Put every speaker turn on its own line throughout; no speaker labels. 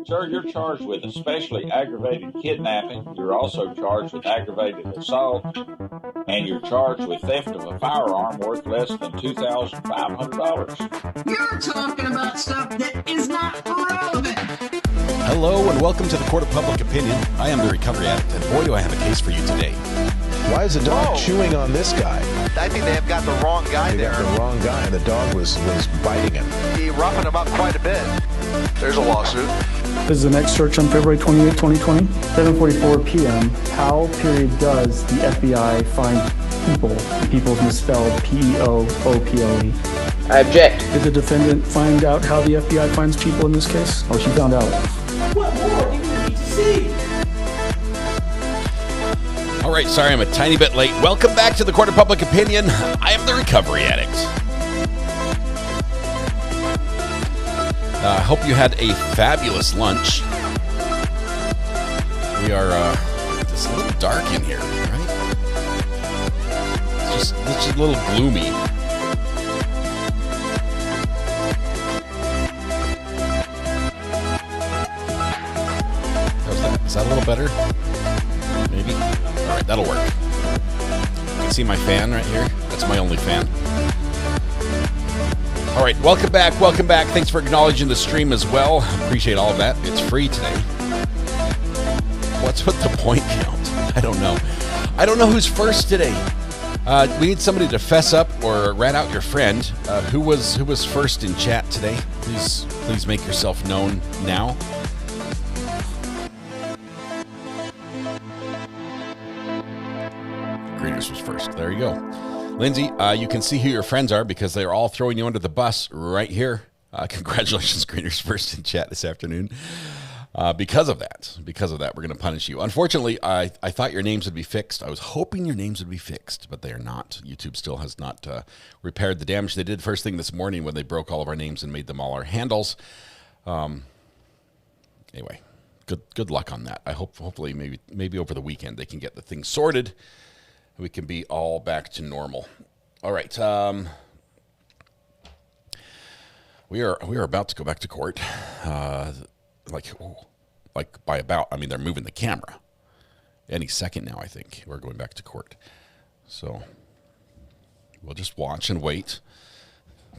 Sir, you're charged with especially aggravated kidnapping. You're also charged with aggravated assault, and you're charged with theft of a firearm worth less than $2,500.
You're talking about stuff that is not relevant.
Hello and welcome to the Court of Public Opinion. I am the Recovery Addict, and boy do I have a case for you today.
Why is the dog chewing on this guy?
I think they have got the wrong guy there.
Got the wrong guy, and the dog was biting him.
He roughened him up quite a bit. There's a lawsuit.
This is the next search on February 28, 2020, 7:44 p.m. How, period, does the FBI find people? People's misspelled P-E-O-O-P-L-E.
I object.
Did the defendant find out how the FBI finds people in this case? Or she found out?
What more do you need to see?
All right, sorry I'm a tiny bit late. Welcome back to the Court of Public Opinion. I am the Recovery Addict. I hope you had a fabulous lunch. We are it's a little dark in here, right? It's just a little gloomy. How's that? Is that a little better? Maybe? All right, that'll work. You can see my fan right here. That's my only fan. All right, welcome back. Thanks for acknowledging the stream as well. Appreciate all of that. It's free today. What's with the point count? I don't know. I don't know who's first today. We need somebody to fess up or rat out your friend. Who was first in chat today? Please make yourself known now. Greeters was first. There you go. Lindsay, you can see who your friends are because they're all throwing you under the bus right here. Congratulations, Greeners first in chat this afternoon. Because of that, we're going to punish you. Unfortunately, I thought your names would be fixed. I was hoping your names would be fixed, but they are not. YouTube still has not repaired the damage they did first thing this morning when they broke all of our names and made them all our handles. Anyway, good luck on that. I hopefully maybe over the weekend they can get the thing sorted. We can be all back to normal. All right. We are about to go back to court. Like by about, I mean, they're moving the camera. Any second now, I think, we're going back to court. So we'll just watch and wait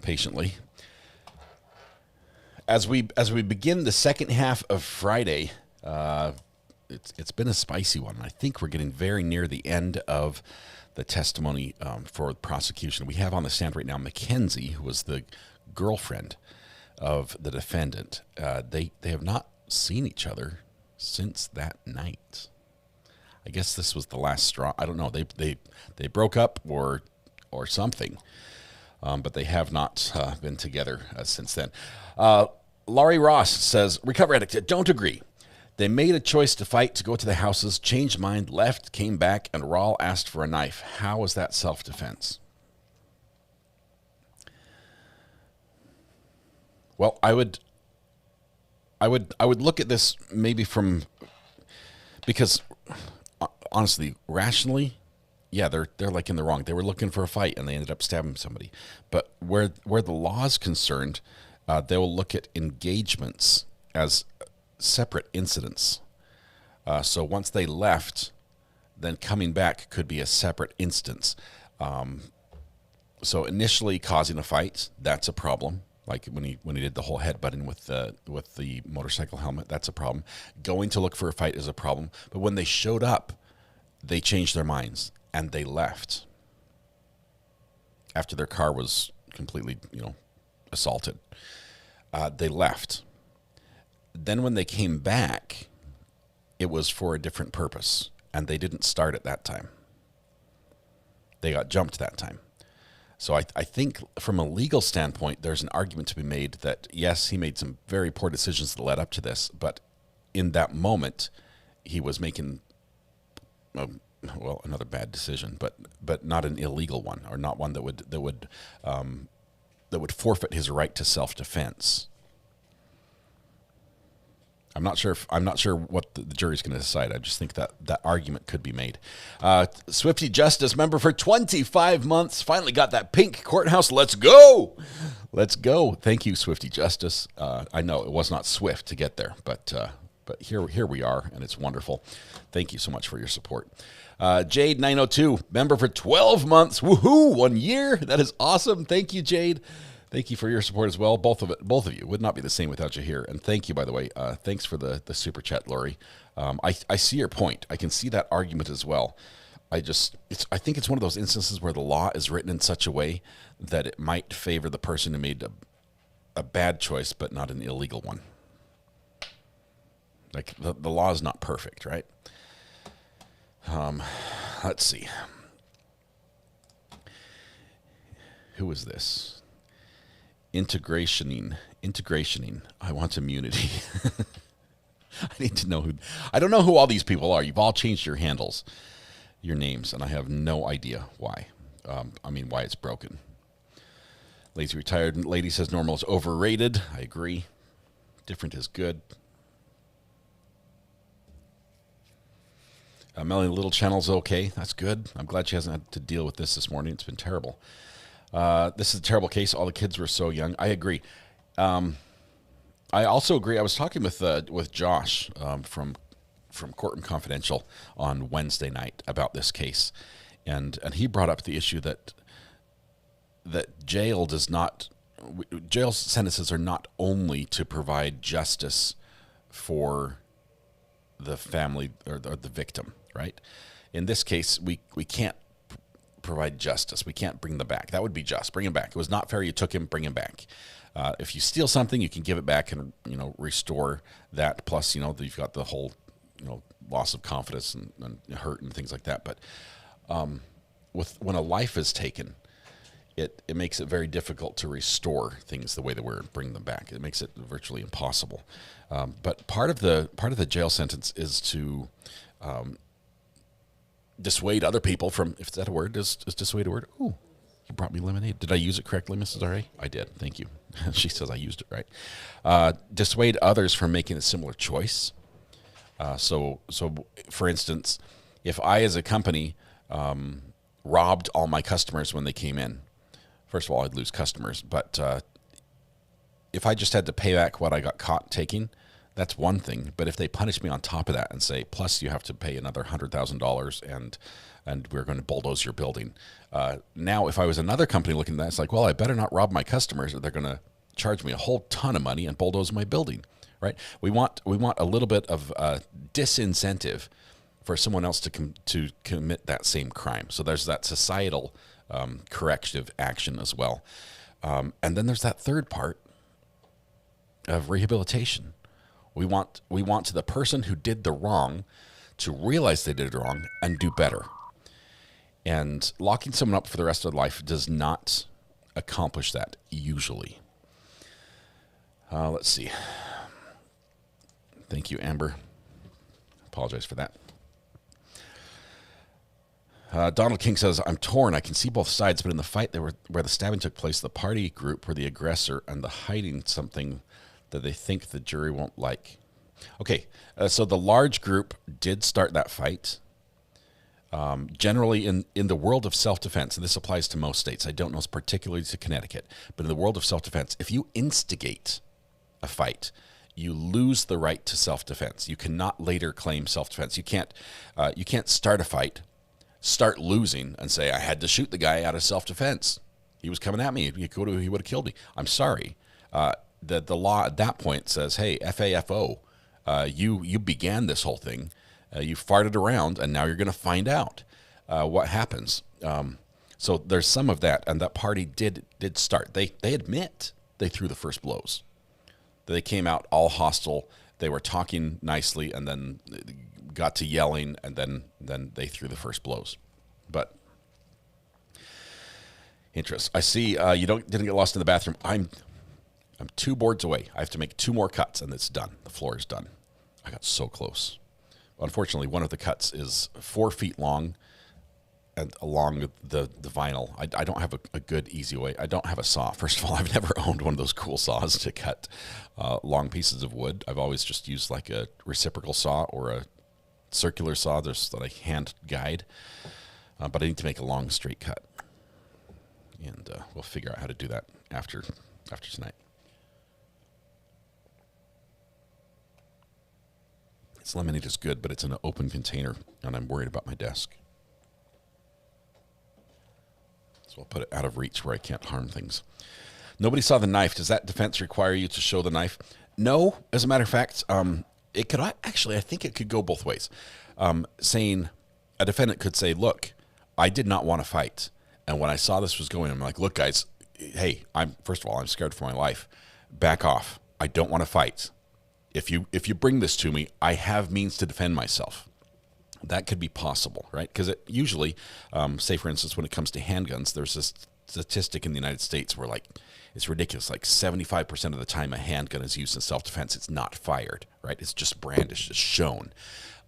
patiently. As we begin the second half of Friday, it's been a spicy one. I think we're getting very near the end of the testimony for the prosecution. We have on the stand right now McKenzie, who was the girlfriend of the defendant. They have not seen each other since that night. I guess this was the last straw. I don't know. They broke up or something, but they have not been together since then. Laurie Ross says, Recovery Addict, don't agree. They made a choice to fight, to go to the houses, changed mind, left, came back, and Raul asked for a knife. How is that self-defense? Well, I would look at this maybe because honestly, rationally, yeah, they're like in the wrong. They were looking for a fight and they ended up stabbing somebody. But where the law is concerned, they will look at engagements as separate incidents. So once they left, then coming back could be a separate instance. So initially causing a fight, that's a problem. Like when he did the whole headbutting with the motorcycle helmet, that's a problem. Going to look for a fight is a problem. But when they showed up, they changed their minds and they left after their car was completely, assaulted. They left. Then when they came back, it was for a different purpose, and they didn't start at that time. They got jumped that time. So I think from a legal standpoint, there's an argument to be made that, yes, he made some very poor decisions that led up to this, but in that moment, he was making, another bad decision, but not an illegal one, or not one that would forfeit his right to self-defense. I'm not sure what the jury's going to decide. I just think that argument could be made. Swifty Justice member for 25 months. Finally got that pink courthouse. Let's go. Let's go. Thank you, Swifty Justice. I know it was not swift to get there, but here we are, and it's wonderful. Thank you so much for your support. Jade 902, member for 12 months. Woohoo! 1 year. That is awesome. Thank you, Jade. Thank you for your support as well. Both of you would not be the same without you here. And thank you, by the way. Thanks for the super chat, Lori. I see your point. I can see that argument as well. I think it's one of those instances where the law is written in such a way that it might favor the person who made a bad choice, but not an illegal one. Like the law is not perfect, right? Let's see. Who is this? Integrationing. I want immunity. I need to know who. I don't know who all these people are. You've all changed your handles, your names, and I have no idea why. Why it's broken. Lazy Retired Lady says normal is overrated. I agree. Different is good. Melanie Little Channel's okay. That's good. I'm glad she hasn't had to deal with this morning. It's been terrible. This is a terrible case. All the kids were so young. I agree. I also agree. I was talking with Josh from Courtroom Confidential on Wednesday night about this case, and he brought up the issue that jail sentences are not only to provide justice for the family or the victim, right? In this case, we can't provide justice. We can't bring them back. That would be just. Bring him back. It was not fair. You took him. Bring him back. If you steal something, you can give it back and restore that. Plus, you've got the whole loss of confidence and hurt and things like that. But when a life is taken, it makes it very difficult to restore things the way that we're bringing them back. It makes it virtually impossible. But part of the jail sentence is to dissuade other people from, if that a word, is dissuade a word? Ooh, you brought me lemonade. Did I use it correctly, Mrs. R.A.? I did. Thank you. She says I used it right. Dissuade others from making a similar choice. So for instance, if I as a company robbed all my customers when they came in, first of all, I'd lose customers. But if I just had to pay back what I got caught taking, that's one thing. But if they punish me on top of that and say, plus you have to pay another $100,000 and we're going to bulldoze your building. Now, if I was another company looking at that, it's like, well, I better not rob my customers or they're going to charge me a whole ton of money and bulldoze my building, right? We want a little bit of disincentive for someone else to commit that same crime. So there's that societal corrective action as well. And then there's that third part of rehabilitation. We want the person who did the wrong to realize they did it wrong and do better. And locking someone up for the rest of their life does not accomplish that usually. Let's see. Thank you, Amber. Apologize for that. Donald King says, I'm torn. I can see both sides, but in the fight where the stabbing took place, the party group were the aggressor and the hiding something that they think the jury won't like. Okay, so the large group did start that fight. Generally, in the world of self-defense, and this applies to most states, I don't know particularly to Connecticut, but in the world of self-defense, if you instigate a fight, you lose the right to self-defense. You cannot later claim self-defense. You can't start a fight, start losing, and say, I had to shoot the guy out of self-defense. He was coming at me. He would have killed me. I'm sorry. The law at that point says, hey, FAFO, you began this whole thing. You farted around, and now you're going to find out what happens. So there's some of that, and that party did start. They admit they threw the first blows. They came out all hostile. They were talking nicely, and then got to yelling, and then they threw the first blows. But interest. I see you didn't get lost in the bathroom. I'm 2 boards away. I have to make 2 more cuts, and it's done. The floor is done. I got so close. Unfortunately, one of the cuts is 4 feet long and along the vinyl. I don't have a good, easy way. I don't have a saw. First of all, I've never owned one of those cool saws to cut long pieces of wood. I've always just used like a reciprocal saw or a circular saw that I hand guide. But I need to make a long, straight cut. And we'll figure out how to do that after after tonight. This lemonade is good, but it's in an open container, and I'm worried about my desk. So I'll put it out of reach where I can't harm things. Nobody saw the knife. Does that defense require you to show the knife? No. As a matter of fact, it could actually, I think it could go both ways. Saying a defendant could say, look, I did not want to fight. And when I saw this was going, I'm like, look, guys, hey, first of all, I'm scared for my life. Back off. I don't want to fight. If you bring this to me, I have means to defend myself. That could be possible, right? Because it usually, say for instance, when it comes to handguns, there's this statistic in the United States where it's ridiculous. 75% of the time a handgun is used in self-defense, it's not fired, right? It's just brandished, it's shown.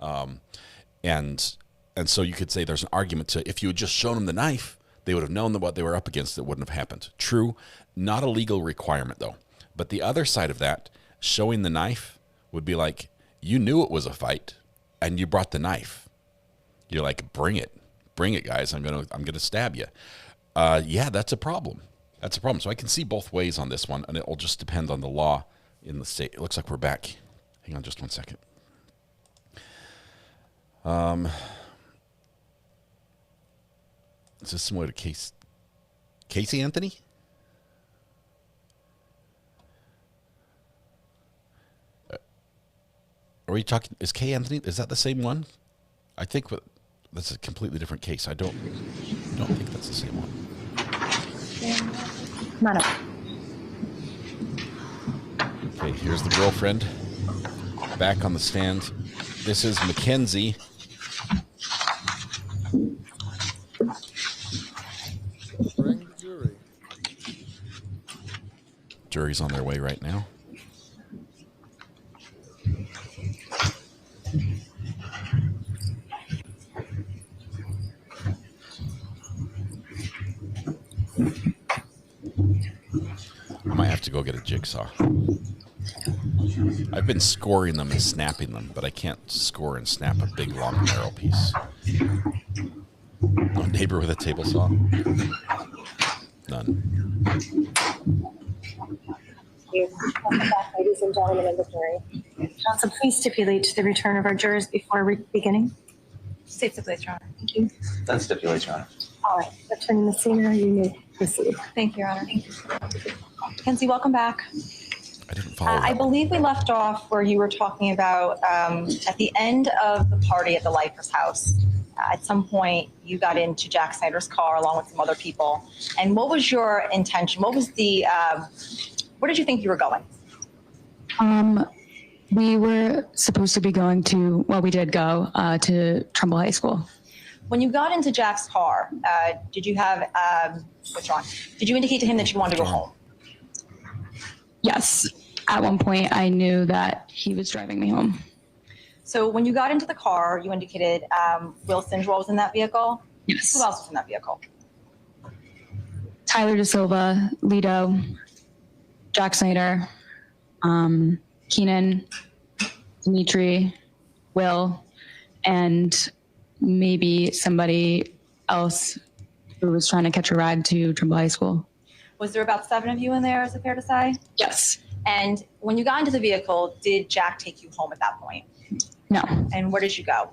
And so you could say there's an argument to, if you had just shown them the knife, they would have known that what they were up against, it wouldn't have happened. True, not a legal requirement though. But the other side of that, showing the knife would be like, you knew it was a fight and you brought the knife. You're like, bring it, guys. I'm gonna stab you. Yeah, that's a problem. That's a problem. So I can see both ways on this one, and it will just depend on the law in the state. It looks like we're back. Hang on just one second. Is this similar to Casey Anthony? Are we talking? Is Kay Anthony? Is that the same one? I think that's a completely different case. I don't think that's the same one.
Come on up.
Okay, here's the girlfriend back on the stand. This is McKenzie.
Bring the jury.
Jury's on their way right now. I might have to go get a jigsaw. I've been scoring them and snapping them, but I can't score and snap a big, long, narrow piece. No neighbor with a table saw? None.
Welcome back, ladies and gentlemen of the jury. Counsel, please stipulate to the return of our jurors before beginning. State stipulate, Your Honor. Thank you.
That stipulates, Your Honor.
All right. Attorney Messina, you may proceed.
Thank you, Your Honor. McKenzie, welcome back.
I didn't follow
I believe we left off where you were talking about at the end of the party at the Lifer's house. At some point, you got into Jack Snyder's car along with some other people. And what was your intention? What was where did you think you were going?
We were supposed to be going to, well, we did go to Trumbull High School.
When you got into Jack's car, did you have, what's wrong? Did you indicate to him that you wanted to go home?
Yes. At one point, I knew that he was driving me home.
So when you got into the car, you indicated Will Sindrell was in that vehicle?
Yes.
Who else was in that vehicle?
Tyler DeSilva, Lido, Jack Snyder, Keenan, Dimitri, Will, and maybe somebody else who was trying to catch a ride to Trumbull High School.
Was there about 7 of you in there, is it fair to say?
Yes.
And when you got into the vehicle, did Jack take you home at that point?
No.
And where did you go?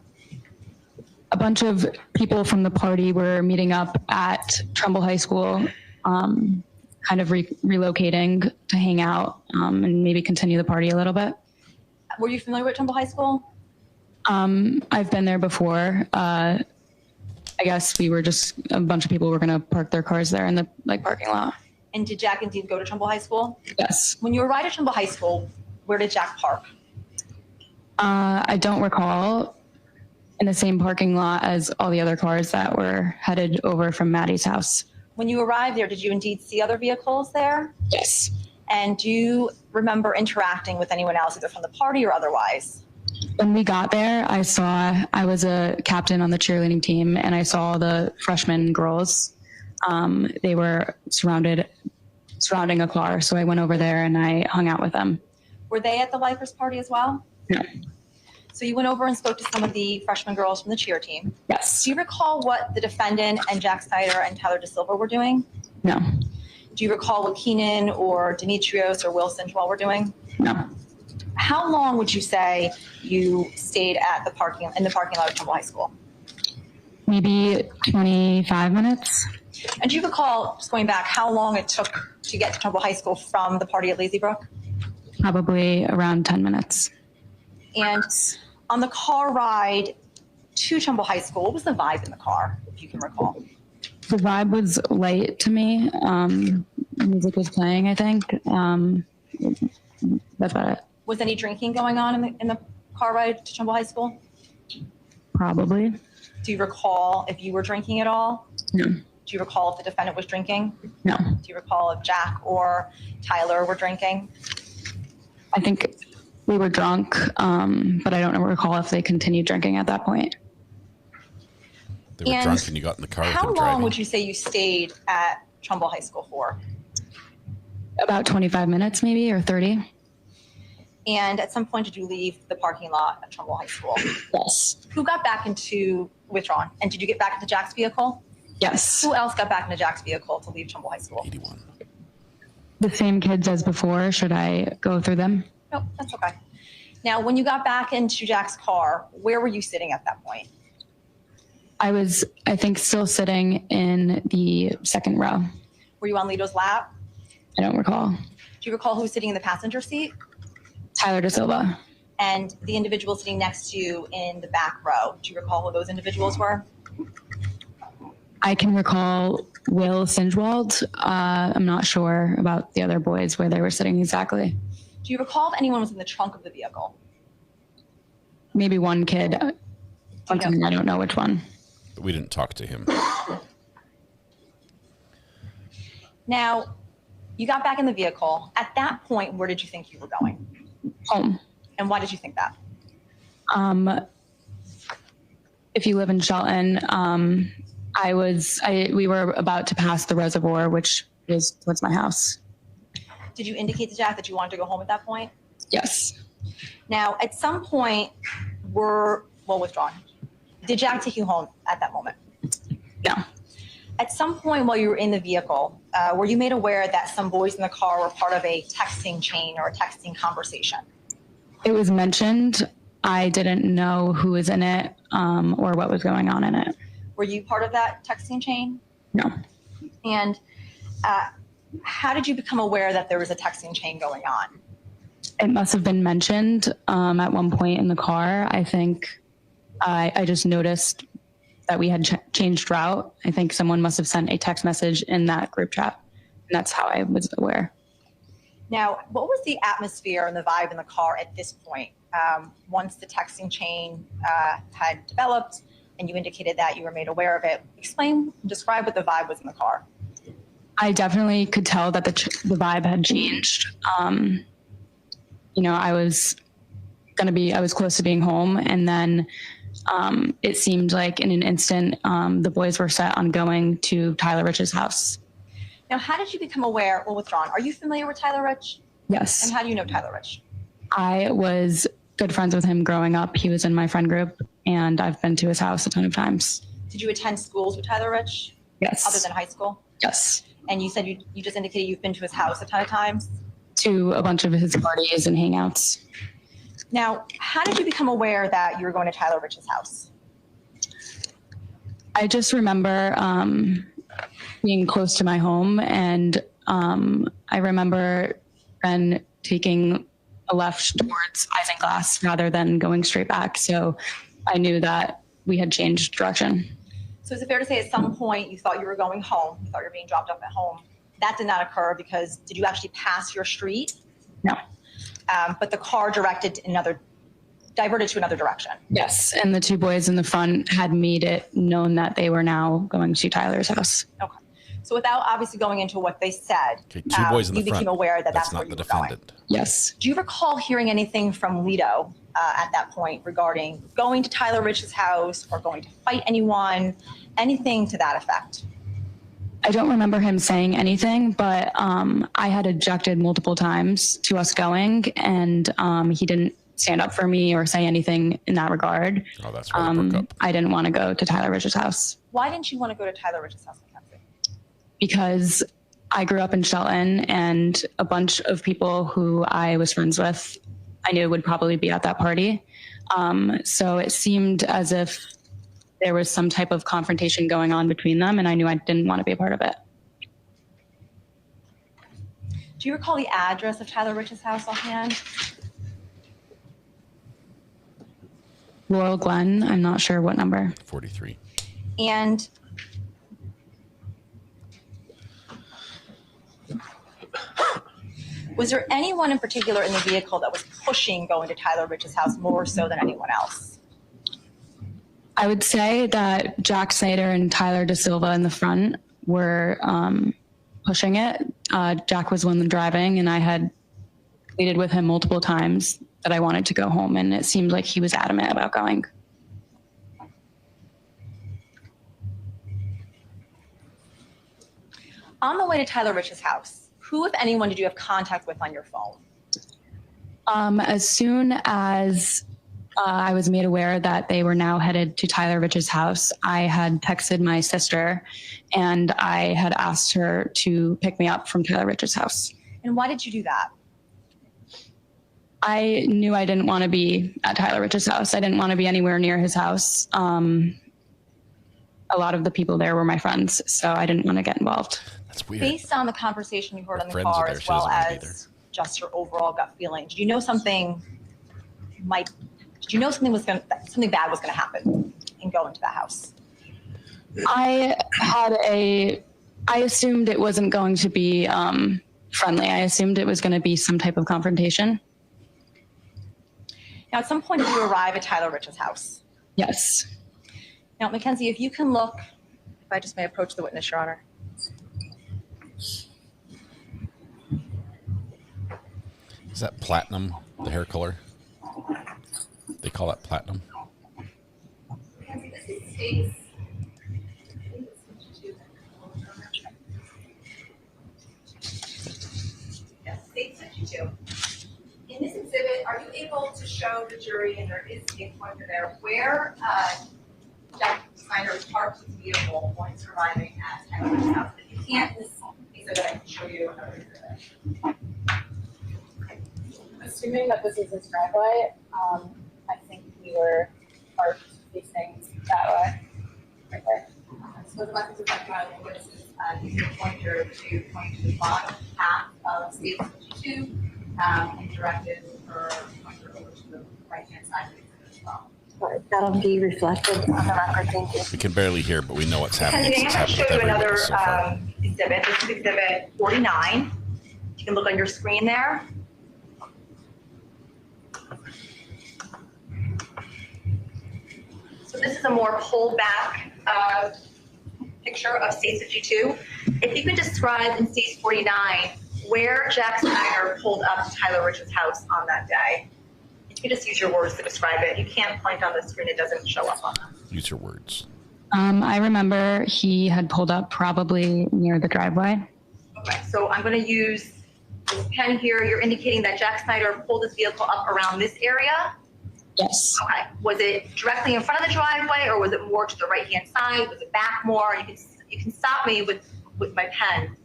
A bunch of people from the party were meeting up at Trumbull High School, kind of relocating to hang out and maybe continue the party a little bit.
Were you familiar with Trumbull High School?
I've been there before. I guess we were just, a bunch of people were going to park their cars there in the parking lot.
And did Jack indeed go to Trumbull High School?
Yes.
When you arrived at Trumbull High School, where did Jack park?
I don't recall. In the same parking lot as all the other cars that were headed over from Maddie's house.
When you arrived there, did you indeed see other vehicles there?
Yes.
And do you remember interacting with anyone else, either from the party or otherwise?
When we got there, I was a captain on the cheerleading team, and I saw the freshman girls. They were surrounding a car, so I went over there and I hung out with them.
Were they at the Lifers party as well?
No.
So you went over and spoke to some of the freshman girls from the cheer team.
Yes.
Do you recall what the defendant and Jack Snyder and Tyler DeSilva were doing?
No.
Do you recall what Keenan or Demetrios or Wilson while were doing?
No.
How long would you say you stayed at in the parking lot of Trumbull High School?
Maybe 25 minutes.
And do you recall, just going back, how long it took to get to Trumbull High School from the party at Lazy Brook?
Probably around 10 minutes.
And on the car ride to Trumbull High School, what was the vibe in the car, if you can recall?
The vibe was light to me. Music was playing, I think. That's about it.
Was any drinking going on in the car ride to Trumbull High School?
Probably.
Do you recall if you were drinking at all?
No.
Do you recall if the defendant was drinking?
No.
Do you recall if Jack or Tyler were drinking?
I think we were drunk, but I don't recall if they continued drinking at that point.
They were drunk and you got in the car with them
How
driving.
long would you say you stayed at Trumbull High School for?
About 25 minutes maybe, or 30.
And at some point, did you leave the parking lot at Trumbull High School?
Yes.
Who got back into withdrawn? And did you get back into Jack's vehicle?
Yes.
Who else got back into Jack's vehicle to leave Trumbull High School?
81.
The same kids as before. Should I go through them?
No, that's okay. Now, when you got back into Jack's car, where were you sitting at that point?
I was, I think, still sitting in the second row.
Were you on Lito's lap?
I don't recall.
Do you recall who was sitting in the passenger seat?
Tyler De Silva.
And the individual sitting next to you in the back row, do you recall who those individuals were?
I can recall Will Sinjwald. I'm not sure about the other boys where they were sitting exactly.
Do you recall if anyone was in the trunk of the vehicle?
Maybe one kid. I don't know which one.
We didn't talk to him.
Now, you got back in the vehicle. At that point, where did you think you were going?
Home.
And why did you think that?
If you live in Shelton, we were about to pass the reservoir, which is towards my house.
Did you indicate to Jack that you wanted to go home at that point?
Yes.
Now, at some point, withdrawn. Did Jack take you home at that moment?
No.
At some point while you were in the vehicle, were you made aware that some boys in the car were part of a texting chain or a texting conversation?
It was mentioned. I didn't know who was in it or what was going on in it.
Were you part of that texting chain?
No.
And how did you become aware that there was a texting chain going on?
It must have been mentioned at one point in the car. I think I just noticed that we had changed route. I think someone must have sent a text message in that group chat. And that's how I was aware.
Now, what was the atmosphere and the vibe in the car at this point? Once the texting chain had developed and you indicated that you were made aware of it, describe what the vibe was in the car.
I definitely could tell that the vibe had changed. I was close to being home, and then it seemed like in an instant, the boys were set on going to Tyler Rich's house.
Now, how did you become aware, withdrawn? Are you familiar with Tyler Rich?
Yes.
And how do you know Tyler Rich?
I was good friends with him growing up. He was in my friend group, and I've been to his house a ton of times.
Did you attend schools with Tyler Rich?
Yes.
Other than high school?
Yes.
And you said you just indicated you've been to his house a ton of times?
To a bunch of his parties and hangouts.
Now, how did you become aware that you were going to Tyler Rich's house?
I just remember being close to my home, and I remember then taking a left towards Isinglass rather than going straight back. So I knew that we had changed direction.
So is it fair to say at some point you thought you were going home, you thought you were being dropped off at home? That did not occur because did you actually pass your street?
No.
But the car diverted to another direction.
Yes, and the two boys in the front had made it known that they were now going to Tyler's house.
Okay. So without obviously going into what they said,
Okay, two boys in the
you
front.
became aware that that's
not
where
the
you were going.
defendant.
Yes.
Do you recall hearing anything from Lito at that point regarding going to Tyler Rich's house or going to fight anyone, anything to that effect?
I don't remember him saying anything, but I had objected multiple times to us going, and he didn't stand up for me or say anything in that regard.
Oh, that's why we broke up.
I didn't want to go to Tyler Rich's house.
Why didn't you want to go to Tyler Rich's house, McKenzie?
Because I grew up in Shelton, and a bunch of people who I was friends with, I knew would probably be at that party. So it seemed as if there was some type of confrontation going on between them, and I knew I didn't want to be a part of it.
Do you recall the address of Tyler Rich's house offhand?
Laurel Glen, I'm not sure what number.
43.
And was there anyone in particular in the vehicle that was pushing going to Tyler Rich's house more so than anyone else?
I would say that Jack Snyder and Tyler Da Silva in the front were pushing it. Jack was one driving, and I had pleaded with him multiple times that I wanted to go home, and it seemed like he was adamant about going.
On the way to Tyler Rich's house, who, if anyone, did you have contact with on your phone?
As soon as I was made aware that they were now headed to Tyler Rich's house, I had texted my sister, and I had asked her to pick me up from Tyler Rich's house.
And why did you do that?
I knew I didn't want to be at Tyler Rich's house. I didn't want to be anywhere near his house. A lot of the people there were my friends, so I didn't want to get involved.
That's weird.
Based on the conversation you heard on the car, as well as just your overall gut feeling, did you know something bad was going to happen in going to that house?
I assumed it wasn't going to be friendly. I assumed it was going to be some type of confrontation.
Now, at some point, did you arrive at Tyler Rich's house?
Yes.
Now, McKenzie, if you can look, if I just may approach the witness, Your Honor.
Is that platinum, the hair color? They call that platinum.
This is States. Yes, State 52. In this exhibit, are you able to show the jury, and there is a pointer there, where Jack Snyder parked his vehicle when he's arriving at Tyler's house? If you can't, this exhibit, I can show you another exhibit.
Assuming that this is his driveway, I think we were parked facing that way. Right there.
So the methods of trial witnesses use your pointer to point to the bottom half of State 52 and directed her pointer over to the right-hand side of the exhibit as well.
Right, that'll be reflected on the record. Thank you.
We can barely hear, but we know what's happening.
I'm going to show you another exhibit. This is exhibit 49. You can look on your screen there. So this is a more pulled back picture of State 52. If you could describe in State 49 where Jack Snyder pulled up to Tyler Rich's house on that day. You can just use your words to describe it. You can't point on the screen. It doesn't show up on them.
Use your words.
I remember he had pulled up probably near the driveway.
Okay, so I'm going to use this pen here. You're indicating that Jack Snyder pulled his vehicle up around this area?
Yes.
Okay. Was it directly in front of the driveway, or was it more to the right-hand side? Was it back more? You can stop me with my pen.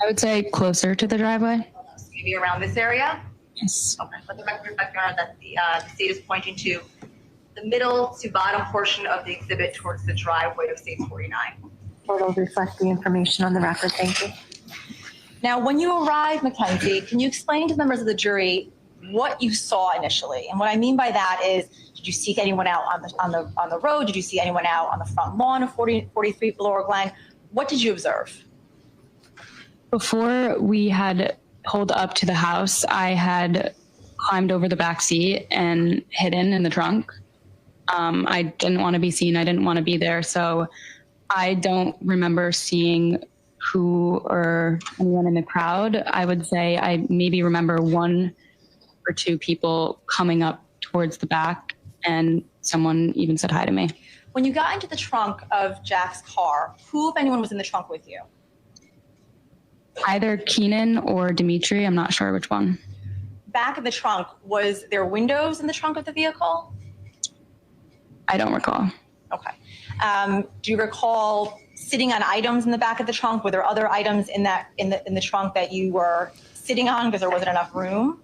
I would say closer to the driveway.
So maybe around this area?
Yes.
Okay. Let the record reflect, Your Honor, that the state is pointing to the middle to bottom portion of the exhibit towards the driveway of State 49.
It'll reflect the information on the record. Thank you.
Now, when you arrived, McKenzie, can you explain to members of the jury what you saw initially? And what I mean by that is, did you see anyone out on the road? Did you see anyone out on the front lawn of 43 Laurel Glen? What did you observe?
Before we had pulled up to the house, I had climbed over the back seat and hidden in the trunk. I didn't want to be seen. I didn't want to be there. So I don't remember seeing who or anyone in the crowd. I would say I maybe remember one or two people coming up towards the back, and someone even said hi to me.
When you got into the trunk of Jack's car, who, if anyone, was in the trunk with you?
Either Keenan or Dimitri. I'm not sure which one.
Back of the trunk, was there windows in the trunk of the vehicle?
I don't recall.
Okay. Do you recall sitting on items in the back of the trunk? Were there other items in the trunk that you were sitting on because there wasn't enough room?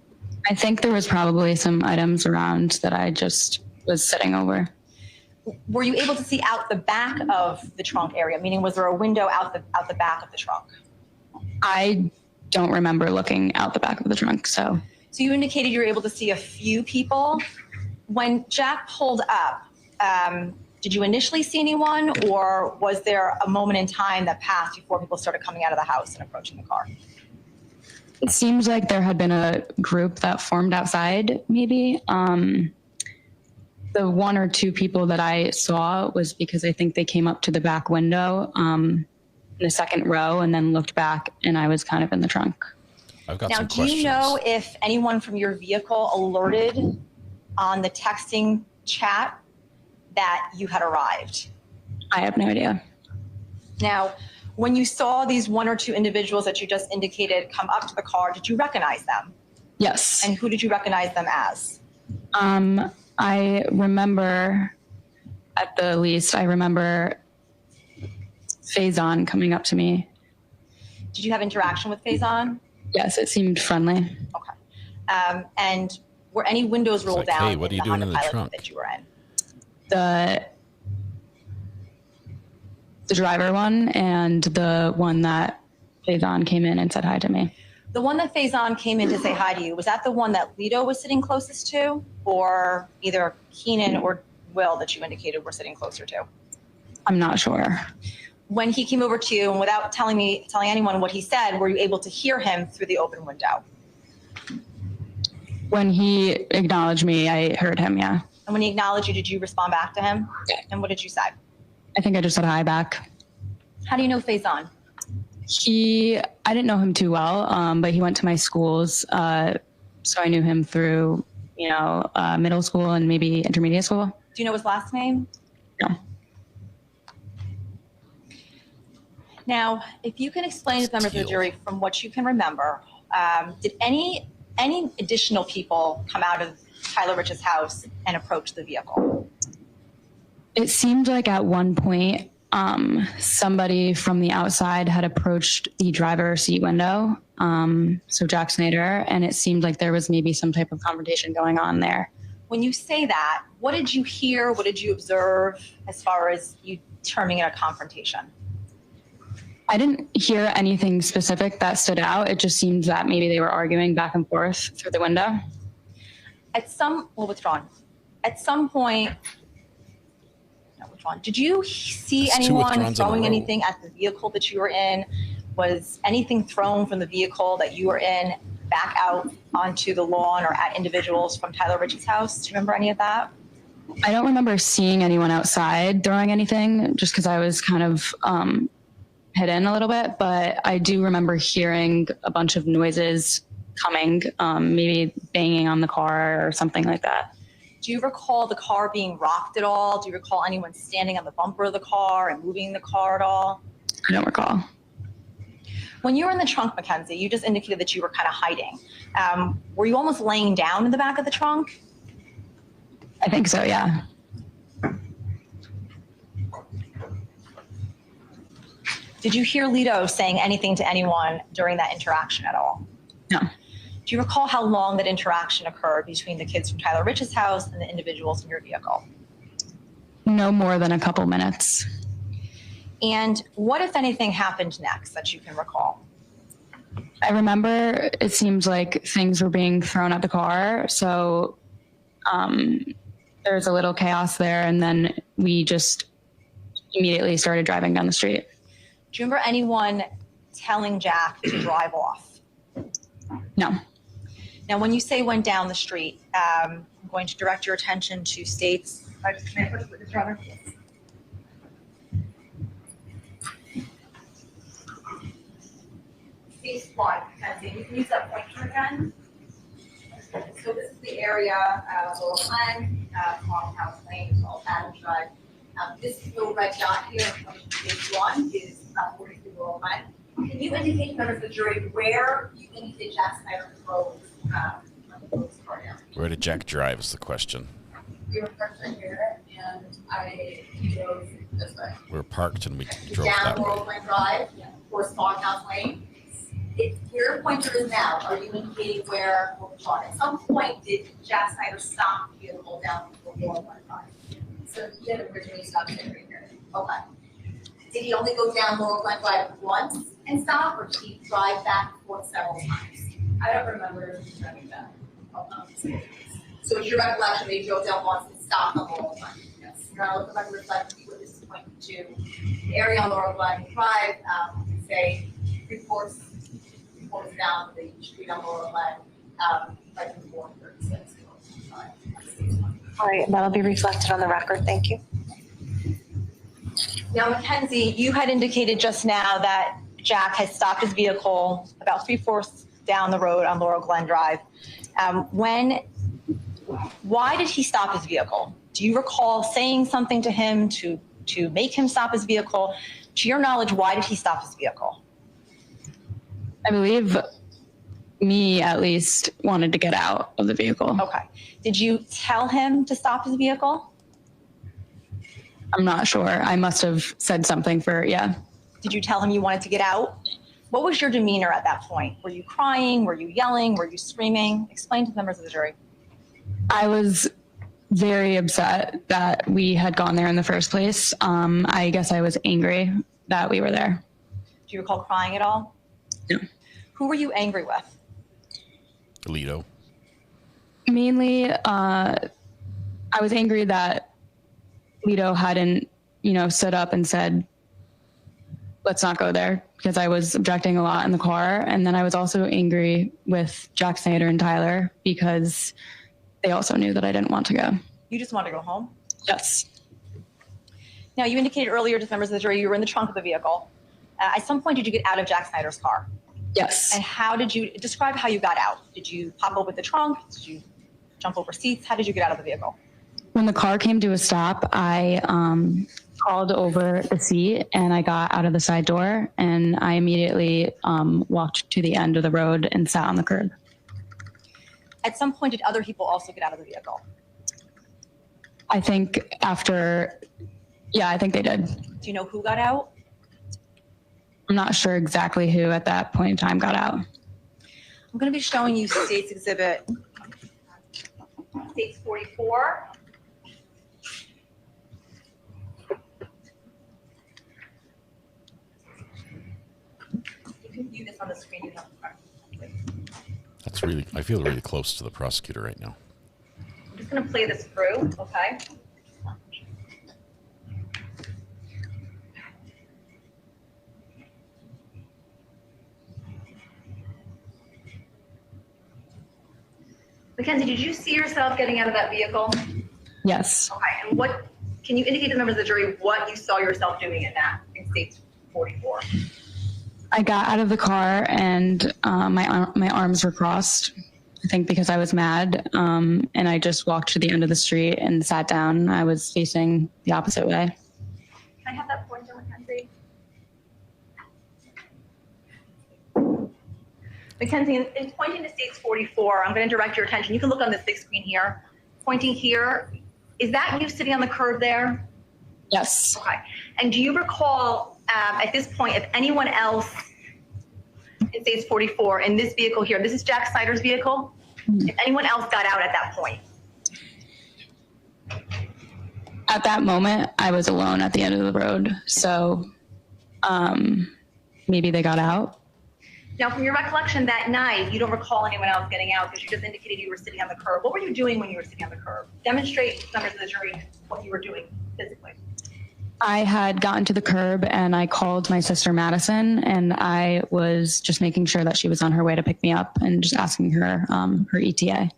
I think there was probably some items around that I just was sitting over.
Were you able to see out the back of the trunk area? Meaning, was there a window out the back of the trunk?
I don't remember looking out the back of the trunk, so.
So you indicated you were able to see a few people. When Jack pulled up, did you initially see anyone, or was there a moment in time that passed before people started coming out of the house and approaching the car?
It seems like there had been a group that formed outside, maybe. The one or two people that I saw was because I think they came up to the back window in the second row and then looked back, and I was kind of in the trunk.
I've got
now,
some
do
questions.
you know if anyone from your vehicle alerted on the texting chat that you had arrived?
I have no idea.
Now, when you saw these one or two individuals that you just indicated come up to the car, did you recognize them?
Yes.
And who did you recognize them as?
I remember, at the least, I remember Faison coming up to me.
Did you have interaction with Faison?
Yes, it seemed friendly.
Okay. And were any windows rolled down
hey, what are you
in the
doing
Honda
in the
Pilot
trunk?
that you were in?
The driver one and the one that Faison came in and said hi to me.
The one that Faison came in to say hi to you, was that the one that Lito was sitting closest to, or either Keenan or Will that you indicated were sitting closer to?
I'm not sure.
When he came over to you, and without telling anyone what he said, were you able to hear him through the open window?
When he acknowledged me, I heard him, yeah.
And when he acknowledged you, did you respond back to him?
Yeah.
And what did you say?
I think I just said hi back.
How do you know Faison?
I didn't know him too well, but he went to my schools, so I knew him through, middle school and maybe intermediate school.
Do you know his last name?
No.
Now, if you can explain to the members of the jury from what you can remember, did any additional people come out of Tyler Rich's house and approach the vehicle?
It seemed like at one point, somebody from the outside had approached the driver's seat window, so Jack Snyder, and it seemed like there was maybe some type of confrontation going on there.
When you say that, what did you hear? What did you observe as far as you terming it a confrontation?
I didn't hear anything specific that stood out. It just seemed that maybe they were arguing back and forth through the window.
At some point, did you see anyone throwing anything at the vehicle that you were in? Was anything thrown from the vehicle that you were in back out onto the lawn or at individuals from Tyler Rich's house? Do you remember any of that?
I don't remember seeing anyone outside throwing anything, just because I was kind of hidden a little bit, but I do remember hearing a bunch of noises coming, maybe banging on the car or something like that.
Do you recall the car being rocked at all? Do you recall anyone standing on the bumper of the car and moving the car at all?
I don't recall.
When you were in the trunk, McKenzie, you just indicated that you were kind of hiding. Were you almost laying down in the back of the trunk?
I think so, yeah.
Did you hear Lito saying anything to anyone during that interaction at all?
No.
Do you recall how long that interaction occurred between the kids from Tyler Rich's house and the individuals in your vehicle?
No more than a couple minutes.
And what, if anything, happened next that you can recall?
I remember it seems like things were being thrown at the car, so there was a little chaos there, and then we just immediately started driving down the street.
Do you remember anyone telling Jack to drive off?
No.
Now, when you say went down the street, I'm going to direct your attention to states. May I push with this, driver? State 1, Mackenzie. You can use that pointer again. So this is the area, Little Glen, Farmhouse Lane, as well as Adams Drive. This little red dot here, stage 1, is 43 Little Glen. Can you indicate to members of the jury where you indicate Jack Snyder drove?
Where did Jack drive is the question.
We were parked right here, and I drove this way.
We were parked and we drove
Down
that way.
Laurel Glen Drive, or Smallhouse Lane. Where your pointer is now, are you indicating where we're going? At some point, did Jack Snyder stop the vehicle down Laurel Glen Drive? So he had originally stopped it right here. Okay. Did he only go down Laurel Glen Drive once and stop, or did he drive back and forth several times? I don't remember driving back. So it's your recollection that he drove down once and stopped on Laurel Glen? Yes. Now, the record reflects what this is pointing to. The area on Laurel Glen Drive, say, reports down the street on Laurel Glen, right before 36.
All right, that'll be reflected on the record. Thank you. Now, McKenzie, you had indicated just now that Jack had stopped his vehicle about 3/4 down the road on Laurel Glen Drive. Why did he stop his vehicle? Do you recall saying something to him to make him stop his vehicle? To your knowledge, why did he stop his vehicle?
I believe me, at least, wanted to get out of the vehicle.
Okay. Did you tell him to stop his vehicle?
I'm not sure. I must have said something yeah.
Did you tell him you wanted to get out? What was your demeanor at that point? Were you crying? Were you yelling? Were you screaming? Explain to the members of the jury.
I was very upset that we had gone there in the first place. I guess I was angry that we were there.
Do you recall crying at all?
No.
Who were you angry with?
Alito.
Mainly, I was angry that Alito hadn't, stood up and said, let's not go there, because I was objecting a lot in the car. And then I was also angry with Jack Snyder and Tyler because they also knew that I didn't want to go.
You just wanted to go home?
Yes.
Now, you indicated earlier to members of the jury you were in the trunk of the vehicle. At some point, did you get out of Jack Snyder's car?
Yes.
And how did you describe how you got out? Did you pop open the trunk? Did you jump over seats? How did you get out of the vehicle?
When the car came to a stop, I crawled over the seat and I got out of the side door, and I immediately walked to the end of the road and sat on the curb.
At some point, did other people also get out of the vehicle?
I think I think they did.
Do you know who got out?
I'm not sure exactly who at that point in time got out.
I'm going to be showing you State's Exhibit 44. You can view this on the screen.
I feel really close to the prosecutor right now.
I'm just going to play this through, okay? McKenzie, did you see yourself getting out of that vehicle?
Yes.
Okay, and can you indicate to members of the jury what you saw yourself doing in State 44?
I got out of the car and my arms were crossed, I think because I was mad, and I just walked to the end of the street and sat down. I was facing the opposite way.
Can I have that pointer, McKenzie? McKenzie, in pointing to State 44, I'm going to direct your attention. You can look on this big screen here. Pointing here, is that you sitting on the curb there?
Yes.
Okay. And do you recall at this point if anyone else in State 44 in this vehicle here, this is Jack Snyder's vehicle, if anyone else got out at that point?
At that moment, I was alone at the end of the road, so maybe they got out.
Now, from your recollection that night, you don't recall anyone else getting out because you just indicated you were sitting on the curb. What were you doing when you were sitting on the curb? Demonstrate to members of the jury what you were doing physically.
I had gotten to the curb and I called my sister Madison, and I was just making sure that she was on her way to pick me up and just asking her her ETA.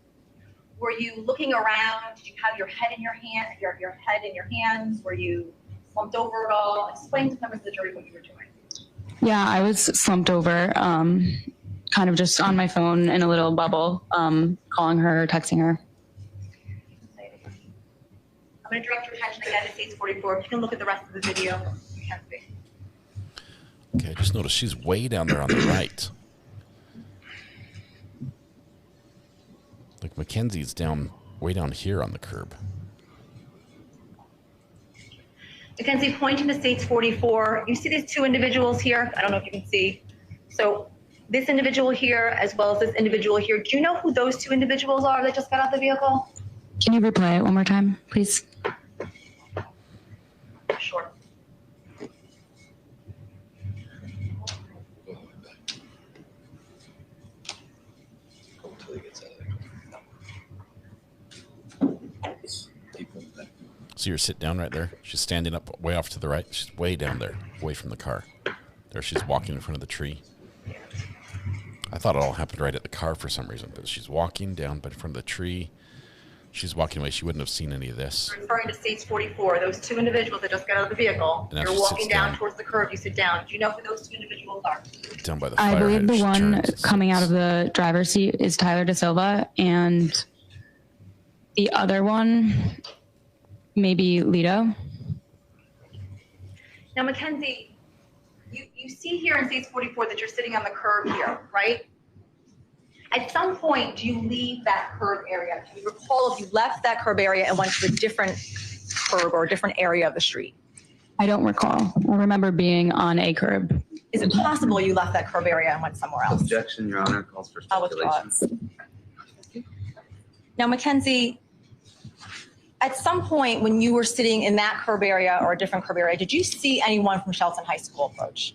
Were you looking around? Did you have your head in your hand, your head in your hands? Were you slumped over at all? Explain to members of the jury what you were doing.
Yeah, I was slumped over, kind of just on my phone in a little bubble, calling her, texting her.
I'm going to direct your attention again to State 44. If you can look at the rest of the video, you can see.
Okay, I just noticed she's way down there on the right. Like McKenzie's way down here on the curb.
McKenzie, pointing to States 44, you see these two individuals here? I don't know if you can see. So this individual here, as well as this individual here, do you know who those two individuals are that just got out the vehicle?
Can you replay it one more time, please?
Sure.
So you're sit down right there. She's standing up way off to the right. She's way down there, away from the car. There she's walking in front of the tree. I thought it all happened right at the car for some reason, but she's walking down in front of the tree. She's walking away. She wouldn't have seen any of this.
You're referring to States 44, those two individuals that just got out of the vehicle.
And
you're walking down towards the curb. You sit down. Do you know who those two individuals are?
Down by the fire.
I believe the one coming out of the driver's seat is Tyler Da Silva, and the other one, maybe Lito.
Now, McKenzie, you see here in States 44 that you're sitting on the curb here, right? At some point, do you leave that curb area? Can you recall if you left that curb area and went to a different curb or a different area of the street?
I don't recall. I remember being on a curb.
Is it possible you left that curb area and went somewhere else?
Objection, Your Honor, calls for speculation.
Now, McKenzie, at some point when you were sitting in that curb area or a different curb area, did you see anyone from Shelton High School approach?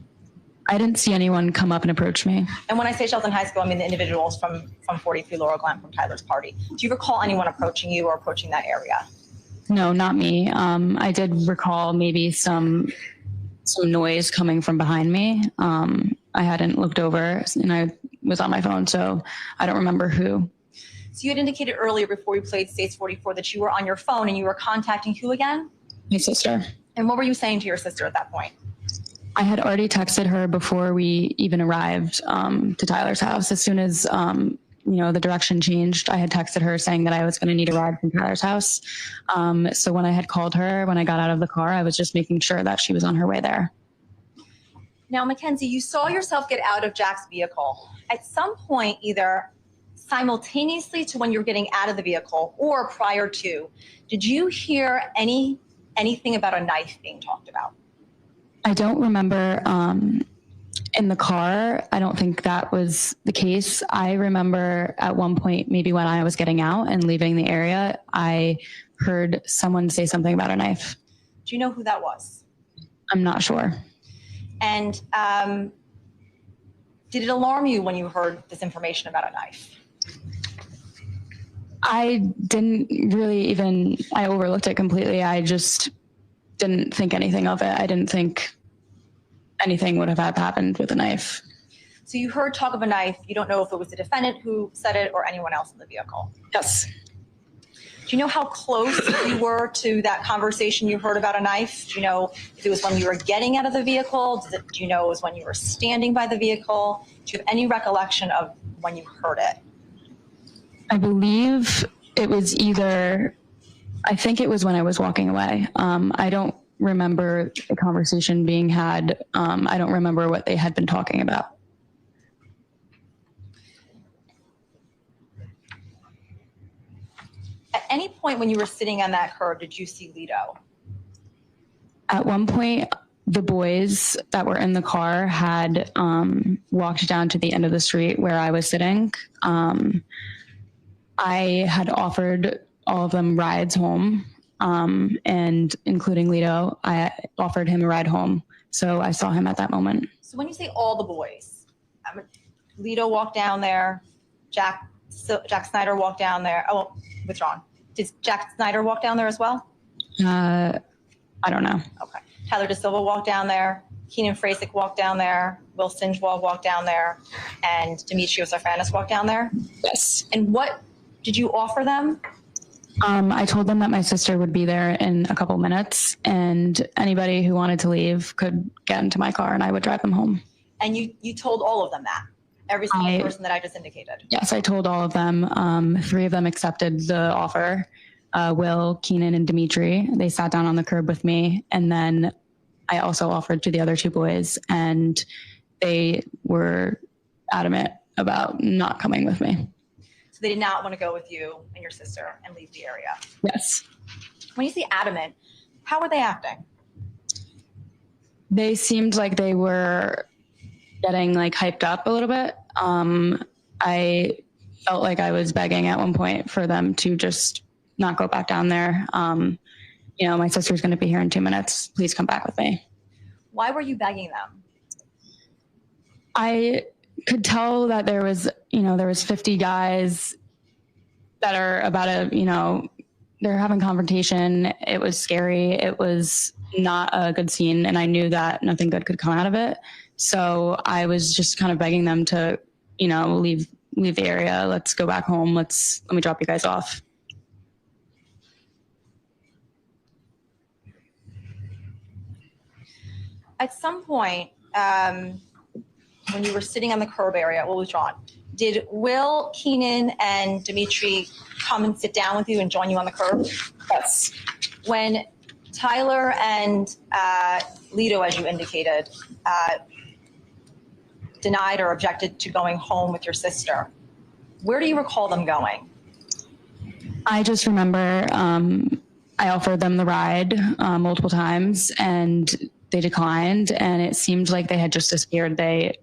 I didn't see anyone come up and approach me.
And when I say Shelton High School, I mean the individuals from 43 Laurel Glen from Tyler's party. Do you recall anyone approaching you or approaching that area?
No, not me. I did recall maybe some noise coming from behind me. I hadn't looked over and I was on my phone, so I don't remember who.
So you had indicated earlier before we played States 44 that you were on your phone and you were contacting who again?
My sister.
And what were you saying to your sister at that point?
I had already texted her before we even arrived to Tyler's house. As soon as the direction changed, I had texted her saying that I was going to need a ride from Tyler's house. So when I had called her, when I got out of the car, I was just making sure that she was on her way there.
Now, McKenzie, you saw yourself get out of Jack's vehicle. At some point, either simultaneously to when you were getting out of the vehicle or prior to, did you hear anything about a knife being talked about?
I don't remember in the car. I don't think that was the case. I remember at one point, maybe when I was getting out and leaving the area, I heard someone say something about a knife.
Do you know who that was?
I'm not sure.
And did it alarm you when you heard this information about a knife?
I didn't really I overlooked it completely. I just didn't think anything of it. I didn't think anything would have happened with a knife.
So you heard talk of a knife. You don't know if it was the defendant who said it or anyone else in the vehicle?
Yes.
Do you know how close you were to that conversation you heard about a knife? Do you know if it was when you were getting out of the vehicle? Do you know it was when you were standing by the vehicle? Do you have any recollection of when you heard it?
I believe it was I think it was when I was walking away. I don't remember the conversation being had. I don't remember what they had been talking about.
At any point when you were sitting on that curb, did you see Lito?
At one point, the boys that were in the car had walked down to the end of the street where I was sitting. I had offered all of them rides home, and including Lito, I offered him a ride home. So I saw him at that moment.
So when you say all the boys, Lito walked down there, Jack Snyder walked down there. Oh, withdrawn. Did Jack Snyder walk down there as well?
I don't know.
Okay. Tyler Da Silva walked down there. Keenan Frasick walked down there. Will Singewall walked down there. And Demetrios Arfanis walked down there?
Yes.
And what did you offer them?
I told them that my sister would be there in a couple minutes, and anybody who wanted to leave could get into my car and I would drive them home.
And you told all of them that? Every single person that I just indicated?
Yes, I told all of them. 3 of them accepted the offer. Will, Keenan, and Dimitri. They sat down on the curb with me, and then I also offered to the other 2 boys, and they were adamant about not coming with me.
So they did not want to go with you and your sister and leave the area?
Yes.
When you say adamant, how were they acting?
They seemed like they were getting like hyped up a little bit. I felt like I was begging at one point for them to just not go back down there. You know, my sister's going to be here in 2 minutes. Please come back with me.
Why were you begging them?
I could tell that there was 50 guys that are about to, they're having confrontation. It was scary. It was not a good scene. And I knew that nothing good could come out of it. So I was just kind of begging them to, leave the area. Let's go back home. Let me drop you guys off.
At some point, when you were sitting on the curb area, what was drawn? Did Will, Keenan, and Dimitri come and sit down with you and join you on the curb?
Yes.
When Tyler and Lito, as you indicated, denied or objected to going home with your sister, where do you recall them going?
I just remember I offered them the ride multiple times and they declined, and it seemed like they had just disappeared. They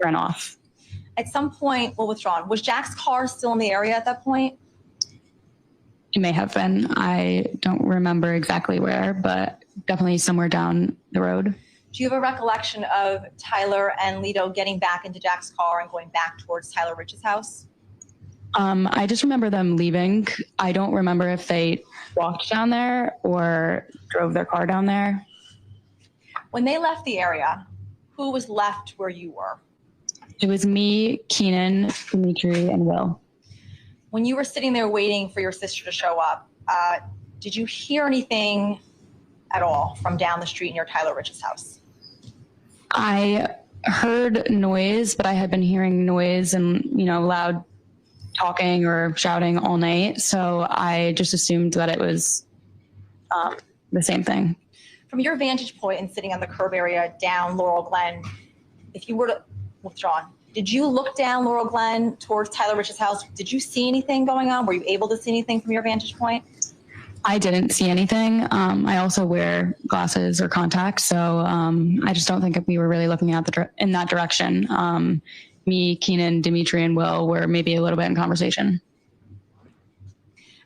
ran off.
At some point, well, withdrawn. Was Jack's car still in the area at that point?
It may have been. I don't remember exactly where, but definitely somewhere down the road.
Do you have a recollection of Tyler and Lito getting back into Jack's car and going back towards Tyler Rich's house?
I just remember them leaving. I don't remember if they walked down there or drove their car down there.
When they left the area, who was left where you were?
It was me, Keenan, Dimitri, and Will.
When you were sitting there waiting for your sister to show up, did you hear anything at all from down the street near Tyler Rich's house?
I heard noise, but I had been hearing noise and, loud talking or shouting all night. So I just assumed that it was the same thing.
From your vantage point and sitting on the curb area down Laurel Glen, if you were to withdraw, did you look down Laurel Glen towards Tyler Rich's house? Did you see anything going on? Were you able to see anything from your vantage point?
I didn't see anything. I also wear glasses or contacts, so I just don't think we were really looking in that direction. Me, Keenan, Dimitri, and Will were maybe a little bit in conversation.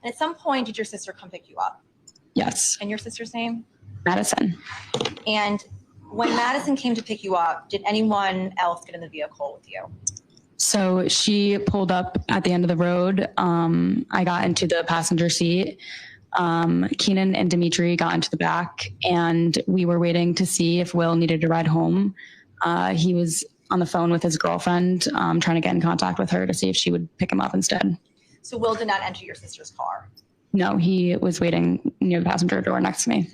And at some point, did your sister come pick you up?
Yes.
And your sister's name?
Madison.
And when Madison came to pick you up, did anyone else get in the vehicle with you?
So she pulled up at the end of the road. I got into the passenger seat. Keenan and Dimitri got into the back, and we were waiting to see if Will needed a ride home. He was on the phone with his girlfriend, trying to get in contact with her to see if she would pick him up instead.
So Will did not enter your sister's car?
No, he was waiting near the passenger door next to me.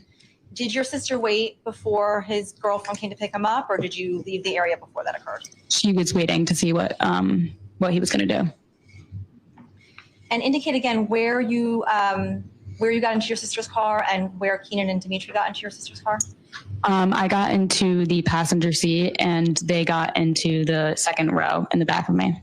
Did your sister wait before his girlfriend came to pick him up, or did you leave the area before that occurred?
She was waiting to see what he was going to do.
And indicate again where you got into your sister's car and where Keenan and Dimitri got into your sister's car?
I got into the passenger seat, and they got into the second row in the back of me.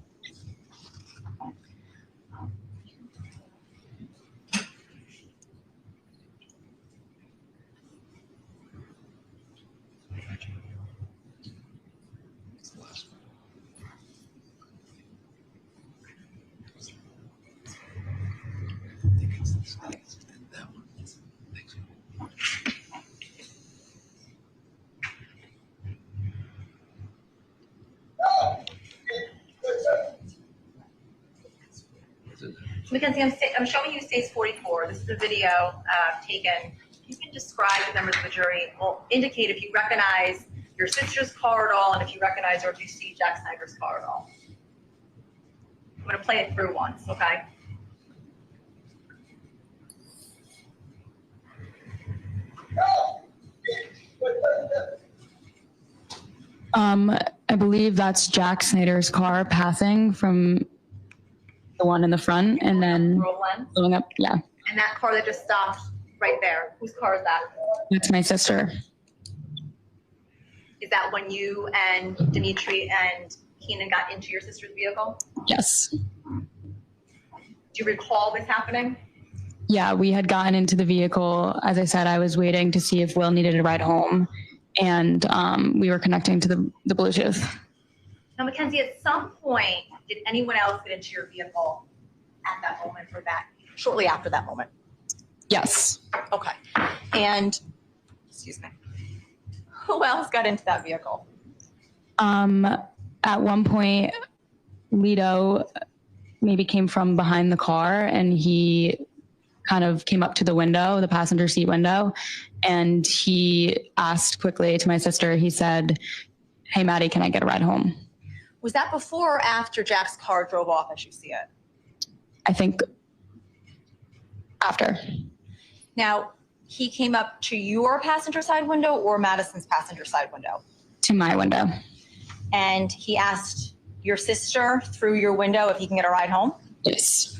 McKenzie, I'm showing you stage 44. This is a video taken. You can describe to members of the jury, well, indicate if you recognize your sister's car at all, and if you recognize or if you see Jack Snyder's car at all. I'm going to play it through once, okay?
I believe that's Jack Snyder's car passing from the one in the front and then going up. Yeah.
And that car that just stopped right there, whose car is that?
That's my sister.
Is that when you and Dimitri and Keenan got into your sister's vehicle?
Yes.
Do you recall this happening?
Yeah, we had gotten into the vehicle. As I said, I was waiting to see if Will needed a ride home. and we were connecting to the Bluetooth.
Now, McKenzie, at some point, did anyone else get into your vehicle at that moment or that shortly after that moment?
Yes.
Okay. And, excuse me, who else got into that vehicle?
At one point, Lido maybe came from behind the car, and he kind of came up to the window, the passenger seat window, and he asked quickly to my sister, he said, "Hey, Maddie, can I get a ride home?"
Was that before or after Jack's car drove off as you see it?
I think after.
Now, he came up to your passenger side window or Madison's passenger side window?
To my window.
And he asked your sister through your window if he can get a ride home?
Yes.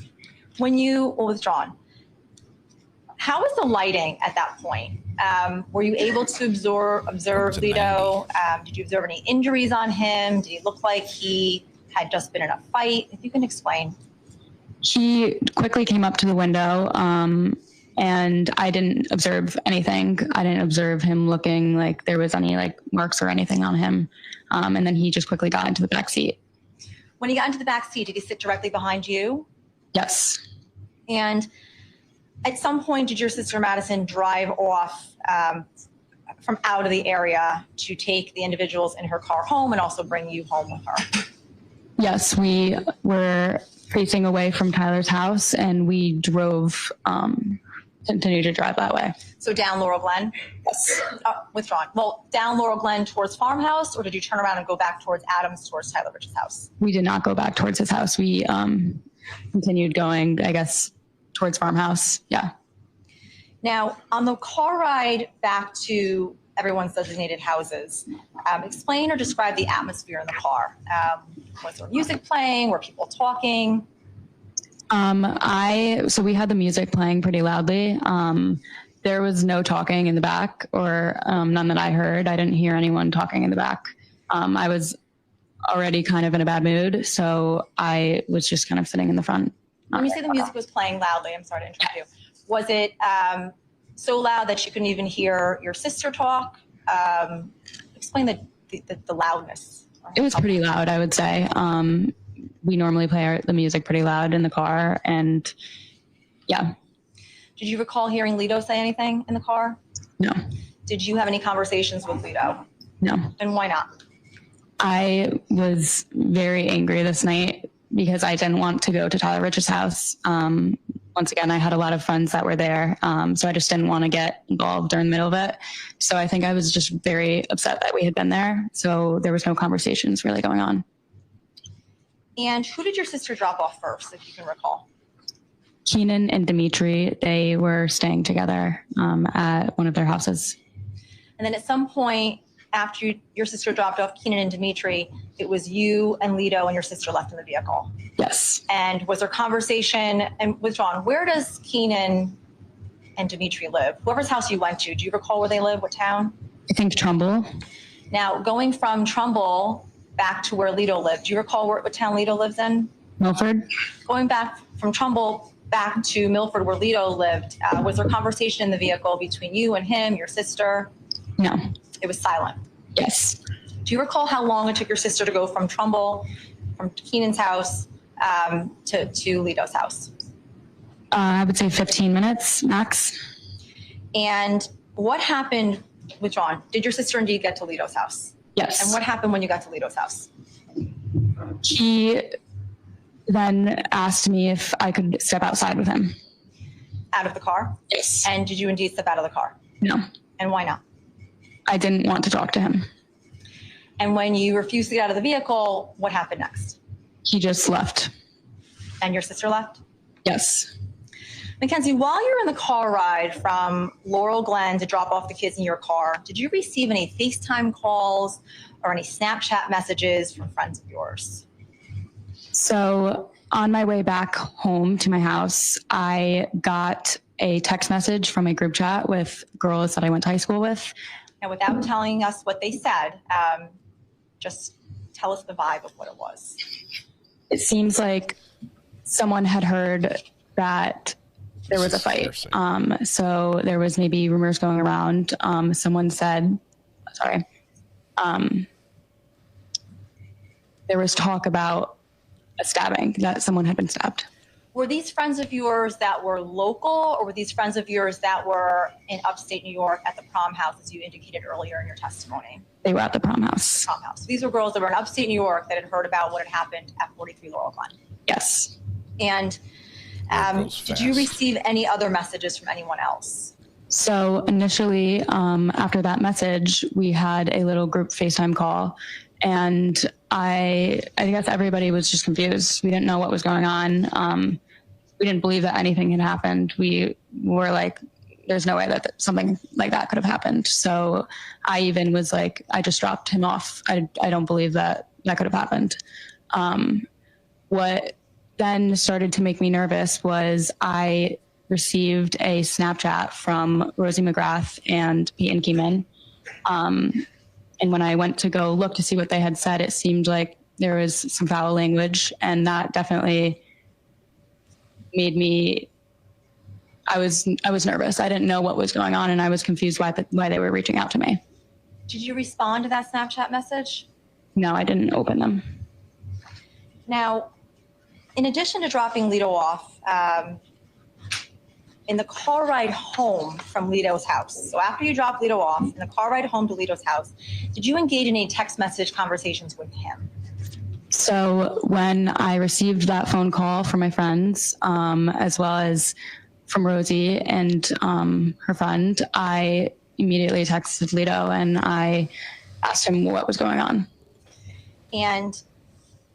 When you were withdrawn, how was the lighting at that point? Were you able to observe Lido? Did you observe any injuries on him? Did he look like he had just been in a fight? If you can explain.
He quickly came up to the window, and I didn't observe anything. I didn't observe him looking like there was any like marks or anything on him. And then he just quickly got into the back seat.
When he got into the back seat, did he sit directly behind you?
Yes.
And at some point, did your sister Madison drive off from out of the area to take the individuals in her car home and also bring you home with her?
Yes, we were facing away from Tyler's house, and we drove, continued to drive that way.
So down Laurel Glen?
Yes.
Withdrawn. Well, down Laurel Glen towards Farmhouse, or did you turn around and go back towards Adams, towards Tyler Rich's house?
We did not go back towards his house. We continued going, I guess, towards Farmhouse. Yeah.
Now, on the car ride back to everyone's designated houses, explain or describe the atmosphere in the car. Was there music playing? Were people talking?
So we had the music playing pretty loudly. There was no talking in the back, or none that I heard. I didn't hear anyone talking in the back. I was already kind of in a bad mood, so I was just kind of sitting in the front.
When you say the music was playing loudly, I'm sorry to interrupt you. Was it so loud that you couldn't even hear your sister talk? Explain the loudness.
It was pretty loud, I would say. We normally play the music pretty loud in the car, and yeah.
Did you recall hearing Lido say anything in the car?
No.
Did you have any conversations with Lido?
No.
And why not?
I was very angry this night because I didn't want to go to Tyler Rich's house. Once again, I had a lot of friends that were there, so I just didn't want to get involved during the middle of it. So I think I was just very upset that we had been there, so there was no conversations really going on.
And who did your sister drop off first, if you can recall?
Keenan and Dimitri, they were staying together at one of their houses.
And then at some point after your sister dropped off Keenan and Dimitri, it was you and Lido and your sister left in the vehicle.
Yes.
And was there conversation, and withdrawn, where does Keenan and Dimitri live? Whoever's house you went to, do you recall where they live, what town?
I think Trumbull.
Now, going from Trumbull back to where Lido lived, do you recall what town Lido lives in?
Milford.
Going back from Trumbull back to Milford where Lido lived, was there conversation in the vehicle between you and him, your sister?
No.
It was silent?
Yes.
Do you recall how long it took your sister to go from Trumbull, from Keenan's house, to Lido's house?
I would say 15 minutes max.
And what happened with John? Did your sister indeed get to Lido's house?
Yes.
And what happened when you got to Lido's house?
He then asked me if I could step outside with him.
Out of the car?
Yes.
And did you indeed step out of the car?
No.
And why not?
I didn't want to talk to him.
And when you refused to get out of the vehicle, what happened next?
He just left.
And your sister left?
Yes.
McKenzie, while you're in the car ride from Laurel Glen to drop off the kids in your car, did you receive any FaceTime calls or any Snapchat messages from friends of yours?
So on my way back home to my house, I got a text message from a group chat with girls that I went to high school with.
Now, without telling us what they said, just tell us the vibe of what it was.
It seems like someone had heard that there was a fight. So there was maybe rumors going around. Someone said sorry. There was talk about a stabbing, that someone had been stabbed.
Were these friends of yours that were local, or were these friends of yours that were in upstate New York at the prom house, as you indicated earlier in your testimony?
They were at the prom house.
Prom house. These were girls that were in upstate New York that had heard about what had happened at 43 Laurel Glen.
Yes.
And did you receive any other messages from anyone else?
So initially, after that message, we had a little group FaceTime call, and I guess everybody was just confused. We didn't know what was going on. We didn't believe that anything had happened. We were like, there's no way that something like that could have happened. So I even was like, I just dropped him off. I don't believe that could have happened. What then started to make me nervous was I received a Snapchat from Rosie McGrath and Peyton Keeman. And when I went to go look to see what they had said, it seemed like there was some foul language, and that definitely made me, I was nervous. I didn't know what was going on, and I was confused why they were reaching out to me.
Did you respond to that Snapchat message?
No, I didn't open them.
Now, in addition to dropping Lito off, in the car ride home from Lito's house, so after you dropped Lito off, in the car ride home to Lito's house, did you engage in any text message conversations with him?
So when I received that phone call from my friends, as well as from Rosie and her friend, I immediately texted Lito and I asked him what was going on.
And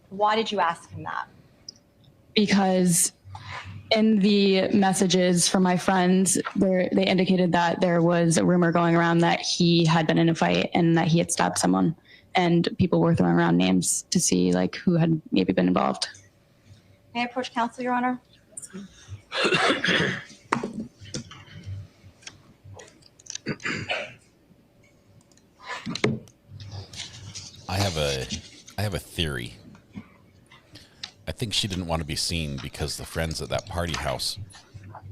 why did you ask him that?
Because in the messages from my friends, they indicated that there was a rumor going around that he had been in a fight and that he had stabbed someone, and people were throwing around names to see like who had maybe been involved.
May I approach counsel, Your Honor?
I have a theory. I think she didn't want to be seen because the friends at that party house,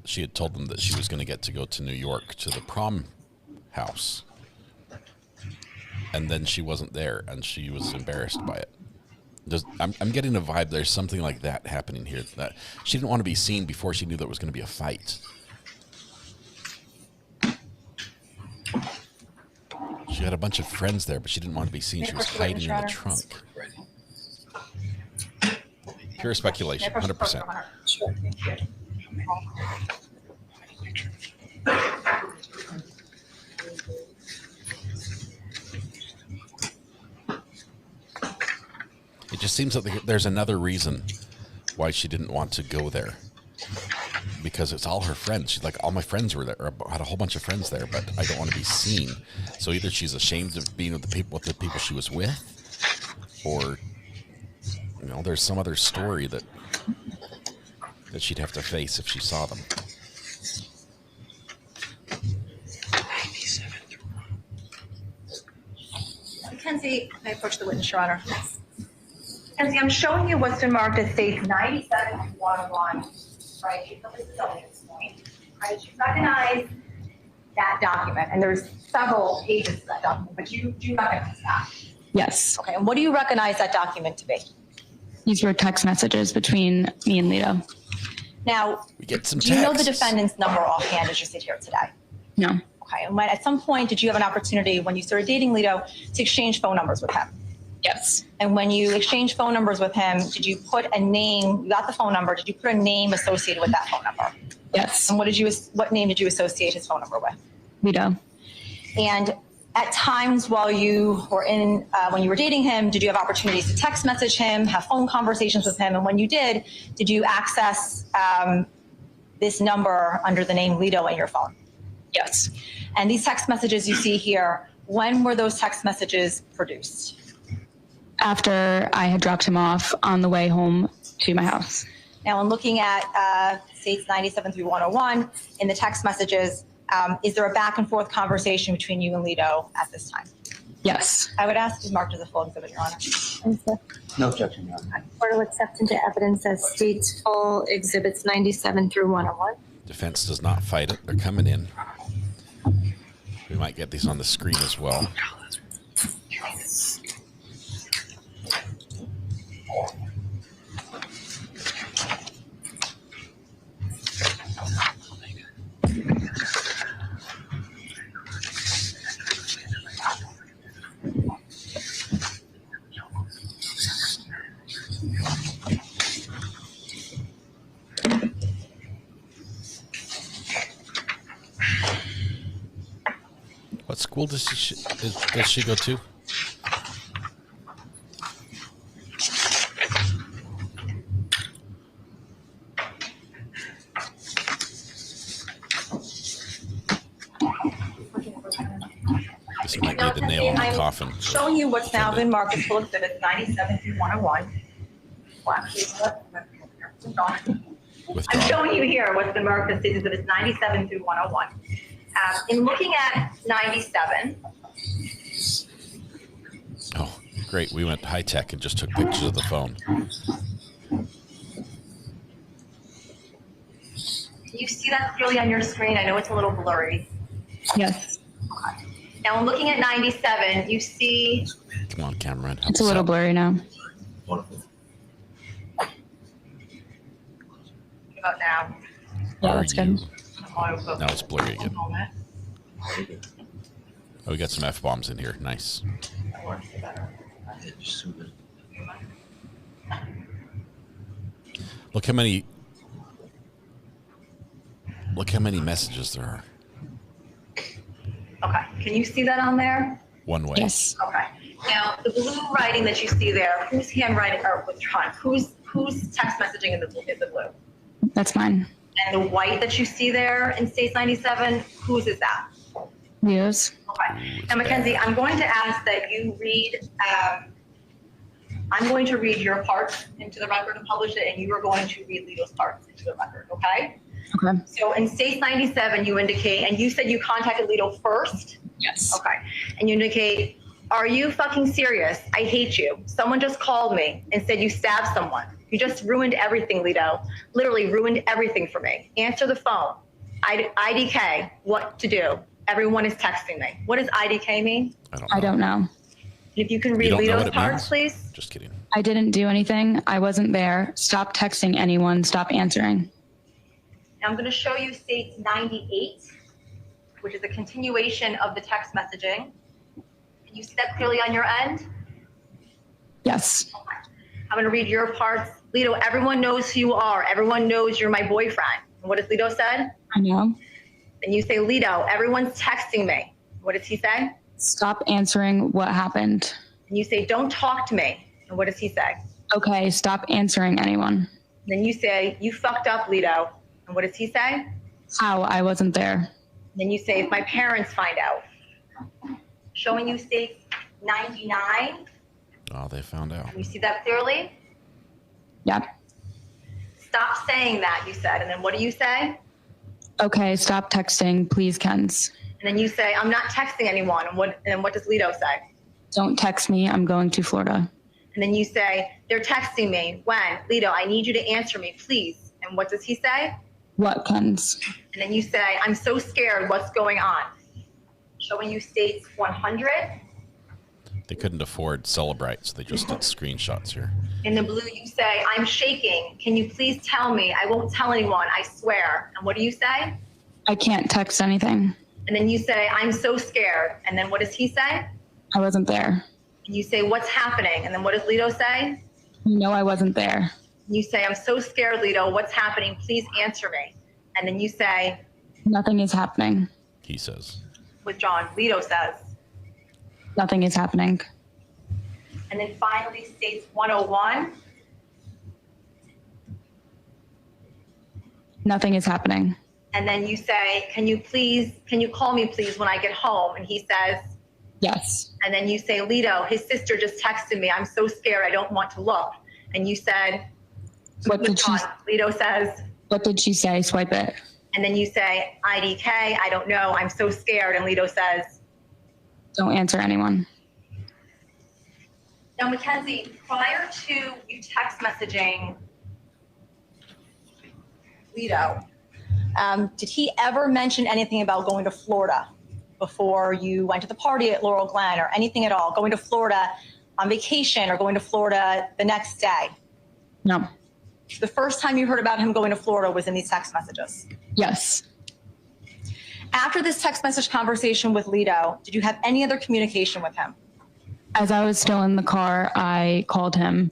she had told them that she was going to get to go to New York to the prom house. And then she wasn't there, and she was embarrassed by it. I'm getting a vibe there's something like that happening here. That she didn't want to be seen before she knew there was going to be a fight. She had a bunch of friends there, but she didn't want to be seen. She was hiding in the trunk. Pure speculation, 100%.
Sure, thank you.
It just seems like there's another reason why she didn't want to go there. Because it's all her friends. She's like, all my friends were there. Or I had a whole bunch of friends there, but I don't want to be seen. So either she's ashamed of being with the people she was with, or there's some other story that she'd have to face if she saw them.
McKenzie, may I approach the witness, Your Honor? McKenzie, I'm showing you what's been marked as states 97-101, right? So this is only this point, right? You recognize that document, and there's several pages of that document, but you do recognize that?
Yes.
Okay, and what do you recognize that document to be?
These were text messages between me and Lito.
Now,
we get some
do you know the defendant's number offhand as you sit here today?
No.
Okay, and at some point, did you have an opportunity when you started dating Lito to exchange phone numbers with him?
Yes.
And when you exchanged phone numbers with him, did you put a name, you got the phone number, did you put a name associated with that phone number?
Yes.
And what name did you associate his phone number with?
Lito.
And at times while you were when you were dating him, did you have opportunities to text message him, have phone conversations with him? And when you did you access this number under the name Lito in your phone?
Yes.
And these text messages you see here, when were those text messages produced?
After I had dropped him off on the way home to my house.
Now, in looking at states 97-101 in the text messages, is there a back and forth conversation between you and Lito at this time?
Yes.
I would ask is marked as a full exhibit, Your Honor.
No objection, Your Honor.
Court will accept into evidence as states full exhibits 97-101.
Defense does not fight it. They're coming in. We might get these on the screen as well. school does she go to? This might be the nail in the coffin.
Showing you what's now been marked as full exhibits 97 through 101. Well, actually, I'm showing you here what's been marked as exhibits 97 through 101. In looking at 97.
Oh, great. We went high tech and just took pictures of the phone.
Can you see that clearly on your screen? I know it's a little blurry.
Yes.
Okay. Now, in looking at 97, you see.
Come on, Cameron.
It's a little blurry now.
What about now?
Yeah, that's good.
Now it's blurry again. Oh, we got some F-bombs in here. Nice. Look how many messages there are.
Okay. Can you see that on there?
One way.
Yes.
Okay. Now, the blue writing that you see there, whose handwriting or withdrawn? Whose text messaging in the blue?
That's mine.
And the white that you see there in States 97, whose is that?
Leo's.
Okay. Now, McKenzie, I'm going to ask that you read. I'm going to read your parts into the record and publish it, and you are going to read Leo's parts into the record. Okay.
Okay.
So in States 97, you indicate, and you said you contacted Lido first?
Yes.
Okay. And you indicate, are you fucking serious? I hate you. Someone just called me and said you stabbed someone. You just ruined everything, Lido. Literally ruined everything for me. Answer the phone. IDK, what to do? Everyone is texting me. What does IDK mean?
I don't know.
If you can read Lido's parts, please.
Just kidding.
I didn't do anything. I wasn't there. Stop texting anyone. Stop answering.
Now I'm going to show you States 98, which is a continuation of the text messaging. Can you see that clearly on your end?
Yes.
Okay. I'm going to read your parts. Lido, everyone knows who you are. Everyone knows you're my boyfriend. And what does Lido said?
I know.
And you say, Lido, everyone's texting me. What does he say?
Stop answering what happened.
And you say, don't talk to me. And what does he say?
Okay, stop answering anyone.
And then you say, you fucked up, Lido. And what does he say?
How? I wasn't there.
And then you say, if my parents find out. Showing you States 99.
Oh, they found out.
Can you see that clearly?
Yep.
Stop saying that, you said. And then what do you say?
Okay, stop texting, please, Kens.
And then you say, I'm not texting anyone. And then what does Lido say?
Don't text me. I'm going to Florida.
And then you say, they're texting me. When? Lido, I need you to answer me, please. And what does he say?
What, Kens?
And then you say, I'm so scared. What's going on? Showing you States 100.
They couldn't afford Celebrite, so they just did screenshots here.
In the blue, you say, I'm shaking. Can you please tell me? I won't tell anyone. I swear. And what do you say?
I can't text anything.
And then you say, I'm so scared. And then what does he say?
I wasn't there.
And you say, what's happening? And then what does Lido say?
No, I wasn't there.
You say, I'm so scared, Lido. What's happening? Please answer me. And then you say,
nothing is happening.
He says.
Withdrawn. Lido says.
Nothing is happening.
And then finally, States 101.
Nothing is happening.
And then you say, can you call me please when I get home? And he says,
yes.
And then you say, Lido, his sister just texted me. I'm so scared. I don't want to look. And you said,
what did she?
Lido says,
what did she say? Swipe it.
And then you say, IDK, I don't know. I'm so scared. And Lido says,
don't answer anyone.
Now, McKenzie, prior to you text messaging Lido, did he ever mention anything about going to Florida before you went to the party at Laurel Glen or anything at all? Going to Florida on vacation or going to Florida the next day?
No.
The first time you heard about him going to Florida was in these text messages?
Yes.
After this text message conversation with Lido, did you have any other communication with him?
As I was still in the car, I called him.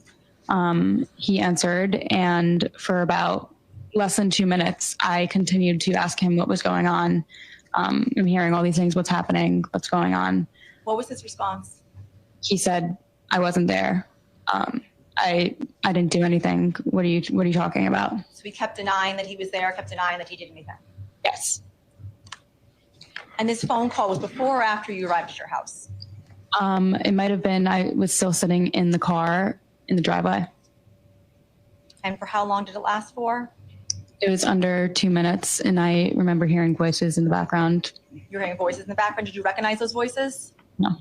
He answered, and for about less than 2 minutes, I continued to ask him what was going on. I'm hearing all these things. What's happening? What's going on?
What was his response?
He said, I wasn't there. I didn't do anything. What are you talking about?
So he kept denying that he was there, kept denying that he did anything.
Yes.
And this phone call was before or after you arrived at your house?
It might have been, I was still sitting in the car in the driveway.
And for how long did it last for?
It was under 2 minutes, and I remember hearing voices in the background.
You were hearing voices in the background. Did you recognize those voices?
No.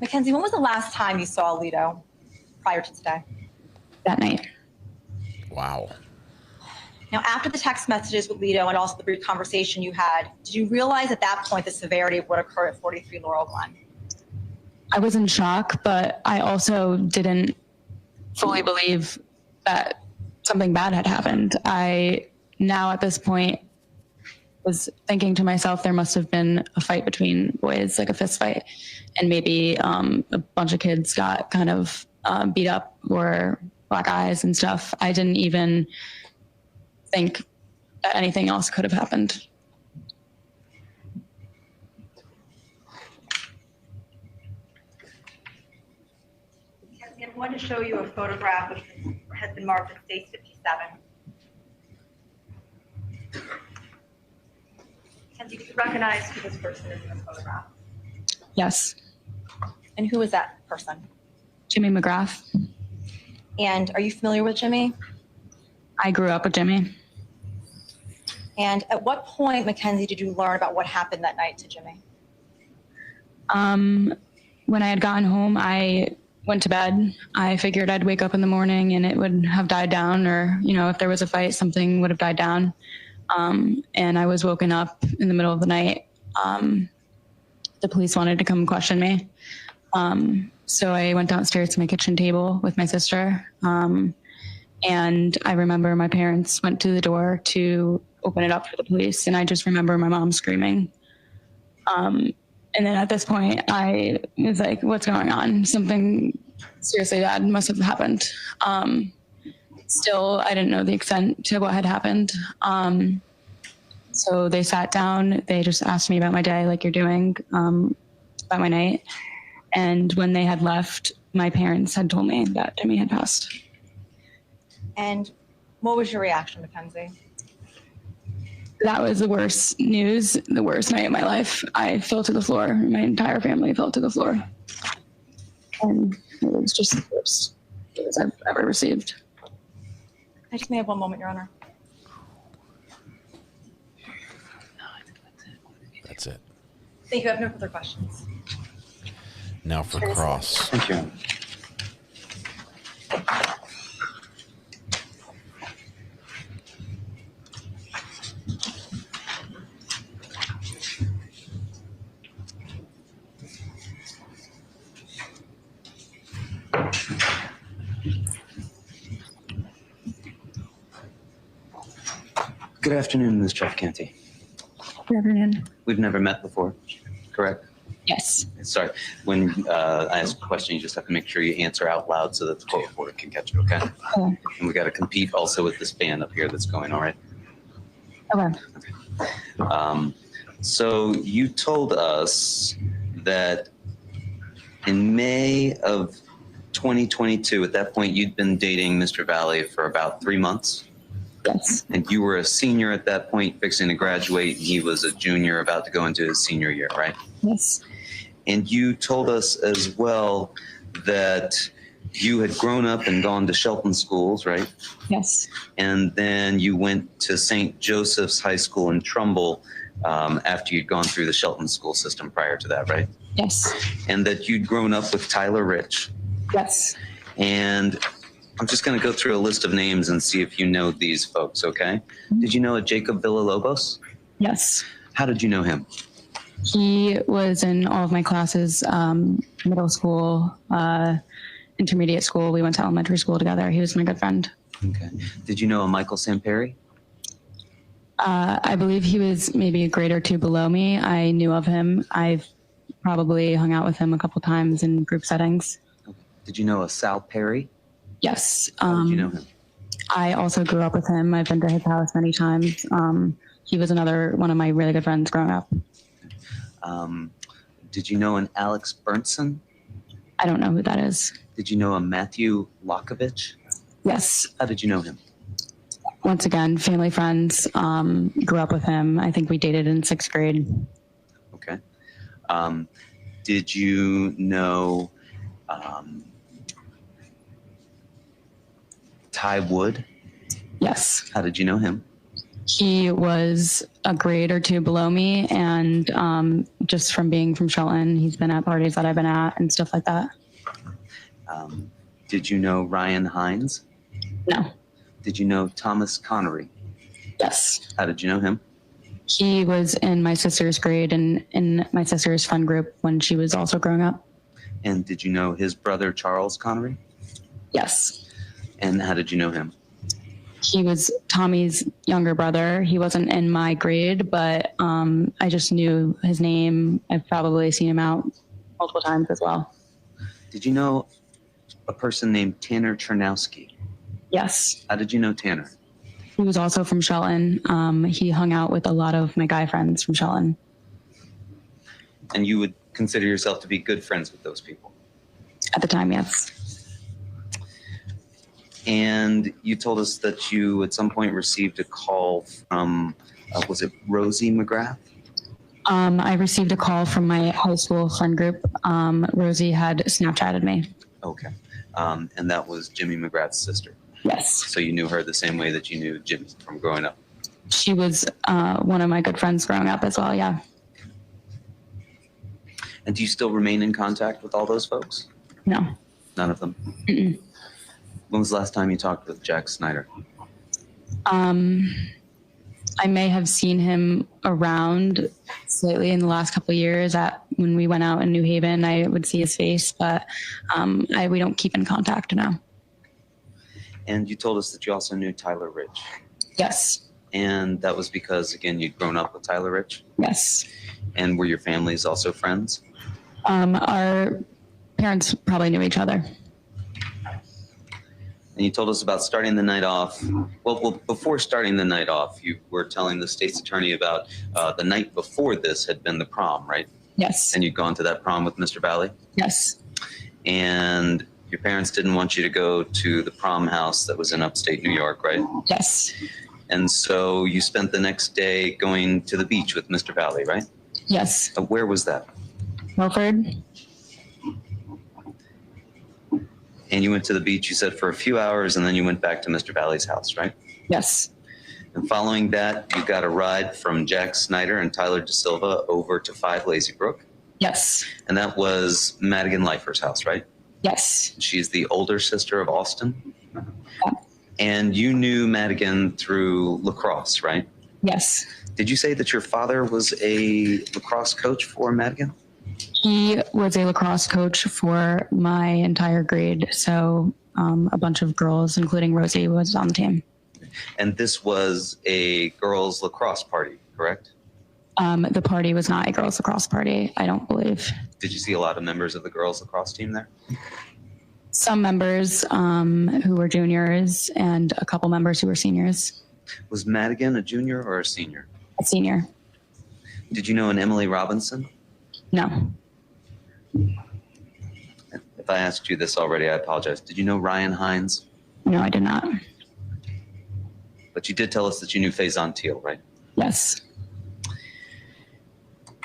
McKenzie, when was the last time you saw Alito prior to today?
That night.
Wow.
Now, after the text messages with Alito and also the brief conversation you had, did you realize at that point the severity of what occurred at 43 Laurel Glen?
I was in shock, but I also didn't fully believe that something bad had happened. I now at this point was thinking to myself, there must have been a fight between boys, like a fist fight, and maybe a bunch of kids got kind of beat up or black eyes and stuff. I didn't even think that anything else could have happened.
I'm going to show you a photograph which has been marked as day 57. Kenzie, do you recognize who this person is in the photograph?
Yes.
And who is that person?
Jimmy McGrath.
And are you familiar with Jimmy?
I grew up with Jimmy.
And at what point, McKenzie, did you learn about what happened that night to Jimmy?
When I had gotten home, I went to bed. I figured I'd wake up in the morning and it would have died down, or, you know, if there was a fight, something would have died down. And I was woken up in the middle of the night. The police wanted to come question me. So I went downstairs to my kitchen table with my sister. And I remember my parents went to the door to open it up for the police. And I just remember my mom screaming. And then at this point, I was like, what's going on? Something seriously bad must have happened. Still, I didn't know the extent to what had happened. So they sat down. They just asked me about my day, like you're doing, about my night. And when they had left, my parents had told me that Jimmy had passed.
And what was your reaction, McKenzie?
That was the worst news, the worst night of my life. I fell to the floor. My entire family fell to the floor. And it was just the worst news I've ever received.
I just may have one moment, Your Honor.
That's it.
Thank you. I have no further questions.
Now for cross.
Thank you. Good afternoon, Ms. Trafficanti.
Good afternoon.
We've never met before, correct?
Yes.
Sorry, when I ask a question, you just have to make sure you answer out loud so that the court reporter can catch it, okay?
Okay.
And we got to compete also with this fan up here that's going, all right?
Okay.
So you told us that in May of 2022, at that point, you'd been dating Mr. Valle for about 3 months?
Yes.
And you were a senior at that point, fixing to graduate. He was a junior about to go into his senior year, right?
Yes.
And you told us as well that you had grown up and gone to Shelton schools, right?
Yes.
And then you went to St. Joseph's High School in Trumbull after you'd gone through the Shelton school system prior to that, right?
Yes.
And that you'd grown up with Tyler Rich.
Yes.
And I'm just going to go through a list of names and see if you know these folks, okay? Mm-hmm. Did you know a Jacob Villalobos?
Yes.
How did you know him?
He was in all of my classes, middle school, intermediate school. We went to elementary school together. He was my good friend.
Okay. Did you know a Michael Samperi?
I believe he was maybe a grade or two below me. I knew of him. I've probably hung out with him a couple times in group settings.
Okay. Did you know a Sal Perry?
Yes.
How did you know him?
I also grew up with him. I've been to his house many times. He was another one of my really good friends growing up.
Did you know an Alex Bernson?
I don't know who that is.
Did you know a Matthew Lokovich?
Yes.
How did you know him?
Once again, family friends. Grew up with him. I think we dated in 6th grade.
Okay. Did you know Ty Wood?
Yes.
How did you know him?
He was a grade or 2 below me, and just from being from Shelton, he's been at parties that I've been at and stuff like that.
Did you know Ryan Hines?
No.
Did you know Thomas Connery?
Yes.
How did you know him?
He was in my sister's grade and in my sister's fun group when she was also growing up.
And did you know his brother, Charles Connery?
Yes.
And how did you know him?
He was Tommy's younger brother. He wasn't in my grade, but I just knew his name. I've probably seen him out multiple times as well.
Did you know a person named Tanner Chernowski?
Yes.
How did you know Tanner?
He was also from Shelton. He hung out with a lot of my guy friends from Shelton.
And you would consider yourself to be good friends with those people?
At the time, yes.
And you told us that you at some point received a call from, was it Rosie McGrath?
I received a call from my high school friend group. Rosie had Snapchatted me.
Okay. And that was Jimmy McGrath's sister?
Yes.
So you knew her the same way that you knew Jimmy from growing up?
She was one of my good friends growing up as well, yeah.
And do you still remain in contact with all those folks?
No.
None of them?
Mm-mm.
When was the last time you talked with Jack Snyder?
I may have seen him around slightly in the last couple of years. When we went out in New Haven, I would see his face, but we don't keep in contact now.
And you told us that you also knew Tyler Rich.
Yes.
And that was because, again, you'd grown up with Tyler Rich?
Yes.
And were your families also friends?
Our parents probably knew each other.
And you told us about starting the night off. Well, before starting the night off, you were telling the state's attorney about the night before this had been the prom, right?
Yes.
And you'd gone to that prom with Mr. Valle?
Yes.
And your parents didn't want you to go to the prom house that was in upstate New York, right?
Yes.
And so you spent the next day going to the beach with Mr. Valle, right?
Yes.
Where was that?
Milford.
And you went to the beach, you said, for a few hours, and then you went back to Mr. Valle's house, right?
Yes.
And following that, you got a ride from Jack Snyder and Tyler DeSilva over to 5 Lazy Brook.
Yes.
And that was Madigan Leifer's house, right?
Yes.
She's the older sister of Austin. Yeah. And you knew Madigan through lacrosse, right?
Yes.
Did you say that your father was a lacrosse coach for Madigan?
He was a lacrosse coach for my entire grade. So a bunch of girls, including Rosie, was on the team.
And this was a girls' lacrosse party, correct?
The party was not a girls' lacrosse party, I don't believe.
Did you see a lot of members of the girls' lacrosse team there?
Some members who were juniors and a couple members who were seniors.
Was Madigan a junior or a senior?
A senior.
Did you know an Emily Robinson?
No.
If I asked you this already, I apologize. Did you know Ryan Hines?
No, I did not.
But you did tell us that you knew Faison Teal, right?
Yes.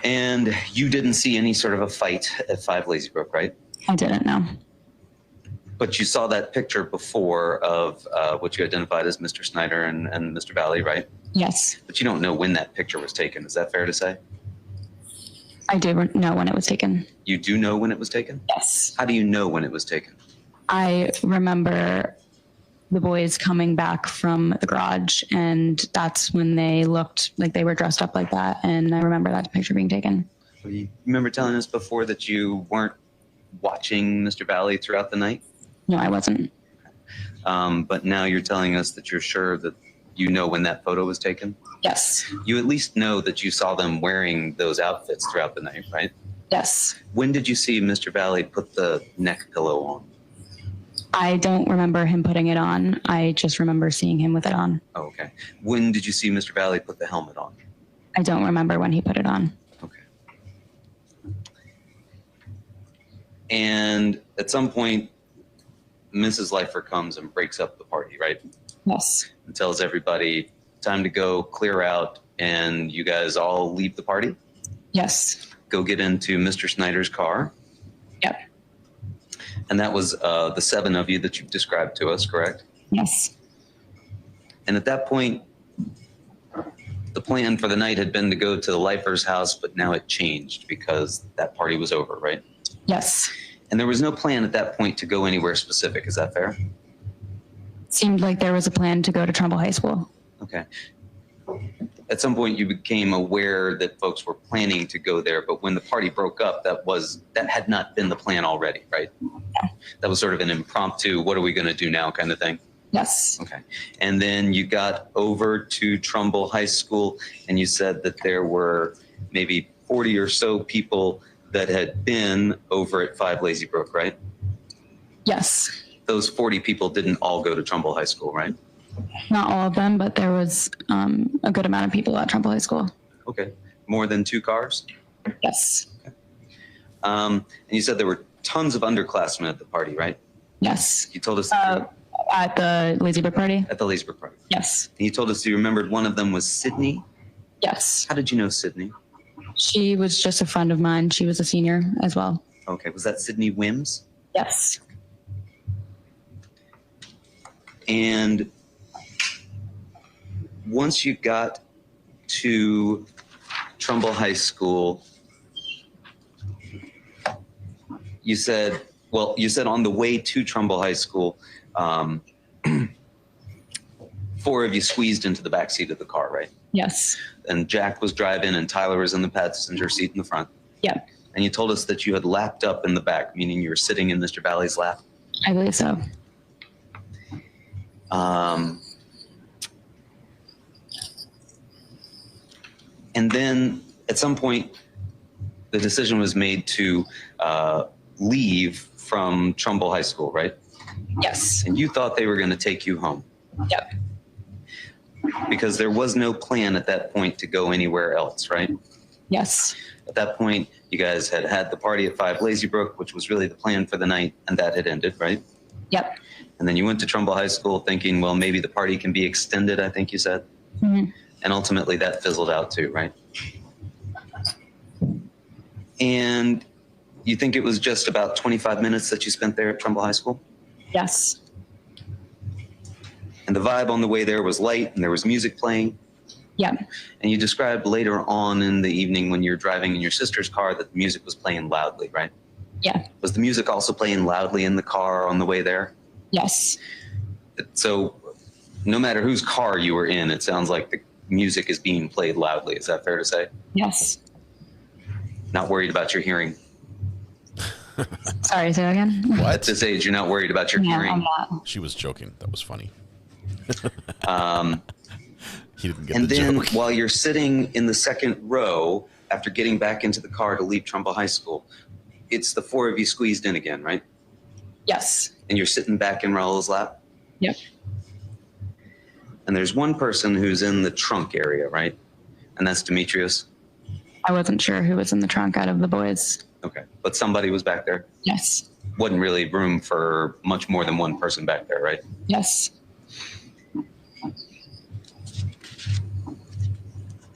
And you didn't see any sort of a fight at 5 Lazy Brook, right?
I didn't, no.
But you saw that picture before of what you identified as Mr. Snyder and Mr. Valle, right?
Yes.
But you don't know when that picture was taken. Is that fair to say?
I do know when it was taken.
You do know when it was taken?
Yes.
How do you know when it was taken?
I remember the boys coming back from the garage, and that's when they looked like they were dressed up like that. And I remember that picture being taken.
You remember telling us before that you weren't watching Mr. Valle throughout the night?
No, I wasn't.
But now you're telling us that you're sure that you know when that photo was taken?
Yes.
You at least know that you saw them wearing those outfits throughout the night, right?
Yes.
When did you see Mr. Valle put the neck pillow on?
I don't remember him putting it on. I just remember seeing him with it on.
Oh, okay. When did you see Mr. Valle put the helmet on?
I don't remember when he put it on.
Okay. And at some point, Mrs. Leifer comes and breaks up the party, right?
Yes.
And tells everybody, time to go, clear out, and you guys all leave the party?
Yes.
Go get into Mr. Snyder's car?
Yep.
And that was the 7 of you that you've described to us, correct?
Yes.
And at that point, the plan for the night had been to go to the Leifer's house, but now it changed because that party was over, right?
Yes.
And there was no plan at that point to go anywhere specific. Is that fair?
Seemed like there was a plan to go to Trumbull High School.
Okay. At some point, you became aware that folks were planning to go there, but when the party broke up, that had not been the plan already, right?
Yeah.
That was sort of an impromptu, what are we going to do now kind of thing?
Yes.
Okay. And then you got over to Trumbull High School, and you said that there were maybe 40 or so people that had been over at 5 Lazy Brook, right?
Yes.
Those 40 people didn't all go to Trumbull High School, right?
Not all of them, but there was a good amount of people at Trumbull High School.
Okay. More than 2 cars?
Yes.
Okay. And you said there were tons of underclassmen at the party, right?
Yes.
You told us
at the Lazy Brook party?
At the Lazy Brook party.
Yes.
And you told us you remembered one of them was Sydney?
Yes.
How did you know Sydney?
She was just a friend of mine. She was a senior as well.
Okay. Was that Sydney Wims?
Yes.
And once you got to Trumbull High School, you said on the way to Trumbull High School, 4 of you squeezed into the back seat of the car, right?
Yes.
And Jack was driving and Tyler was in the passenger seat in the front.
Yep.
And you told us that you had lapped up in the back, meaning you were sitting in Mr. Valle's lap.
I believe so.
And then at some point, the decision was made to leave from Trumbull High School, right?
Yes.
And you thought they were going to take you home.
Yep.
Because there was no plan at that point to go anywhere else, right?
Yes.
At that point, you guys had had the party at 5 Lazy Brook, which was really the plan for the night, and that had ended, right?
Yep.
And then you went to Trumbull High School thinking, well, maybe the party can be extended, I think you said.
Mm-hmm.
And ultimately that fizzled out too, right? And you think it was just about 25 minutes that you spent there at Trumbull High School?
Yes.
And the vibe on the way there was light and there was music playing.
Yeah.
And you described later on in the evening when you were driving in your sister's car that the music was playing loudly, right?
Yeah.
Was the music also playing loudly in the car on the way there?
Yes.
So no matter whose car you were in, it sounds like the music is being played loudly. Is that fair to say?
Yes.
Not worried about your hearing?
Sorry, say that again?
What?
At this age, you're not worried about your hearing?
I'm not.
She was joking. That was funny. He didn't get
and
the
then
joke.
While you're sitting in the second row, after getting back into the car to leave Trumbull High School, it's the 4 of you squeezed in again, right?
Yes.
And you're sitting back in Raul's lap?
Yep.
And there's one person who's in the trunk area, right? And that's Demetrius?
I wasn't sure who was in the trunk out of the boys.
Okay. But somebody was back there?
Yes.
Wasn't really room for much more than one person back there, right?
Yes.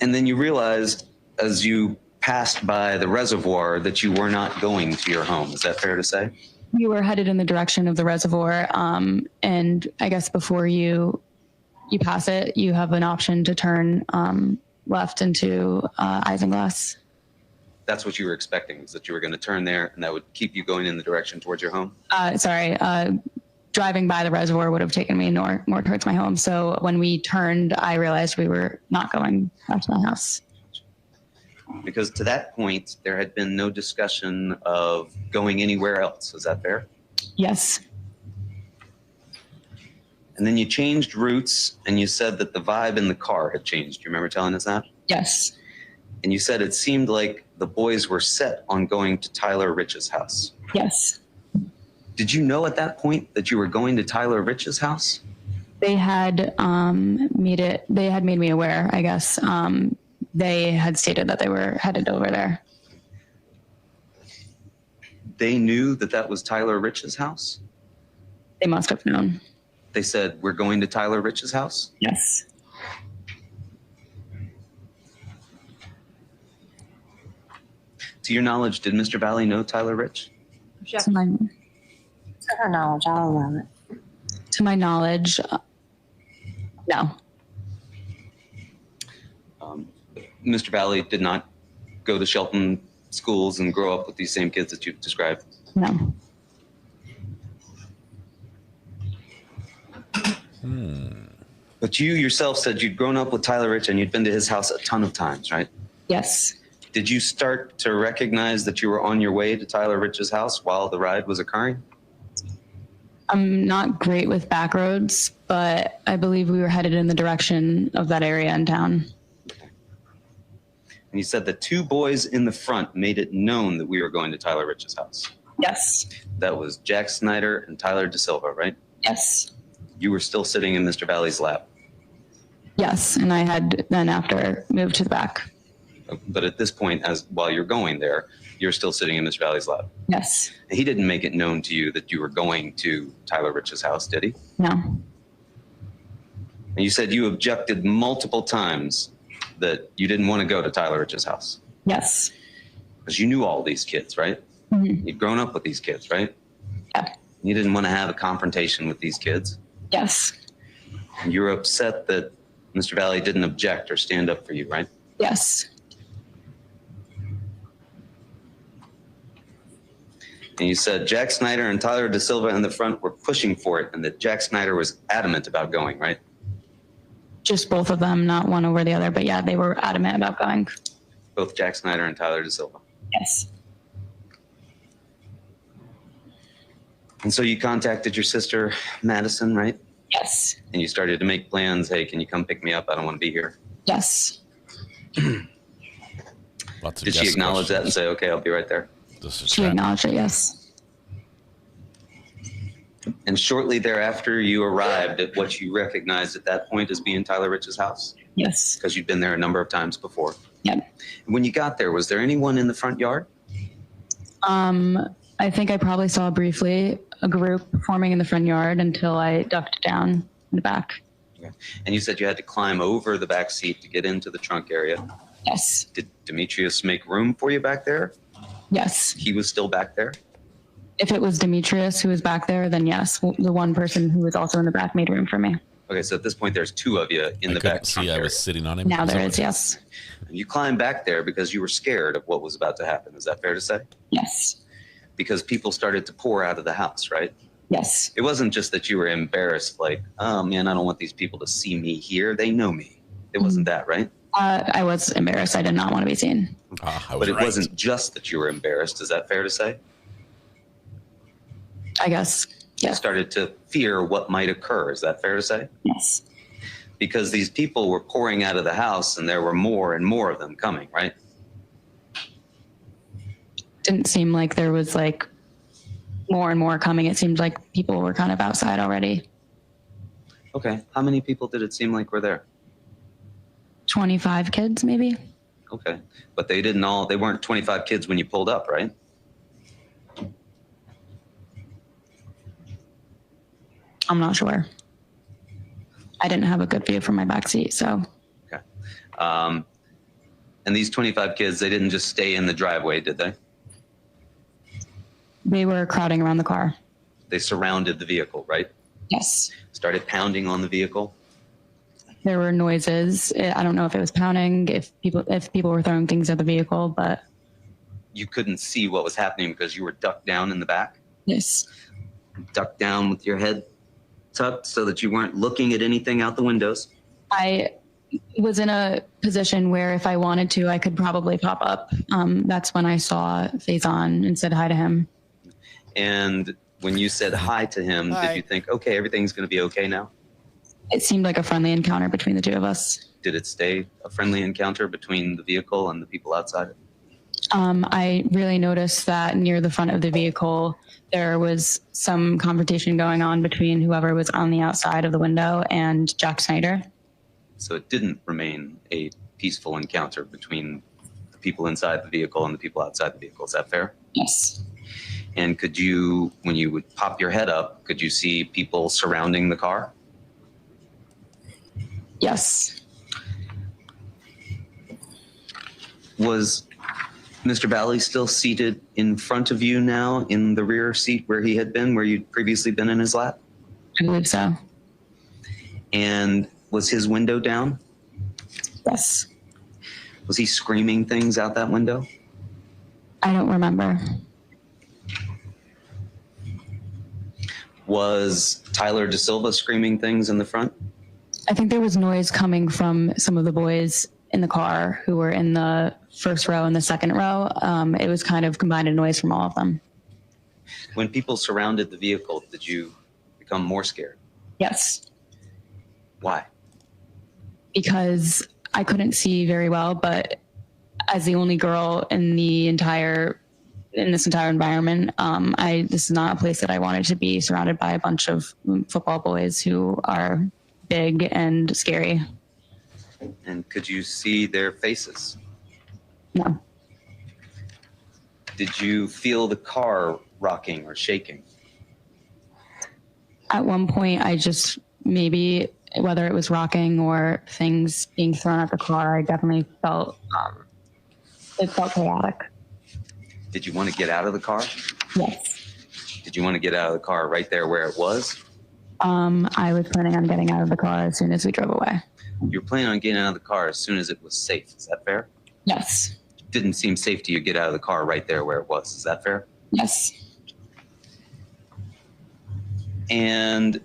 And then you realized as you passed by the reservoir that you were not going to your home. Is that fair to say?
You were headed in the direction of the reservoir. And I guess before you pass it, you have an option to turn left into Isinglass.
That's what you were expecting, is that you were going to turn there and that would keep you going in the direction towards your home?
Driving by the reservoir would have taken me more towards my home. So when we turned, I realized we were not going back to my house.
Because to that point, there had been no discussion of going anywhere else. Is that fair?
Yes.
And then you changed routes and you said that the vibe in the car had changed. Do you remember telling us that?
Yes.
And you said it seemed like the boys were set on going to Tyler Rich's house.
Yes.
Did you know at that point that you were going to Tyler Rich's house?
They had made me aware, I guess. They had stated that they were headed over there.
They knew that that was Tyler Rich's house?
They must have known.
They said, we're going to Tyler Rich's house?
Yes.
To your knowledge, did Mr. Valle know Tyler Rich?
To her knowledge, I'll allow it.
To my knowledge, no.
Mr. Valle did not go to Shelton schools and grow up with these same kids that you've described?
No.
But you yourself said you'd grown up with Tyler Rich and you'd been to his house a ton of times, right?
Yes.
Did you start to recognize that you were on your way to Tyler Rich's house while the ride was occurring?
I'm not great with back roads, but I believe we were headed in the direction of that area in town.
And you said the two boys in the front made it known that we were going to Tyler Rich's house.
Yes.
That was Jack Snyder and Tyler DeSilva, right?
Yes.
You were still sitting in Mr. Valle's lap.
Yes, and I had then after moved to the back.
But at this point, while you're going there, you're still sitting in Mr. Valle's lap.
Yes.
And he didn't make it known to you that you were going to Tyler Rich's house, did he?
No.
And you said you objected multiple times that you didn't want to go to Tyler Rich's house.
Yes.
Because you knew all these kids, right?
Mm-hmm.
You'd grown up with these kids, right?
Yeah.
You didn't want to have a confrontation with these kids.
Yes.
And you were upset that Mr. Valle didn't object or stand up for you, right?
Yes.
And you said Jack Snyder and Tyler DeSilva in the front were pushing for it and that Jack Snyder was adamant about going, right?
Just both of them, not one over the other, but yeah, they were adamant about going.
Both Jack Snyder and Tyler DeSilva.
Yes.
And so you contacted your sister, Madison, right?
Yes.
And you started to make plans. Hey, can you come pick me up? I don't want to be here.
Yes.
Did she acknowledge that and say, okay, I'll be right there?
She acknowledged it, yes.
And shortly thereafter, you arrived at what you recognized at that point as being Tyler Rich's house?
Yes.
Because you'd been there a number of times before.
Yep.
When you got there, was there anyone in the front yard?
I think I probably saw briefly a group forming in the front yard until I ducked down in the back.
Okay. And you said you had to climb over the back seat to get into the trunk area.
Yes.
Did Demetrius make room for you back there?
Yes.
He was still back there?
If it was Demetrius who was back there, then yes, the one person who was also in the back made room for me.
Okay, so at this point, there's two of you in the back.
See, I was sitting on him.
Now there is, yes.
And you climbed back there because you were scared of what was about to happen. Is that fair to say?
Yes.
Because people started to pour out of the house, right?
Yes.
It wasn't just that you were embarrassed, like, oh man, I don't want these people to see me here. They know me. It wasn't that, right?
I was embarrassed. I did not want to be seen.
But it wasn't just that you were embarrassed. Is that fair to say?
I guess.
You
Yes.
started to fear what might occur. Is that fair to say?
Yes.
Because these people were pouring out of the house and there were more and more of them coming, right?
Didn't seem like there was like more and more coming. It seemed like people were kind of outside already.
Okay. How many people did it seem like were there?
25 kids, maybe.
Okay. But they weren't 25 kids when you pulled up, right?
I'm not sure. I didn't have a good view from my back seat, so.
Okay. And these 25 kids, they didn't just stay in the driveway, did they?
They were crowding around the car.
They surrounded the vehicle, right?
Yes.
Started pounding on the vehicle.
There were noises. I don't know if it was pounding, if people were throwing things at the vehicle, but.
You couldn't see what was happening because you were ducked down in the back?
Yes.
Ducked down with your head tucked so that you weren't looking at anything out the windows?
I was in a position where if I wanted to, I could probably pop up. That's when I saw Faison and said hi to him.
And when you said hi to him, Did you think, okay, everything's going to be okay now?
It seemed like a friendly encounter between the two of us.
Did it stay a friendly encounter between the vehicle and the people outside?
I really noticed that near the front of the vehicle, there was some confrontation going on between whoever was on the outside of the window and Jack Snyder.
So it didn't remain a peaceful encounter between the people inside the vehicle and the people outside the vehicle. Is that fair?
Yes.
And could you, when you would pop your head up, could you see people surrounding the car?
Yes.
Was Mr. Valle still seated in front of you now in the rear seat where he had been, where you'd previously been in his lap?
I believe so.
And was his window down?
Yes.
Was he screaming things out that window?
I don't remember.
Was Tyler Da Silva screaming things in the front?
I think there was noise coming from some of the boys in the car who were in the first row and the second row. It was kind of combined noise from all of them.
When people surrounded the vehicle, did you become more scared?
Yes.
Why?
Because I couldn't see very well, but as the only girl in this entire environment, this is not a place that I wanted to be surrounded by a bunch of football boys who are big and scary.
And could you see their faces?
No.
Did you feel the car rocking or shaking?
At one point, I just maybe, whether it was rocking or things being thrown at the car, I definitely felt it felt chaotic.
Did you want to get out of the car?
Yes.
Did you want to get out of the car right there where it was?
I was planning on getting out of the car as soon as we drove away.
You were planning on getting out of the car as soon as it was safe. Is that fair?
Yes.
Didn't seem safe to you to get out of the car right there where it was. Is that fair?
Yes.
And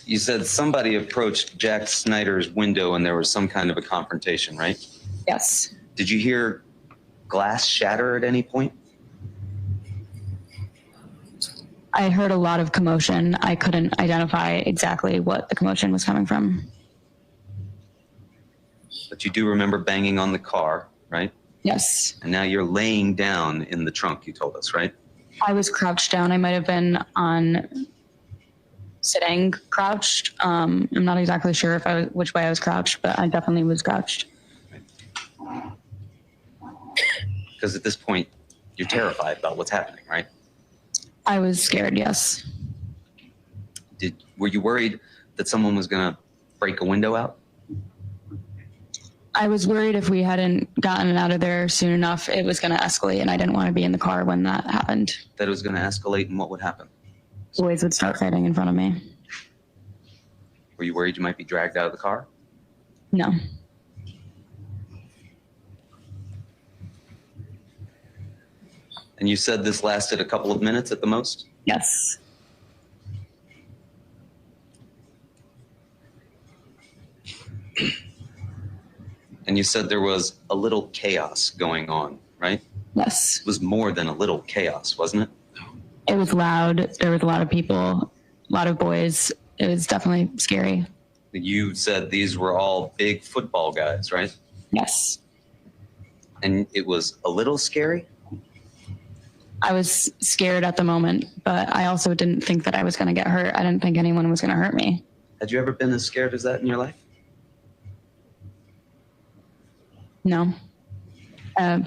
you said somebody approached Jack Snyder's window and there was some kind of a confrontation, right?
Yes.
Did you hear glass shatter at any point?
I heard a lot of commotion. I couldn't identify exactly what the commotion was coming from.
But you do remember banging on the car, right?
Yes.
And now you're laying down in the trunk, you told us, right?
I was crouched down. I might have been on sitting crouched. I'm not exactly sure which way I was crouched, but I definitely was crouched.
Because at this point, you're terrified about what's happening, right?
I was scared, yes.
Were you worried that someone was going to break a window out?
I was worried if we hadn't gotten out of there soon enough, it was going to escalate, and I didn't want to be in the car when that happened.
That it was going to escalate, and what would happen?
Boys would start fighting in front of me.
Were you worried you might be dragged out of the car?
No.
And you said this lasted a couple of minutes at the most?
Yes.
And you said there was a little chaos going on, right?
Yes.
It was more than a little chaos, wasn't it?
It was loud. There was a lot of people, a lot of boys. It was definitely scary.
You said these were all big football guys, right?
Yes.
And it was a little scary?
I was scared at the moment, but I also didn't think that I was going to get hurt. I didn't think anyone was going to hurt me.
Had you ever been as scared as that in your life?
No.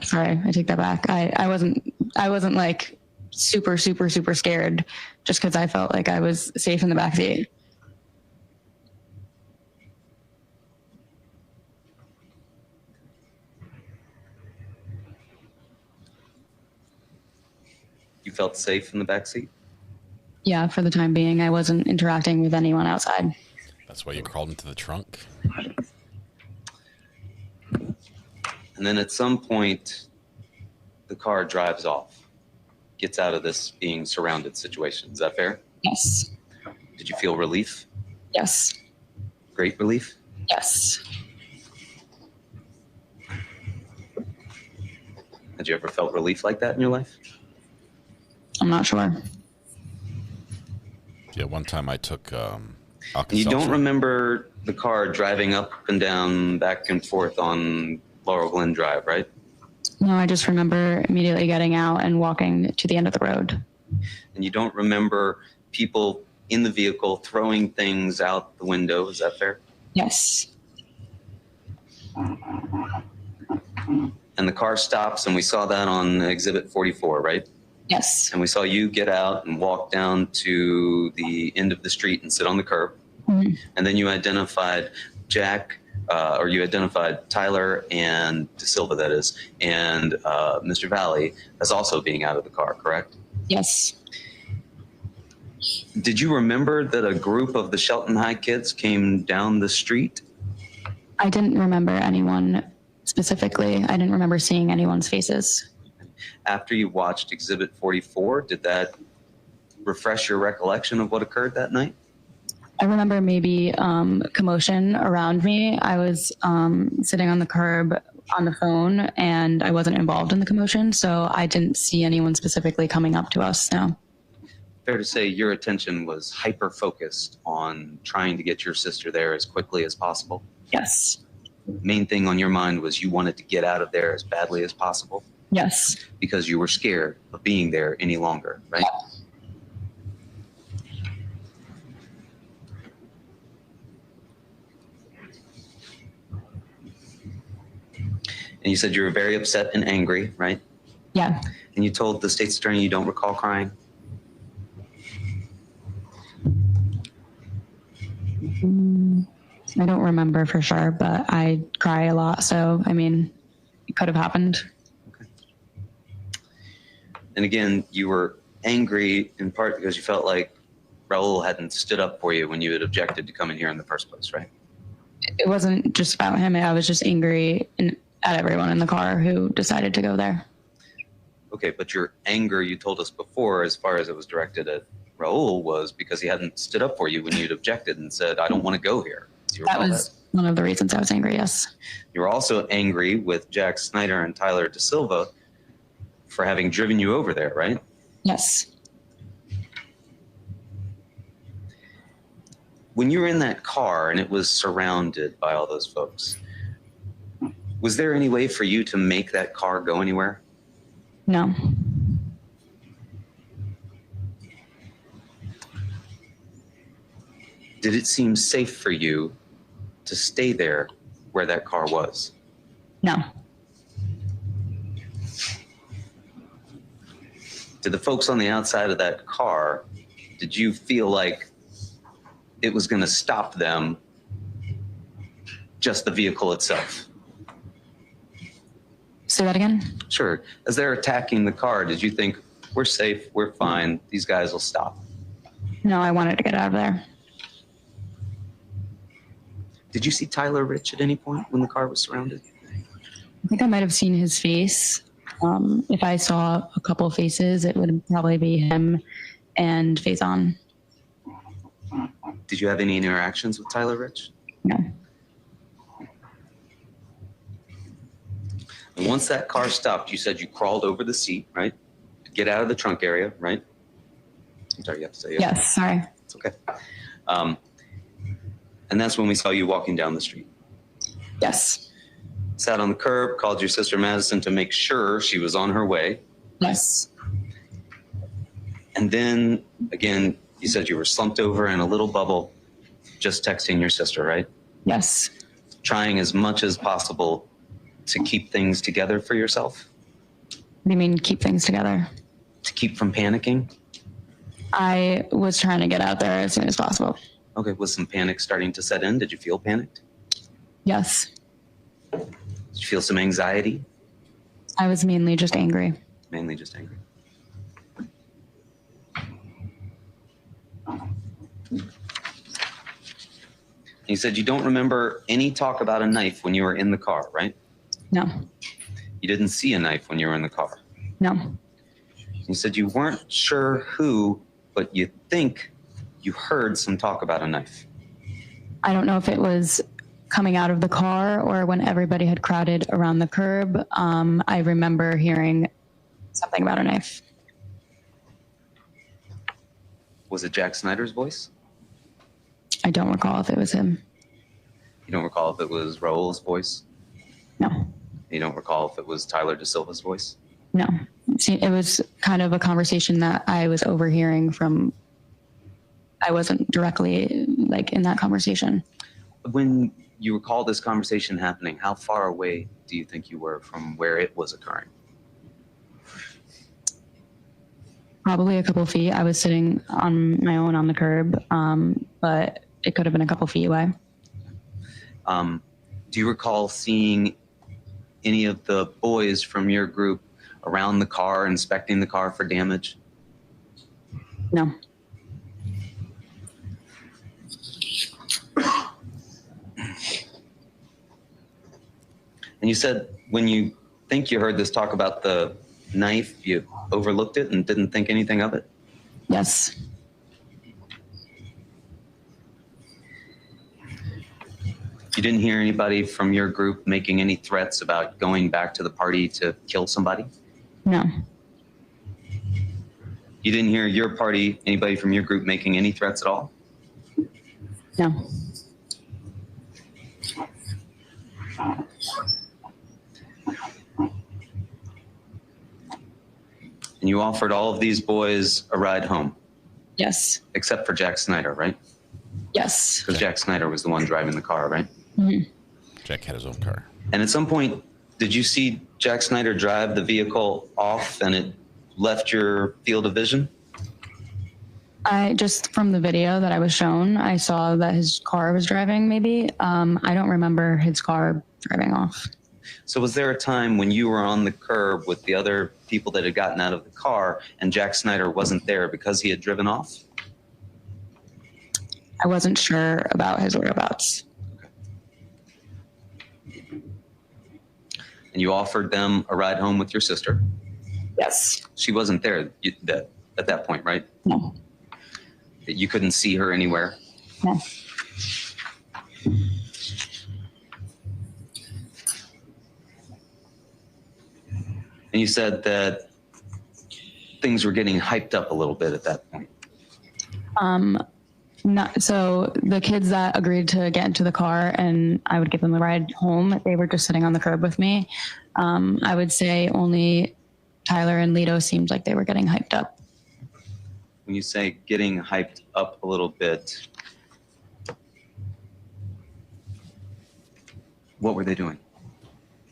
Sorry, I take that back. I wasn't like super scared just because I felt like I was safe in the backseat.
You felt safe in the backseat?
Yeah, for the time being, I wasn't interacting with anyone outside.
That's why you crawled into the trunk?
And then at some point, the car drives off, gets out of this being surrounded situation. Is that fair?
Yes.
Did you feel relief?
Yes.
Great relief?
Yes.
Had you ever felt relief like that in your life?
I'm not sure.
Yeah, one time I took
You don't remember the car driving up and down, back and forth on Laurel Glen Drive, right?
No, I just remember immediately getting out and walking to the end of the road.
And you don't remember people in the vehicle throwing things out the window, is that fair?
Yes.
And the car stops, and we saw that on Exhibit 44, right?
Yes.
And we saw you get out and walk down to the end of the street and sit on the curb.
Mm-hmm.
And then you identified you identified Tyler and De Silva, that is, and Mr. Valle as also being out of the car, correct?
Yes.
Did you remember that a group of the Shelton High kids came down the street?
I didn't remember anyone specifically. I didn't remember seeing anyone's faces.
After you watched Exhibit 44, did that refresh your recollection of what occurred that night?
I remember maybe commotion around me. I was sitting on the curb on the phone, and I wasn't involved in the commotion, so I didn't see anyone specifically coming up to us. No.
Fair to say your attention was hyper-focused on trying to get your sister there as quickly as possible?
Yes.
Main thing on your mind was you wanted to get out of there as badly as possible?
Yes.
Because you were scared of being there any longer, right? And you said you were very upset and angry, right?
Yeah.
And you told the state's attorney you don't recall crying?
I don't remember for sure, but I cry a lot. So, I mean, it could have happened.
Okay. And again, you were angry in part because you felt like Raul hadn't stood up for you when you had objected to coming here in the first place, right?
It wasn't just about him. I was just angry at everyone in the car who decided to go there.
Okay, but your anger, you told us before, as far as it was directed at Raul, was because he hadn't stood up for you when you'd objected and said, I don't want to go here.
That was one of the reasons I was angry, yes.
You were also angry with Jack Snyder and Tyler De Silva for having driven you over there, right?
Yes.
When you were in that car and it was surrounded by all those folks, was there any way for you to make that car go anywhere?
No.
Did it seem safe for you to stay there where that car was?
No.
Did the folks on the outside of that car, did you feel like it was going to stop them, just the vehicle itself?
Say that again?
Sure. As they're attacking the car, did you think, we're safe, we're fine, these guys will stop?
No, I wanted to get out of there.
Did you see Tyler Rich at any point when the car was surrounded?
I think I might have seen his face. If I saw a couple of faces, it would probably be him and Faison.
Did you have any interactions with Tyler Rich?
No.
And once that car stopped, you said you crawled over the seat, right? To get out of the trunk area, right? I'm sorry, you have to say yes.
Yes, sorry.
It's okay. And that's when we saw you walking down the street.
Yes.
Sat on the curb, called your sister Madison to make sure she was on her way.
Yes.
And then, again, you said you were slumped over in a little bubble, just texting your sister, right?
Yes.
Trying as much as possible to keep things together for yourself?
What do you mean keep things together?
To keep from panicking?
I was trying to get out there as soon as possible.
Okay, was some panic starting to set in? Did you feel panicked?
Yes.
Did you feel some anxiety?
I was mainly just angry.
Mainly just angry. You said you don't remember any talk about a knife when you were in the car, right?
No.
You didn't see a knife when you were in the car?
No.
You said you weren't sure who, but you think you heard some talk about a knife.
I don't know if it was coming out of the car or when everybody had crowded around the curb. I remember hearing something about a knife.
Was it Jack Snyder's voice?
I don't recall if it was him.
You don't recall if it was Raul's voice?
No.
You don't recall if it was Tyler DeSilva's voice?
No, see, it was kind of a conversation that I was overhearing from. I wasn't directly like in that conversation.
When you recall this conversation happening, how far away do you think you were from where it was occurring?
Probably a couple feet. I was sitting on my own on the curb, but it could have been a couple feet away.
Do you recall seeing any of the boys from your group around the car, inspecting the car for damage?
No.
And you said when you think you heard this talk about the knife, you overlooked it and didn't think anything of it?
Yes.
You didn't hear anybody from your group making any threats about going back to the party to kill somebody?
No.
You didn't hear your party, anybody from your group making any threats at all?
No.
And you offered all of these boys a ride home?
Yes.
Except for Jack Snyder, right?
Yes.
Because Jack Snyder was the one driving the car, right?
Mm-hmm.
Jack had his own car.
And at some point, did you see Jack Snyder drive the vehicle off and it left your field of vision?
I just, from the video that I was shown, I saw that his car was driving maybe. I don't remember his car driving off.
So was there a time when you were on the curb with the other people that had gotten out of the car and Jack Snyder wasn't there because he had driven off?
I wasn't sure about his whereabouts.
And you offered them a ride home with your sister?
Yes.
She wasn't there at that point, right?
No.
You couldn't see her anywhere?
No.
And you said that things were getting hyped up a little bit at that point.
So the kids that agreed to get into the car and I would give them a ride home, they were just sitting on the curb with me. I would say only Tyler and Lito seemed like they were getting hyped up.
When you say getting hyped up a little bit, what were they doing?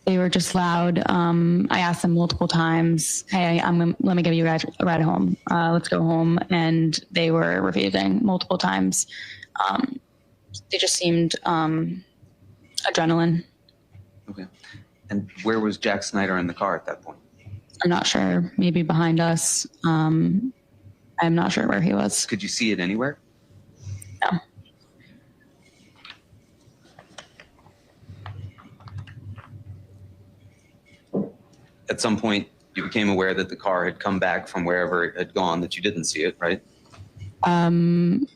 They were just loud. I asked them multiple times, hey, let me give you guys a ride home. Let's go home. And they were refusing multiple times. They just seemed adrenaline.
Okay. And where was Jack Snyder in the car at that point?
I'm not sure. Maybe behind us. I'm not sure where he was.
Could you see it anywhere?
No.
At some point, you became aware that the car had come back from wherever it had gone, that you didn't see it, right?
I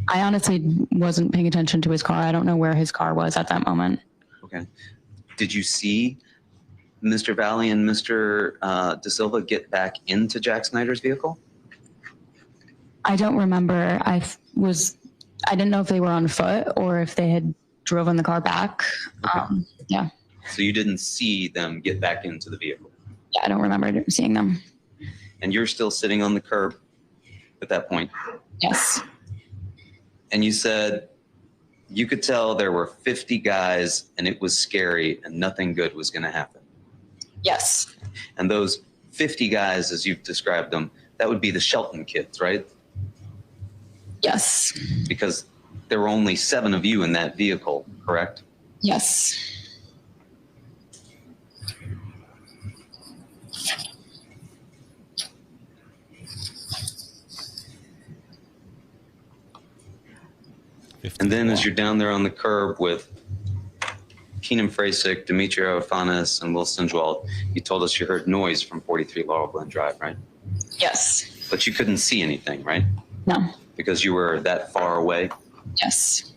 honestly wasn't paying attention to his car. I don't know where his car was at that moment.
Okay. Did you see Mr. Valle and Mr. DeSilva get back into Jack Snyder's vehicle?
I don't remember. I didn't know if they were on foot or if they had driven the car back.
Okay.
Yeah.
So you didn't see them get back into the vehicle?
Yeah, I don't remember seeing them.
And you're still sitting on the curb at that point?
Yes.
And you said you could tell there were 50 guys and it was scary and nothing good was going to happen.
Yes.
And those 50 guys, as you've described them, that would be the Shelton kids, right?
Yes.
Because there were only 7 of you in that vehicle, correct?
Yes.
And then as you're down there on the curb with Keenan Frasick, Dimitri Arofanis, and Will Sinjwald, you told us you heard noise from 43 Laurel Glen Drive, right?
Yes.
But you couldn't see anything, right?
No.
Because you were that far away?
Yes.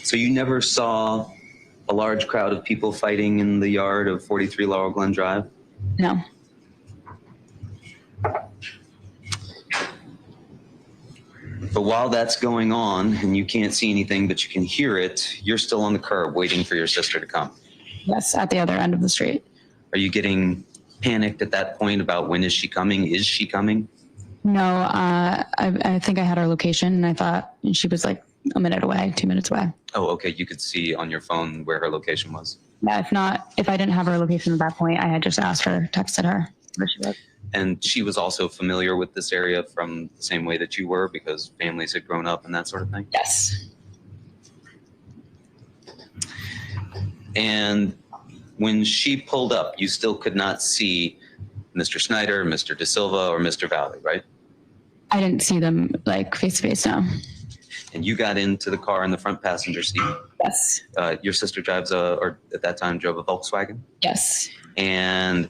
So you never saw a large crowd of people fighting in the yard of 43 Laurel Glen Drive?
No.
But while that's going on and you can't see anything, but you can hear it, you're still on the curb waiting for your sister to come.
Yes, at the other end of the street.
Are you getting panicked at that point about when is she coming? Is she coming?
No, I think I had her location, and I thought she was like a minute away, 2 minutes away.
Oh, okay. You could see on your phone where her location was.
Yeah, if I didn't have her location at that point, I had just asked her, texted her where she was.
And she was also familiar with this area from the same way that you were, because families had grown up and that sort of thing?
Yes.
And when she pulled up, you still could not see Mr. Snyder, Mr. De Silva, or Mr. Valle, right?
I didn't see them like face to face, no.
And you got into the car in the front passenger seat.
Yes.
Your sister drives or at that time drove a Volkswagen?
Yes.
And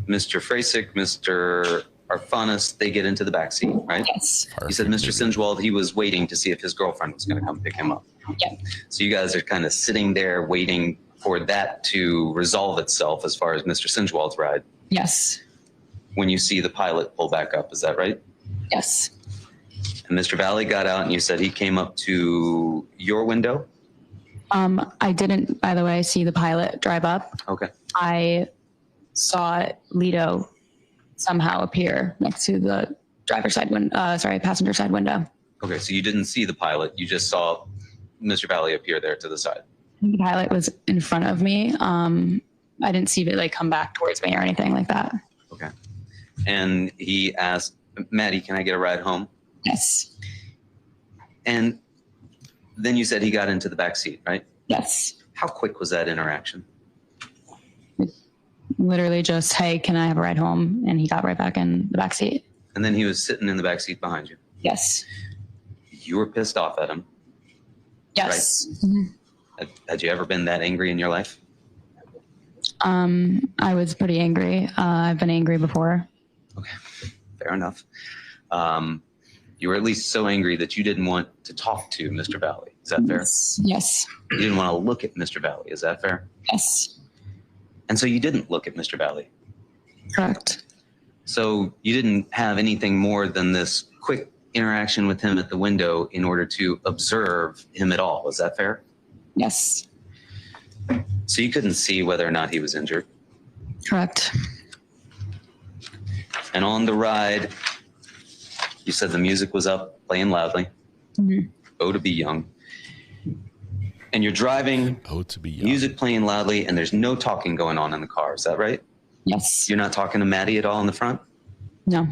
Mr. Frasick, Mr. Arfanis, they get into the back seat, right?
Yes.
You said Mr. Sinjwald, he was waiting to see if his girlfriend was going to come pick him up.
Yeah.
So you guys are kind of sitting there waiting for that to resolve itself as far as Mr. Sinjwald's ride.
Yes.
When you see the pilot pull back up, is that right?
Yes.
And Mr. Valle got out and you said he came up to your window?
I didn't, by the way, see the pilot drive up.
Okay.
I saw Lido somehow appear next to the passenger side window.
Okay, so you didn't see the pilot. You just saw Mr. Valle appear there to the side.
The pilot was in front of me. I didn't see it like come back towards me or anything like that.
Okay. And he asked, Maddie, can I get a ride home?
Yes.
And then you said he got into the back seat, right?
Yes.
How quick was that interaction?
Literally just, hey, can I have a ride home? And he got right back in the back seat.
And then he was sitting in the back seat behind you.
Yes.
You were pissed off at him.
Yes.
Right? Mm-hmm. Had you ever been that angry in your life?
I was pretty angry. I've been angry before.
Okay, fair enough. You were at least so angry that you didn't want to talk to Mr. Valle. Is that fair?
Yes.
You didn't want to look at Mr. Valle. Is that fair?
Yes.
And so you didn't look at Mr. Valle.
Correct.
So you didn't have anything more than this quick interaction with him at the window in order to observe him at all. Is that fair?
Yes.
So you couldn't see whether or not he was injured.
Correct.
And on the ride, you said the music was up, playing loudly.
Mm-hmm.
Oh, to be young. And you're driving, music playing loudly, and there's no talking going on in the car. Is that right?
Yes.
You're not talking to Maddie at all in the front?
No.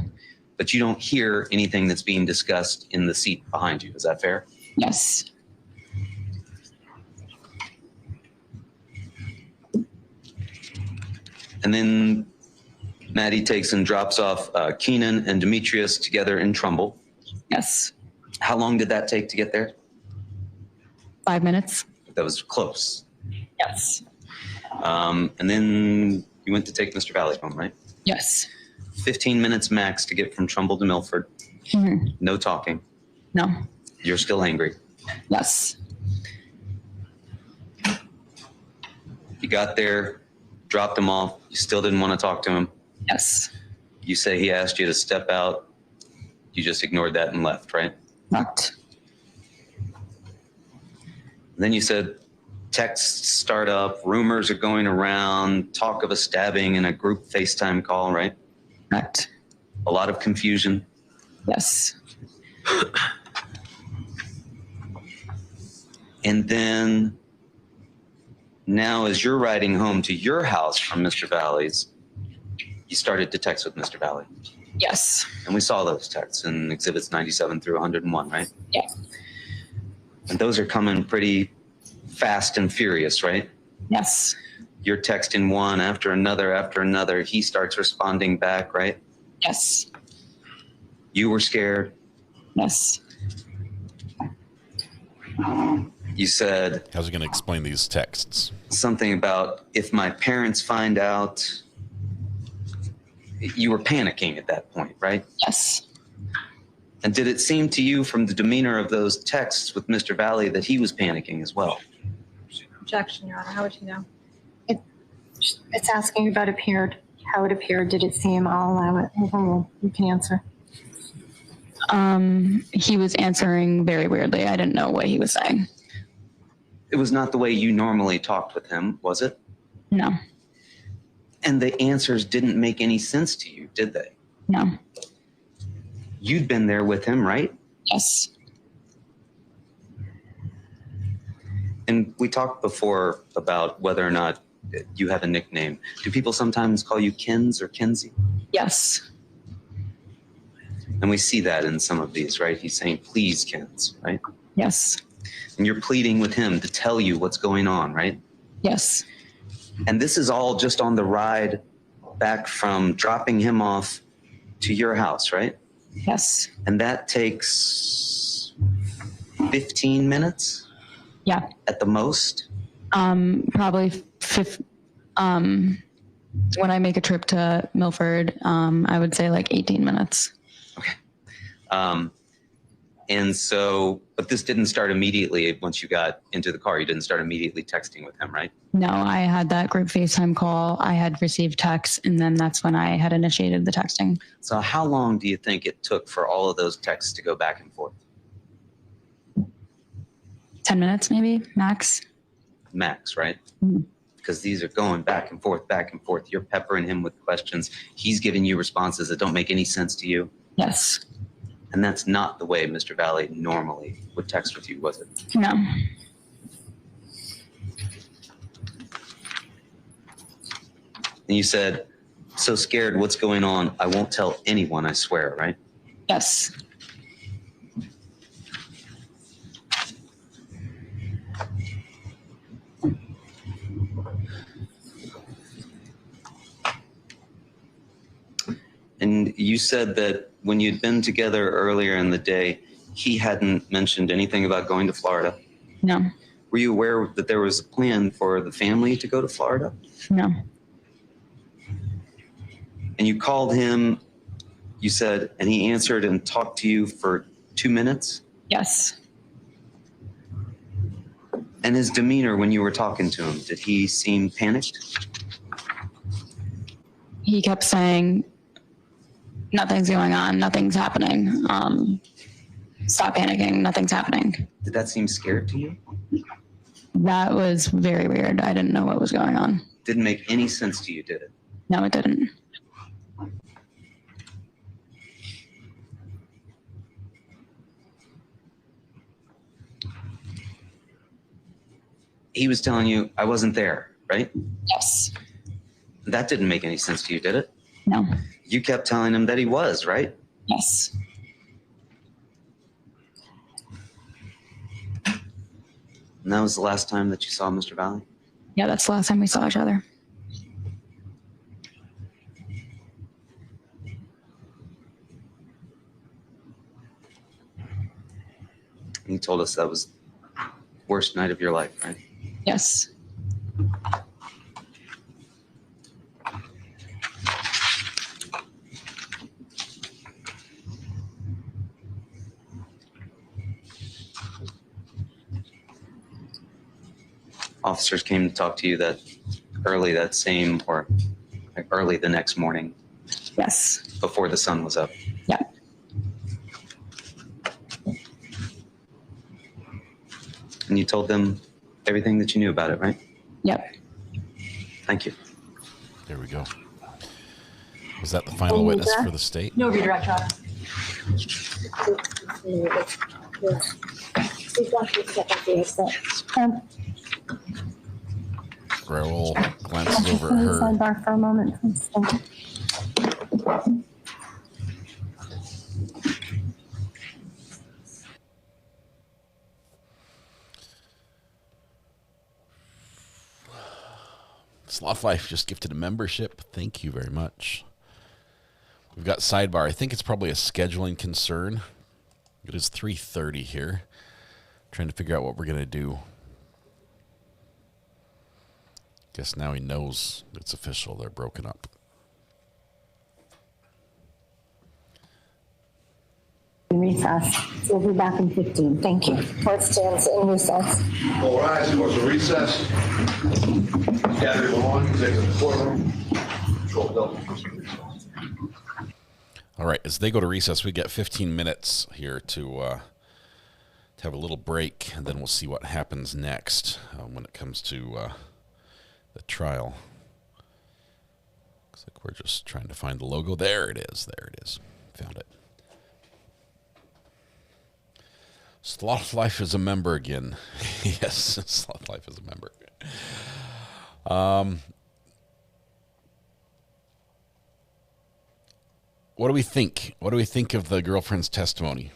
But you don't hear anything that's being discussed in the seat behind you. Is that fair?
Yes.
And then Maddie takes and drops off Keenan and Demetrius together in Trumbull.
Yes.
How long did that take to get there?
5 minutes.
That was close.
Yes.
And then you went to take Mr. Valle home, right?
Yes.
15 minutes max to get from Trumbull to Milford.
Mm-hmm.
No talking.
No.
You're still angry.
Yes.
You got there, dropped him off. You still didn't want to talk to him.
Yes.
You say he asked you to step out. You just ignored that and left, right?
Correct.
Then you said texts start up, rumors are going around, talk of a stabbing in a group FaceTime call, right?
Correct.
A lot of confusion.
Yes.
And then now as you're riding home to your house from Mr. Valle's, you started to text with Mr. Valle.
Yes.
And we saw those texts in exhibits 97 through 101, right?
Yeah.
And those are coming pretty fast and furious, right?
Yes.
You're texting one after another. He starts responding back, right?
Yes.
You were scared.
Yes.
You said...
How's he going to explain these texts?
Something about, if my parents find out... You were panicking at that point, right?
Yes.
And did it seem to you from the demeanor of those texts with Mr. Valle that he was panicking as well?
Objection, Your Honor. How would you know? It's asking about how it appeared. Did it seem? I'll allow it. You can answer.
He was answering very weirdly. I didn't know what he was saying.
It was not the way you normally talked with him, was it?
No.
And the answers didn't make any sense to you, did they?
No.
You'd been there with him, right?
Yes.
And we talked before about whether or not you have a nickname. Do people sometimes call you Kins or Kenzie?
Yes.
And we see that in some of these, right? He's saying, please, Kins, right?
Yes.
And you're pleading with him to tell you what's going on, right?
Yes.
And this is all just on the ride back from dropping him off to your house, right?
Yes.
And that takes 15 minutes?
Yeah.
At the most?
Probably when I make a trip to Milford, I would say like 18 minutes.
Okay. And so, but this didn't start immediately once you got into the car. You didn't start immediately texting with him, right?
No, I had that group FaceTime call. I had received texts, and then that's when I had initiated the texting.
So how long do you think it took for all of those texts to go back and forth?
10 minutes, maybe, max.
Max, right?
Mm-hmm.
Because these are going back and forth, back and forth. You're peppering him with questions. He's giving you responses that don't make any sense to you.
Yes.
And that's not the way Mr. Valle normally would text with you, was it?
No.
And you said, so scared, what's going on? I won't tell anyone, I swear, right?
Yes.
And you said that when you'd been together earlier in the day, he hadn't mentioned anything about going to Florida.
No.
Were you aware that there was a plan for the family to go to Florida?
No.
And you called him, you said, and he answered and talked to you for 2 minutes?
Yes.
And his demeanor when you were talking to him, did he seem panicked?
He kept saying, nothing's going on, nothing's happening. Stop panicking, nothing's happening.
Did that seem scared to you?
That was very weird. I didn't know what was going on.
Didn't make any sense to you, did it?
No, it didn't.
He was telling you, I wasn't there, right?
Yes.
That didn't make any sense to you, did it?
No.
You kept telling him that he was, right?
Yes.
And that was the last time that you saw Mr. Valle?
Yeah, that's the last time we saw each other.
And you told us that was the worst night of your life, right?
Yes.
Officers came to talk to you that early that same, or like early the next morning.
Yes.
Before the sun was up.
Yeah.
And you told them everything that you knew about it, right?
Yep.
Thank you.
There we go. Was that the final witness for the state?
No redirect, John.
Raul glances over at her.
Sidebar for a moment, please. Thank you.
Sloth Life just gifted a membership. Thank you very much. We've got sidebar. I think it's probably a scheduling concern. It is 3:30 here. Trying to figure out what we're going to do. Guess now he knows it's official. They're broken up.
Recess. So we'll be back in 15. Thank you. Court stands in recess.
All rise. Court's a recess. Gather belongings into the courtroom. Control building.
All right, as they go to recess, we get 15 minutes here to have a little break, and then we'll see what happens next when it comes to the trial. Looks like we're just trying to find the logo. There it is. There it is. Found it. Sloth Life is a member again. Yes, Sloth Life is a member. What do we think? What do we think of the girlfriend's testimony?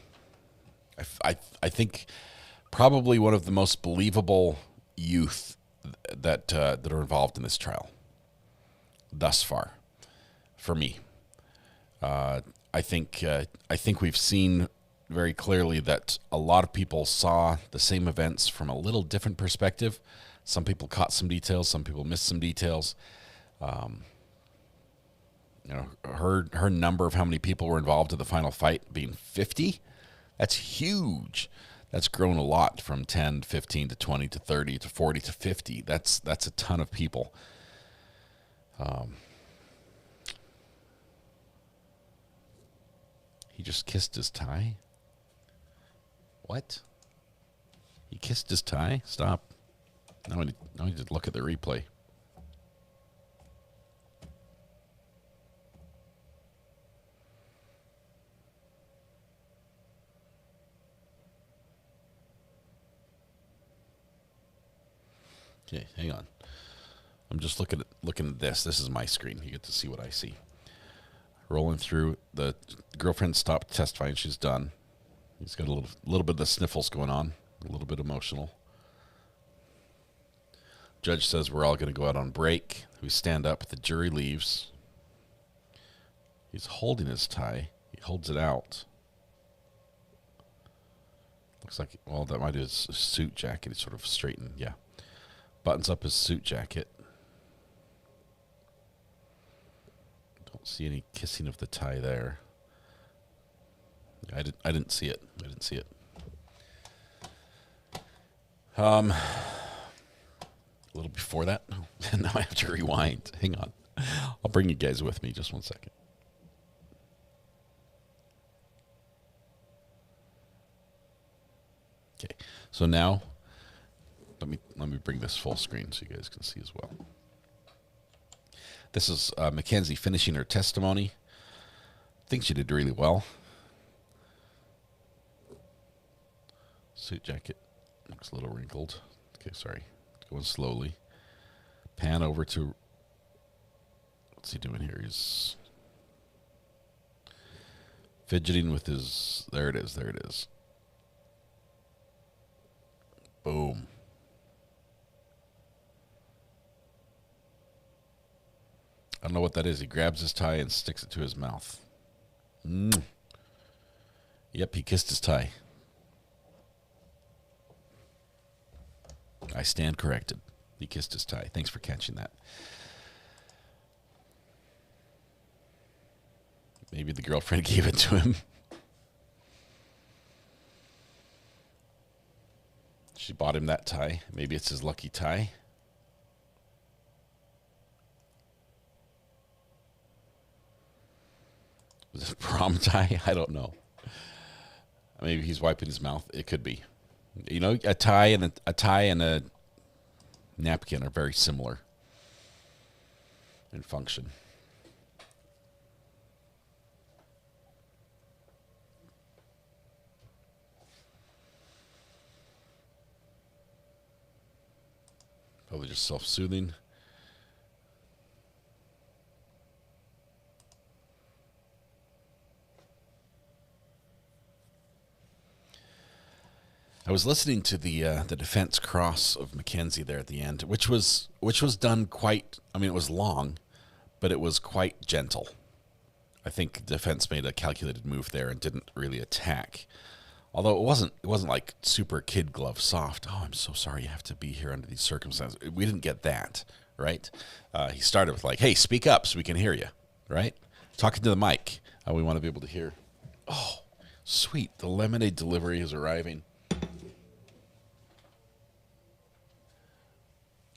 I think probably one of the most believable youth that are involved in this trial thus far, for me. I think we've seen very clearly that a lot of people saw the same events from a little different perspective. Some people caught some details, some people missed some details. Her number of how many people were involved in the final fight being 50, that's huge. That's grown a lot from 10 to 15 to 20 to 30 to 40 to 50. That's a ton of people. He just kissed his tie? What? He kissed his tie? Stop. Now I need to look at the replay. Okay, hang on. I'm just looking at this. This is my screen. You get to see what I see. Rolling through, the girlfriend stopped testifying. She's done. He's got a little bit of the sniffles going on, a little bit emotional. Judge says we're all going to go out on break. We stand up. The jury leaves. He's holding his tie. He holds it out. Looks like, well, that might be his suit jacket. He's sort of straightened. Yeah. Buttons up his suit jacket. Don't see any kissing of the tie there. I didn't see it. I didn't see it. A little before that. Now I have to rewind. Hang on. I'll bring you guys with me just one second. Okay. So now let me bring this full screen so you guys can see as well. This is McKenzie finishing her testimony. I think she did really well. Suit jacket looks a little wrinkled. Okay, sorry. Going slowly. Pan over to, what's he doing here? He's fidgeting with his, there it is, there it is. Boom. I don't know what that is. He grabs his tie and sticks it to his mouth. Yep, he kissed his tie. I stand corrected. He kissed his tie. Thanks for catching that. Maybe the girlfriend gave it to him. She bought him that tie. Maybe it's his lucky tie. Was it a prom tie? I don't know. Maybe he's wiping his mouth. It could be. You know, a tie and a napkin are very similar in function. Probably just self-soothing. I was listening to the defense cross of McKenzie there at the end, which was done quite. I mean, it was long, but it was quite gentle. I think the defense made a calculated move there and didn't really attack. Although it wasn't like super kid glove soft. Oh, I'm so sorry you have to be here under these circumstances. We didn't get that, right? He started with like, "Hey, speak up so we can hear you," right? Talking to the mic. We want to be able to hear. Oh, sweet! The lemonade delivery is arriving.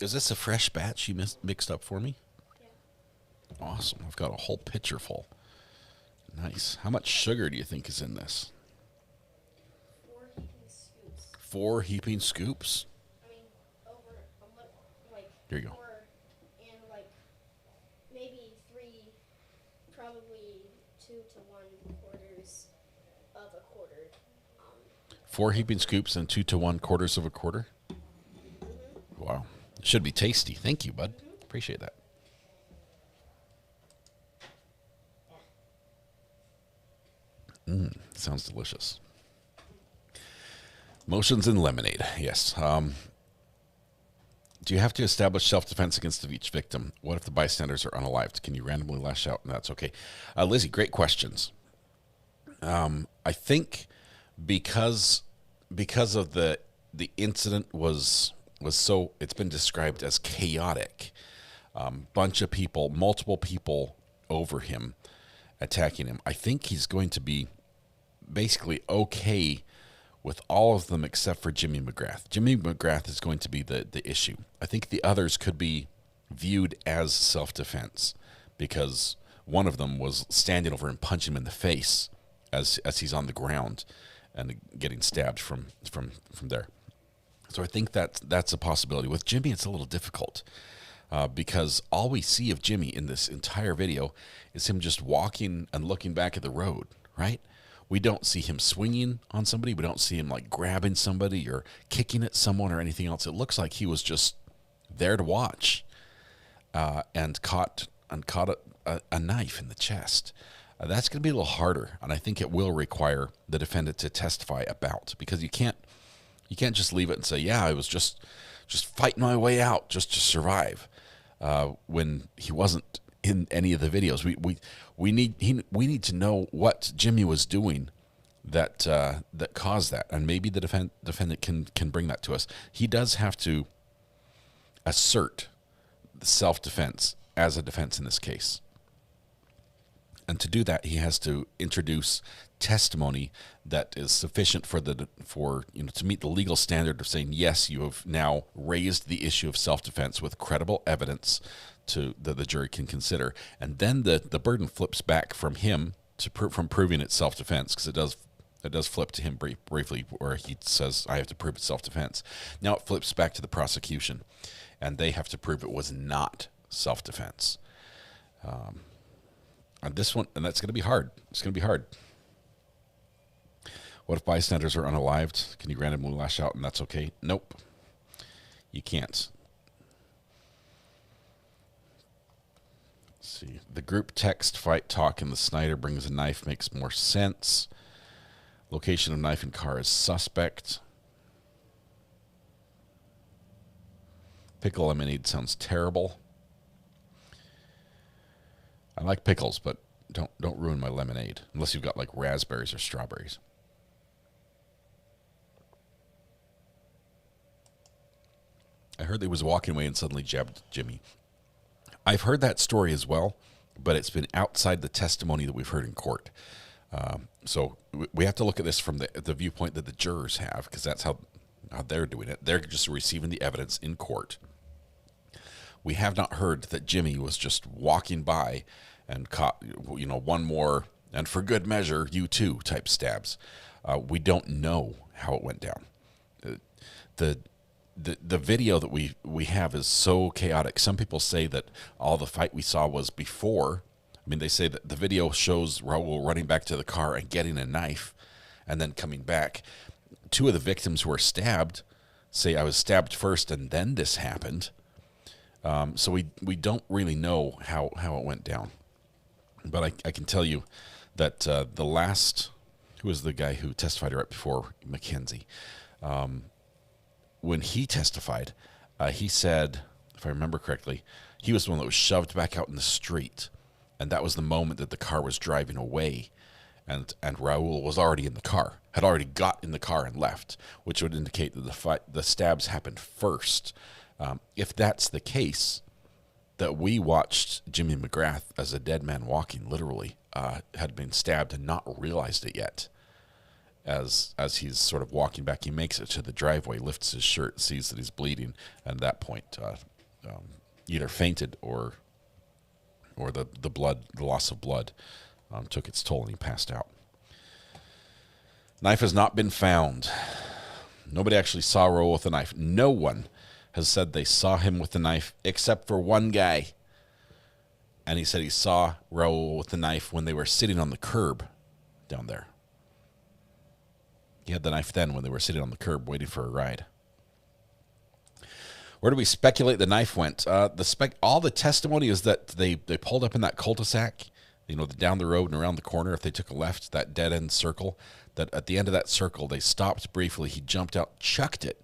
Is this a fresh batch you mixed up for me? Yeah. Awesome. I've got a whole pitcher full. Nice. How much sugar do you think is in this?
4 heaping scoops.
4 heaping scoops?
I mean, over, like,
Here you go.
4 and, like, maybe 3, probably 2 to 1 quarters of a quarter.
4 heaping scoops and 2 to 1 quarters of a quarter? Wow. Should be tasty. Thank you, bud. Appreciate that. Sounds delicious. Motions in lemonade. Yes. Do you have to establish self-defense against each victim? What if the bystanders are unalived? Can you randomly lash out? And that's okay. Lizzie, great questions. I think because of the incident was so, it's been described as chaotic. Bunch of people, multiple people over him, attacking him. I think he's going to be basically okay with all of them except for Jimmy McGrath. Jimmy McGrath is going to be the issue. I think the others could be viewed as self-defense because one of them was standing over and punching him in the face as he's on the ground and getting stabbed from there. So I think that's a possibility. With Jimmy, it's a little difficult because all we see of Jimmy in this entire video is him just walking and looking back at the road, right? We don't see him swinging on somebody. We don't see him like grabbing somebody or kicking at someone or anything else. It looks like he was just there to watch and caught a knife in the chest. That's going to be a little harder, and I think it will require the defendant to testify about, because you can't just leave it and say, yeah, I was just fighting my way out just to survive, when he wasn't in any of the videos. We need to know what Jimmy was doing that caused that, and maybe the defendant can bring that to us. He does have to assert the self-defense as a defense in this case. And to do that, he has to introduce testimony that is sufficient for to meet the legal standard of saying, yes, you have now raised the issue of self-defense with credible evidence that the jury can consider. And then the burden flips back from him from proving it's self-defense, because it does flip to him briefly where he says, I have to prove it's self-defense. Now it flips back to the prosecution, and they have to prove it was not self-defense. On this one, and that's going to be hard. It's going to be hard. What if bystanders are unalived? Can you randomly lash out and that's okay? Nope. You can't. Let's see. The group text fight talk in the Snyder brings a knife makes more sense. Location of knife and car is suspect. Pickle lemonade sounds terrible. I like pickles, but don't ruin my lemonade unless you've got like raspberries or strawberries. I heard they was walking away and suddenly jabbed Jimmy. I've heard that story as well, but it's been outside the testimony that we've heard in court. So we have to look at this from the viewpoint that the jurors have, because that's how they're doing it. They're just receiving the evidence in court. We have not heard that Jimmy was just walking by and caught, one more, and for good measure, you too, type stabs. We don't know how it went down. The video that we have is so chaotic. Some people say that all the fight we saw was before. I mean, they say that the video shows Raul running back to the car and getting a knife and then coming back. 2 of the victims who were stabbed say, I was stabbed first and then this happened. So we don't really know how it went down. But I can tell you that the last, who was the guy who testified right before McKenzie, when he testified, he said, if I remember correctly, he was the one that was shoved back out in the street. And that was the moment that the car was driving away. And Raul was already in the car, had already got in the car and left, which would indicate that the stabs happened first. If that's the case, that we watched Jimmy McGrath as a dead man walking, literally, had been stabbed and not realized it yet. As he's sort of walking back, he makes it to the driveway, lifts his shirt, sees that he's bleeding, and at that point, either fainted or the blood, the loss of blood, took its toll and he passed out. Knife has not been found. Nobody actually saw Raul with a knife. No one has said they saw him with the knife except for one guy. And he said he saw Raul with the knife when they were sitting on the curb down there. He had the knife then when they were sitting on the curb waiting for a ride. Where do we speculate the knife went? All the testimony is that they pulled up in that cul-de-sac, down the road and around the corner. If they took a left, that dead-end circle, that at the end of that circle, they stopped briefly. He jumped out, chucked it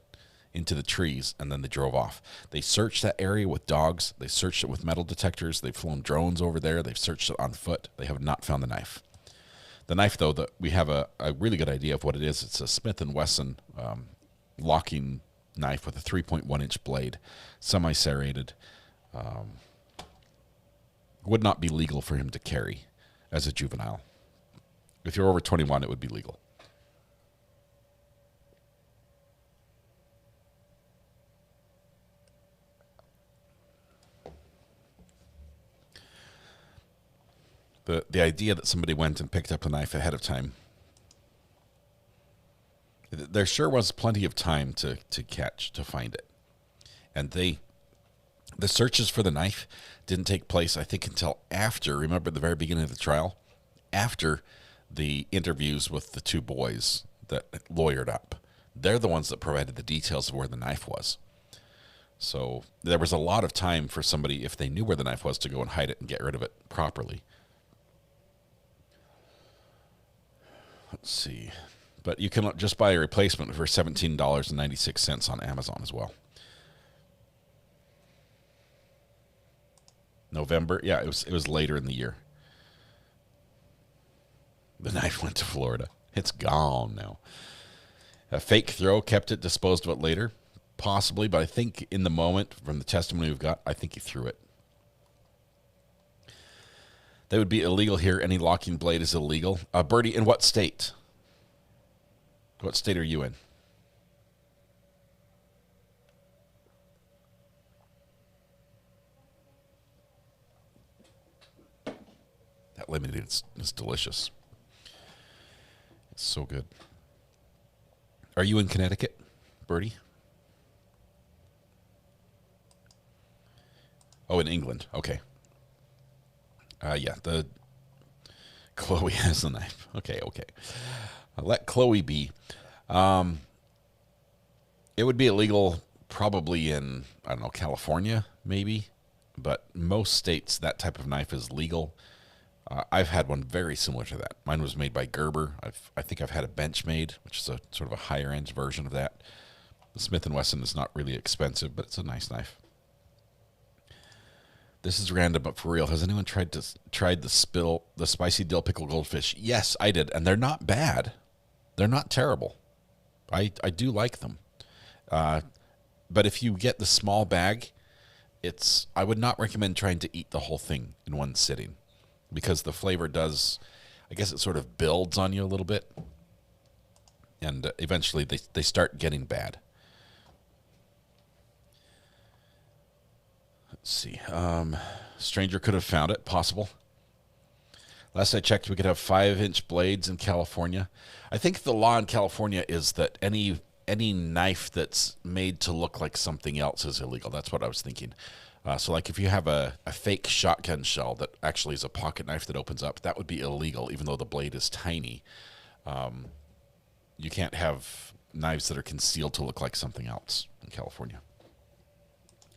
into the trees, and then they drove off. They searched that area with dogs. They searched it with metal detectors. They've flown drones over there. They've searched it on foot. They have not found the knife. The knife, though, we have a really good idea of what it is. It's a Smith & Wesson locking knife with a 3.1-inch blade, semi-serrated. Would not be legal for him to carry as a juvenile. If you're over 21, it would be legal. The idea that somebody went and picked up a knife ahead of time, there sure was plenty of time to find it. And the searches for the knife didn't take place, I think, until after, remember at the very beginning of the trial, after the interviews with the two boys that lawyered up. They're the ones that provided the details of where the knife was. So there was a lot of time for somebody, if they knew where the knife was, to go and hide it and get rid of it properly. Let's see. But you can just buy a replacement for $17.96 on Amazon as well. November, yeah, it was later in the year. The knife went to Florida. It's gone now. A fake throw, kept it, disposed of it later. Possibly, but I think in the moment, from the testimony we've got, I think he threw it. That would be illegal here. Any locking blade is illegal. Bertie, in what state? What state are you in? That lemonade is delicious. It's so good. Are you in Connecticut, Bertie? Oh, in England. Okay. Yeah, the Chloe has the knife. Okay. I'll let Chloe be. It would be illegal probably in, I don't know, California, maybe. But most states, that type of knife is legal. I've had one very similar to that. Mine was made by Gerber. I think I've had a Benchmade, which is a sort of a higher-end version of that. The Smith & Wesson is not really expensive, but it's a nice knife. This is random, but for real, has anyone tried the spicy dill pickle goldfish? Yes, I did, and they're not bad. They're not terrible. I do like them. But if you get the small bag, I would not recommend trying to eat the whole thing in one sitting, because the flavor does, I guess it sort of builds on you a little bit, and eventually they start getting bad. Let's see. Stranger could have found it. Possible. Last I checked, we could have 5-inch blades in California. I think the law in California is that any knife that's made to look like something else is illegal. That's what I was thinking. So like if you have a fake shotgun shell that actually is a pocket knife that opens up, that would be illegal, even though the blade is tiny. You can't have knives that are concealed to look like something else in California.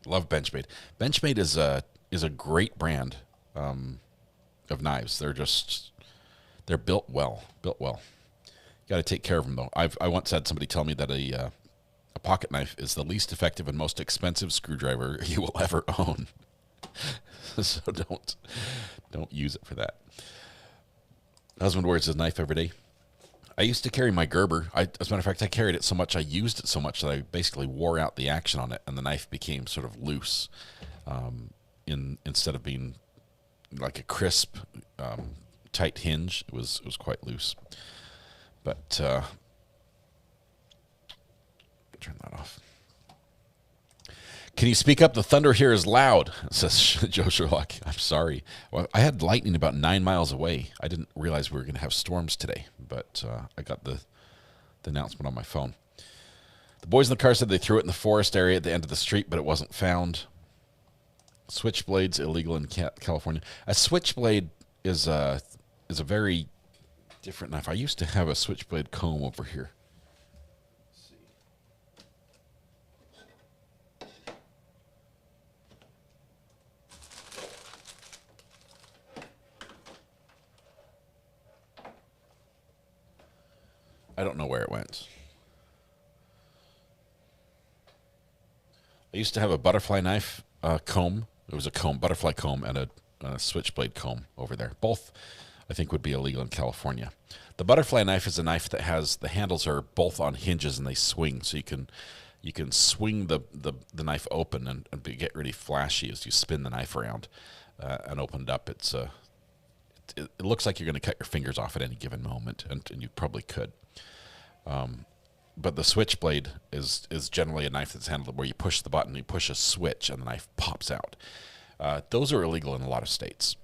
Love Benchmade. Benchmade is a great brand of knives. They're built well. You got to take care of them though. I once had somebody tell me that a pocket knife is the least effective and most expensive screwdriver you will ever own. So don't use it for that. Husband wears his knife every day. I used to carry my Gerber. As a matter of fact, I carried it so much, I used it so much that I basically wore out the action on it, and the knife became sort of loose, instead of being like a crisp, tight hinge. It was quite loose. But turn that off. Can you speak up? The thunder here is loud, says Joe Sherlock. I'm sorry. Well, I had lightning about 9 miles away. I didn't realize we were going to have storms today, but I got the announcement on my phone. The boys in the car said they threw it in the forest area at the end of the street, but it wasn't found. Switchblades illegal in California. A switchblade is a very different knife. I used to have a switchblade comb over here. I don't know where it went. I used to have a butterfly knife comb. It was a comb, butterfly comb, and a switchblade comb over there. Both, I think, would be illegal in California. The butterfly knife is a knife that has the handles are both on hinges and they swing, so you can swing the knife open and get really flashy as you spin the knife around and open it up. It looks like you're going to cut your fingers off at any given moment, and you probably could. But the switchblade is generally a knife that's handled where you push the button, you push a switch, and the knife pops out. Those are illegal in a lot of states.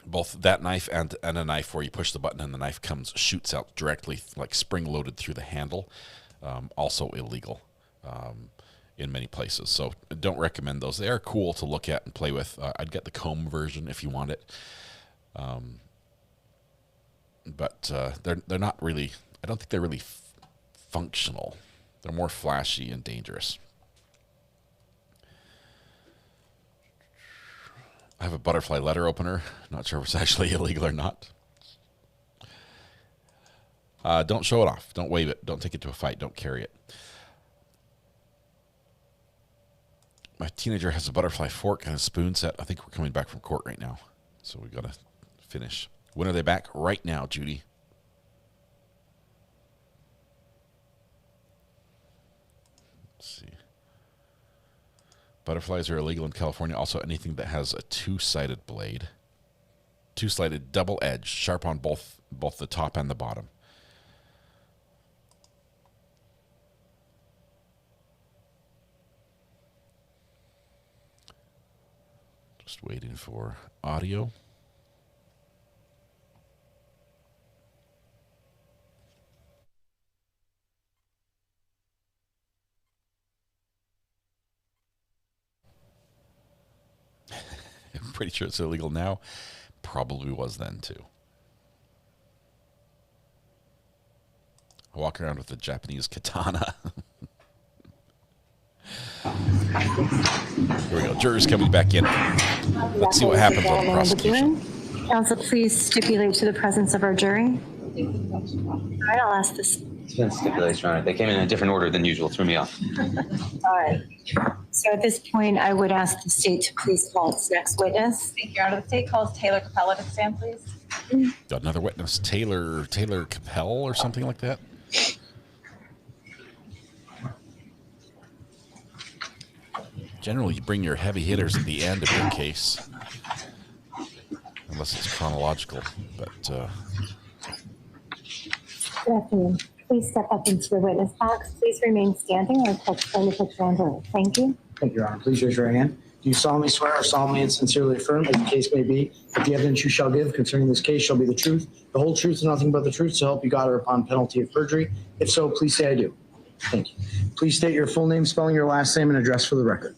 Both that knife and a knife where you push the button and the knife shoots out directly, like spring-loaded through the handle, also illegal in many places. So don't recommend those. They are cool to look at and play with. I'd get the comb version if you want it. But they're not really, I don't think they're really functional. They're more flashy and dangerous. I have a butterfly letter opener. Not sure if it's actually illegal or not. Don't show it off. Don't wave it. Don't take it to a fight. Don't carry it. My teenager has a butterfly fork and a spoon set. I think we're coming back from court right now, so we got to finish. When are they back? Right now, Judy. Let's see. Butterflies are illegal in California. Also, anything that has a two-sided blade. Two-sided double edge, sharp on both the top and the bottom. Just waiting for audio. I'm pretty sure it's illegal now. Probably was then too. I walk around with a Japanese katana. Here we go. Jurors coming back in. Let's see what happens on the prosecution.
Counsel, please stipulate to the presence of our jury. All right, I'll ask this.
It's been stipulated, Your Honor. They came in a different order than usual. Threw me off.
All right. So at this point, I would ask the state to please call its next witness.
Thank you, Your Honor. The state calls Taylor Capella to stand, please.
Got another witness, Taylor Capella or something like that. Generally, you bring your heavy hitters at the end of your case, unless it's chronological. But
Good afternoon. Please step up into the witness box. Please remain standing or touch the picture under. Thank you.
Thank you, Your Honor. Please raise your right hand. Do you solemnly swear or solemnly and sincerely affirm, as the case may be, that the evidence you shall give concerning this case shall be the truth, the whole truth, and nothing but the truth, so help you God, or upon penalty of perjury? If so, please say I do. Thank you. Please state your full name, spelling your last name, and address for the record.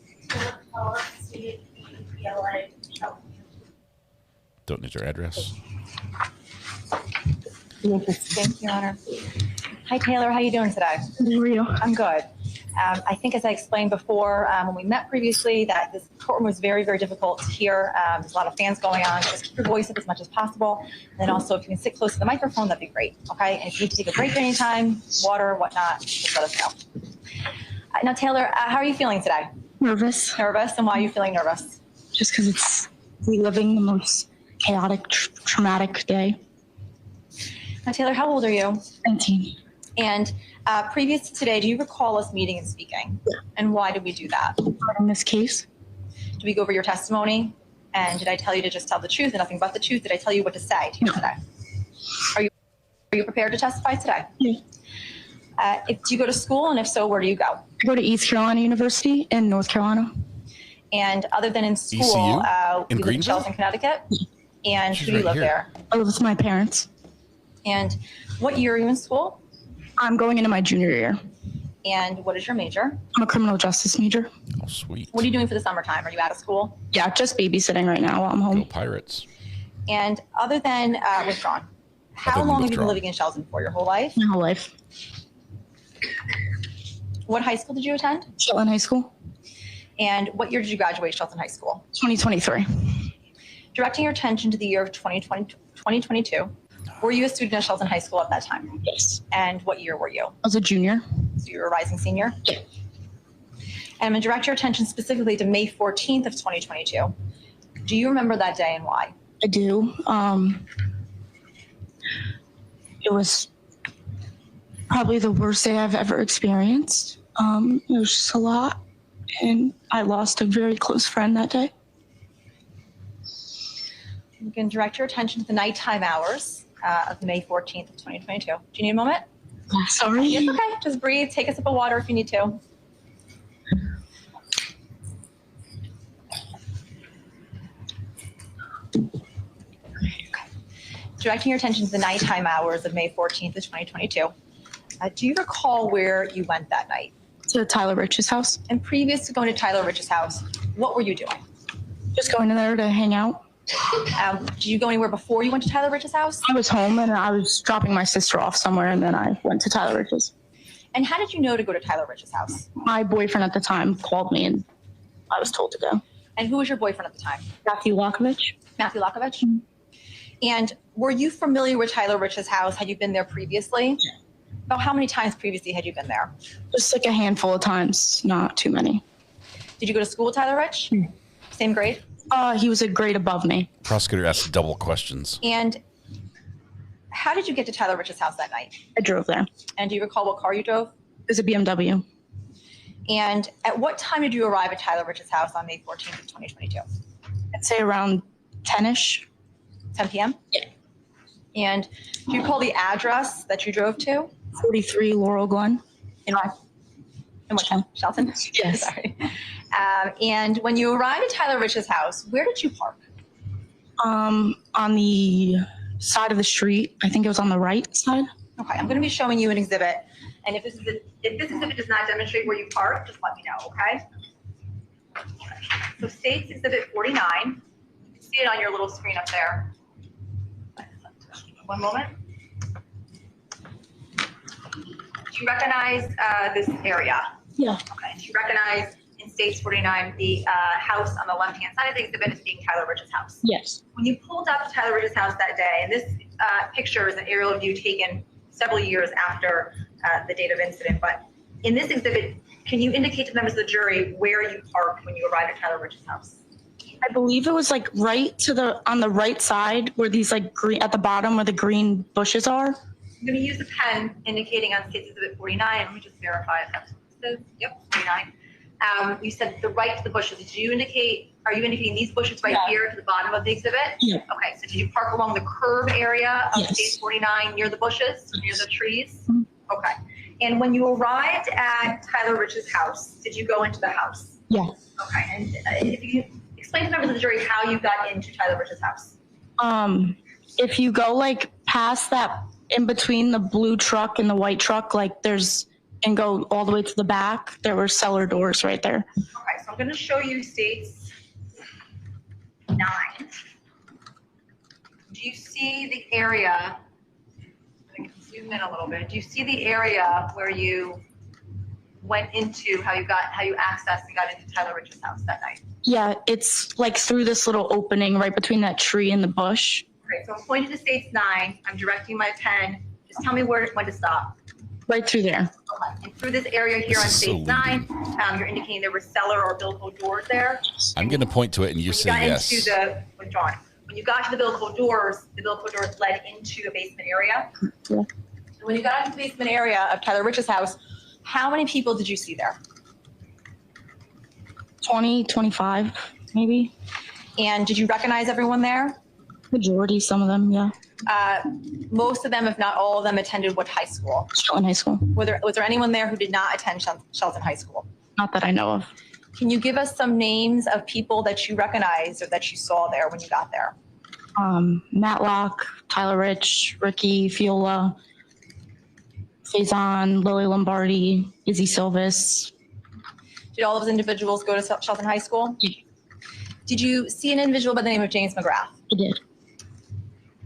don't need your address.
Thank you, Your Honor. Hi, Taylor. How are you doing today?
How are you?
I'm good. I think, as I explained before, when we met previously, that this courtroom was very, very difficult to hear. There's a lot of fans going on. Just keep your voice up as much as possible. And then also, if you can sit close to the microphone, that'd be great. Okay? And if you need to take a break anytime, water, whatnot, just let us know. Now, Taylor, how are you feeling today?
Nervous.
Nervous? And why are you feeling nervous?
Just because it's reliving the most chaotic, traumatic day.
Now, Taylor, how old are you?
19.
And previous to today, do you recall us meeting and speaking?
Yeah.
And why did we do that?
In this case?
Did we go over your testimony? And did I tell you to just tell the truth and nothing but the truth? Did I tell you what to say to you today? Are you prepared to testify today?
Yeah.
Do you go to school, and if so, where do you go?
I go to East Carolina University in North Carolina.
And other than in school,
ECU?
you
In
live in
Greenville?
Charleston, Connecticut. And
She's
who do you
right
live
here.
there?
I live with my parents.
And what year are you in school?
I'm going into my junior year.
And what is your major?
I'm a criminal justice major.
Oh, sweet.
What are you doing for the summertime? Are you out of school?
Yeah, just babysitting right now while I'm home.
Go Pirates.
And other than withdrawn, how
Other than
long have you been
withdrawn.
living in Charleston for? Your whole life?
My whole life.
What high school did you attend?
Shelton High School.
And what year did you graduate Charleston High School?
2023.
Directing your attention to the year of 2022, were you a student at Charlton High School at that time?
Yes.
And what year were you?
I was a junior.
So you were a rising senior?
Yeah.
And I'm going to direct your attention specifically to May 14th of 2022. Do you remember that day and why?
I do. It was probably the worst day I've ever experienced. It was just a lot. And I lost a very close friend that day.
You can direct your attention to the nighttime hours of May 14th of 2022. Do you need a moment?
Sorry.
It's okay. Just breathe. Take a sip of water if you need to. Directing your attention to the nighttime hours of May 14th of 2022. Do you recall where you went that night?
To Tyler Rich's house.
And previous to going to Tyler Rich's house, what were you doing?
Just going in there to hang out.
Did you go anywhere before you went to Tyler Rich's house?
I was home and I was dropping my sister off somewhere and then I went to Tyler Rich's.
And how did you know to go to Tyler Rich's house?
My boyfriend at the time called me and I was told to go.
And who was your boyfriend at the time?
Matthew Lockovich.
Matthew Lockovich? And were you familiar with Tyler Rich's house? Had you been there previously? Yeah. About how many times previously had you been there?
Just like a handful of times, not too many.
Did you go to school with Tyler Rich? Same grade?
He was a grade above me.
Prosecutor asked double questions.
And how did you get to Tyler Rich's house that night?
I drove there.
And do you recall what car you drove?
It was a BMW.
And at what time did you arrive at Tyler Rich's house on May 14th of 2022?
I'd say around 10-ish.
10 p.m.?
Yeah.
And do you recall the address that you drove to?
43 Laurel Glen.
In what town? Shelton?
Yes.
Sorry. And when you arrived at Tyler Rich's house, where did you park?
On the side of the street. I think it was on the right side.
Okay, I'm going to be showing you an exhibit. And if this exhibit does not demonstrate where you park, just let me know, okay? So State's Exhibit 49. You can see it on your little screen up there. One moment. Do you recognize this area?
Yeah.
Okay. Do you recognize in States 49 the house on the left-hand side of the exhibit as being Tyler Rich's house?
Yes.
When you pulled up to Tyler Rich's house that day, and this picture is an aerial view taken several years after the date of incident, but in this exhibit, can you indicate to members of the jury where you parked when you arrived at Tyler Rich's house?
I believe it was like right to on the right side where these like green at the bottom where the green bushes are.
I'm going to use a pen indicating on States Exhibit 49. Let me just verify if that's what this is. Yep, 49. You said the right to the bushes. Did you indicate? Are you indicating these bushes right here to the bottom of the exhibit?
Yeah.
Okay. So did you park along the curb area of
Yes.
States 49 near the bushes, near the trees? Okay. And when you arrived at Tyler Rich's house, did you go into the house?
Yeah.
Okay. And if you explain to members of the jury how you got into Tyler Rich's house.
If you go like past that in between the blue truck and the white truck, like there's and go all the way to the back, there were cellar doors right there.
Okay, so I'm going to show you States 9. Do you see the area? I can zoom in a little bit. Do you see the area where you went into, how you accessed and got into Tyler Rich's house that night?
Yeah, it's like through this little opening right between that tree and the bush.
Okay, so I'm pointing to States 9. I'm directing my pen. Just tell me when to stop.
Right through there.
Okay. And through this area here on States 9, you're indicating there were cellar or Bilko doors there.
I'm going to point to it and you say yes.
When you got to the Bilko doors led into a basement area.
Yeah.
And when you got into the basement area of Tyler Rich's house, how many people did you see there?
20, 25, maybe.
And did you recognize everyone there?
Majority, some of them, yeah.
Most of them, if not all of them, attended what high school?
Shelton High School.
Was there anyone there who did not attend Shelton High School?
Not that I know of.
Can you give us some names of people that you recognized or that you saw there when you got there?
Matlock, Tyler Rich, Ricky Fiola, Faison, Lily Lombardi, Izzy Silvis.
Did all of those individuals go to Shelton High School?
Yeah.
Did you see an individual by the name of James McGrath?
I did.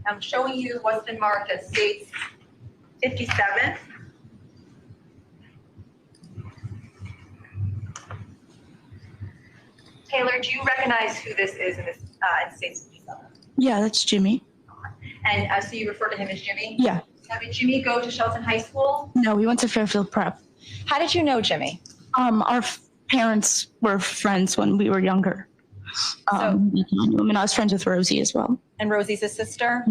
I'm showing you what's been marked as states 57. Taylor, do you recognize who this is in this in states 57?
Yeah, that's Jimmy.
And so you refer to him as Jimmy?
Yeah.
Now, did Jimmy go to Shelton High School?
No, we went to Fairfield Prep.
How did you know Jimmy?
Our parents were friends when we were younger. I mean, I was friends with Rosie as well.
And Rosie's his sister?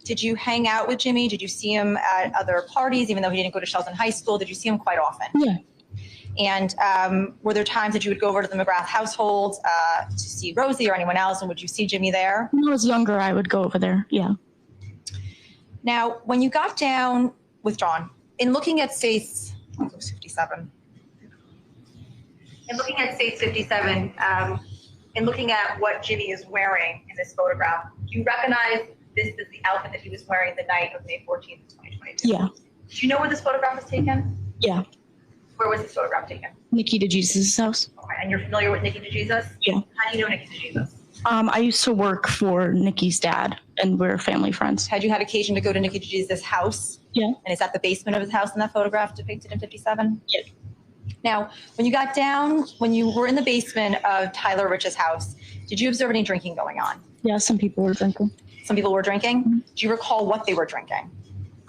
Did you hang out with Jimmy? Did you see him at other parties, even though he didn't go to Shelton High School? Did you see him quite often?
Yeah.
And were there times that you would go over to the McGrath household to see Rosie or anyone else, and would you see Jimmy there?
When I was younger, I would go over there, yeah.
Now, when you got down, withdrawn, in looking at states 57, in looking at what Jimmy is wearing in this photograph, do you recognize this is the outfit that he was wearing the night of May 14th, 2022?
Yeah.
Do you know where this photograph was taken?
Yeah.
Where was this photograph taken?
Nikki DeJesus' house.
Okay, and you're familiar with Nikki DeJesus?
Yeah.
How do you know Nikki DeJesus?
I used to work for Nikki's dad, and we're family friends.
Had you had occasion to go to Nikki DeJesus' house?
Yeah.
And is that the basement of his house in that photograph depicted in 57?
Yeah.
Now, when you got down, when you were in the basement of Tyler Rich's house, did you observe any drinking going on?
Yeah, some people were drinking.
Some people were drinking? Mm-hmm. Do you recall what they were drinking?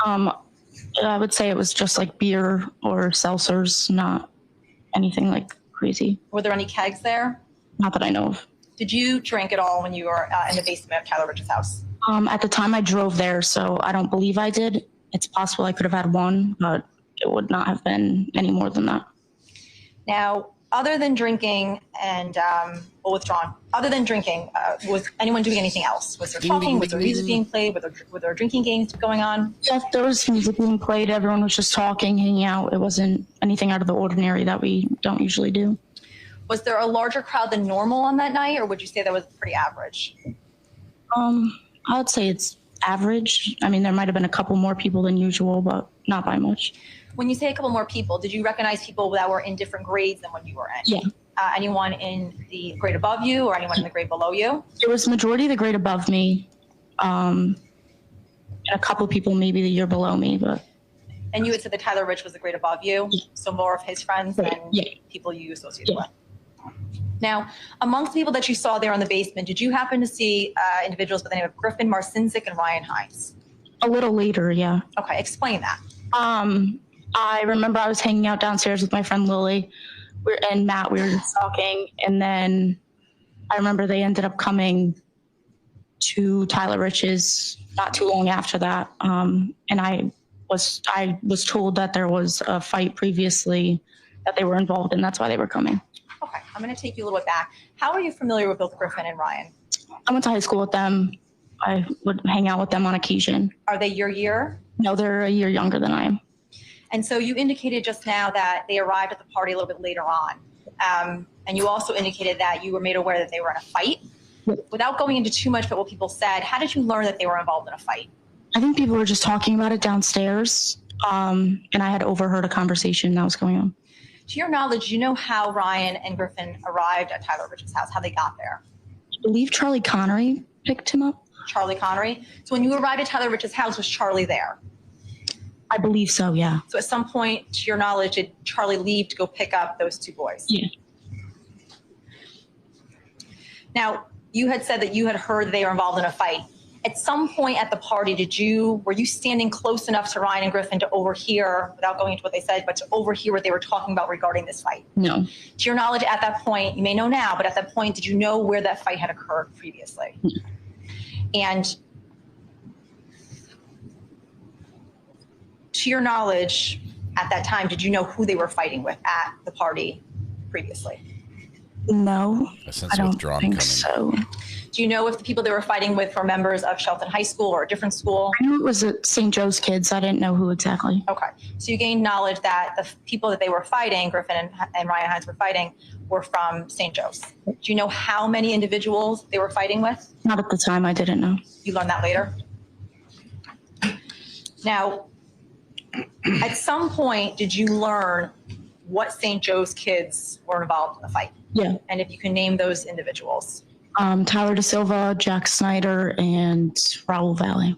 I would say it was just like beer or seltzers, not anything like crazy.
Were there any kegs there?
Not that I know of.
Did you drink at all when you were in the basement of Tyler Rich's house?
At the time I drove there, so I don't believe I did. It's possible I could have had one, but it would not have been any more than that.
Now, other than drinking and withdrawn, other than drinking, was anyone doing anything else? Was there talking? Was there music being played? Were there drinking games going on?
Yeah, there was music being played. Everyone was just talking, hanging out. It wasn't anything out of the ordinary that we don't usually do.
Was there a larger crowd than normal on that night, or would you say that was pretty average?
I would say it's average. I mean, there might have been a couple more people than usual, but not by much.
When you say a couple more people, did you recognize people that were in different grades than when you were in?
Yeah.
Anyone in the grade above you or anyone in the grade below you?
It was majority the grade above me, and a couple people maybe the year below me, but.
And you had said that Tyler Rich was the grade above you, so more of his friends than people you associated with. Now, amongst the people that you saw there in the basement, did you happen to see individuals by the name of Griffin Marcinzik and Ryan Hines?
A little later, yeah.
Okay, explain that.
I remember I was hanging out downstairs with my friend Lily and Matt. We were just talking, and then I remember they ended up coming to Tyler Rich's not too long after that. And I was told that there was a fight previously that they were involved in. That's why they were coming.
Okay, I'm going to take you a little bit back. How are you familiar with both Griffin and Ryan?
I went to high school with them. I would hang out with them on occasion.
Are they your year?
No, they're a year younger than I am.
And so you indicated just now that they arrived at the party a little bit later on. And you also indicated that you were made aware that they were in a fight. Without going into too much about what people said, how did you learn that they were involved in a fight?
I think people were just talking about it downstairs. And I had overheard a conversation that was going on.
To your knowledge, do you know how Ryan and Griffin arrived at Tyler Rich's house, how they got there?
I believe Charlie Connery picked him up.
Charlie Connery? So when you arrived at Tyler Rich's house, was Charlie there?
I believe so, yeah.
So at some point, to your knowledge, did Charlie leave to go pick up those two boys?
Yeah.
Now, you had said that you had heard that they were involved in a fight. At some point at the party, were you standing close enough to Ryan and Griffin to overhear, without going into what they said, but to overhear what they were talking about regarding this fight?
No.
To your knowledge, at that point, you may know now, but at that point, did you know where that fight had occurred previously?
No.
And to your knowledge, at that time, did you know who they were fighting with at the party previously?
No,
I sense
I don't
withdrawal
think
coming.
so.
Do you know if the people they were fighting with were members of Shelton High School or a different school?
I knew it was at St. Joe's kids. I didn't know who exactly.
Okay. So you gained knowledge that the people that they were fighting, Griffin and Ryan Hines were fighting, were from St. Joe's. Do you know how many individuals they were fighting with?
Not at the time. I didn't know.
You learned that later? Now, at some point, did you learn what St. Joe's kids were involved in the fight?
Yeah.
And if you can name those individuals.
Tyler Da Silva, Jack Snyder, and Raul Valle.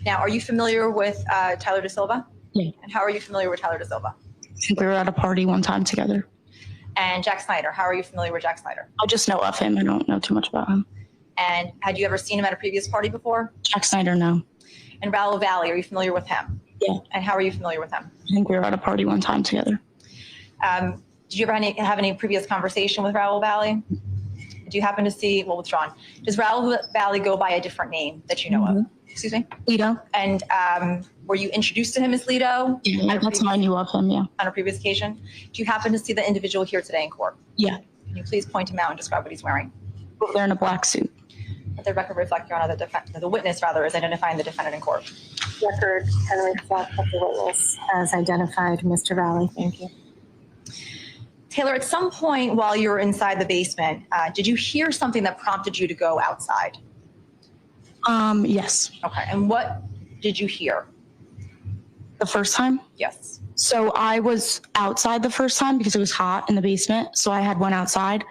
Now, are you familiar with Tyler Da Silva?
Yeah.
And how are you familiar with Tyler Da Silva?
I think we were at a party one time together.
And Jack Snyder, how are you familiar with Jack Snyder?
I just know of him. I don't know too much about him.
And had you ever seen him at a previous party before?
Jack Snyder, no.
And Raul Valle, are you familiar with him?
Yeah.
And how are you familiar with him?
I think we were at a party one time together.
Did you ever have any previous conversation with Raul Valle? Did you happen to see, well, withdrawn. Does Raul Valle go by a different name that you know of? Excuse me?
Lido.
And were you introduced to him as Lido?
Yeah, that's how I knew of him, yeah.
On a previous occasion? Do you happen to see the individual here today in court?
Yeah.
Can you please point him out and describe what he's wearing?
They're in a black suit.
Let the record reflect, Your Honor, the witness, rather, is identifying the defendant in court.
Record can reflect that the witness has identified Mr. Valle. Thank you.
Taylor, at some point while you were inside the basement, did you hear something that prompted you to go outside?
Yes.
Okay, and what did you hear?
The first time?
Yes.
So I was outside the first time because it was hot in the basement. So I had went outside,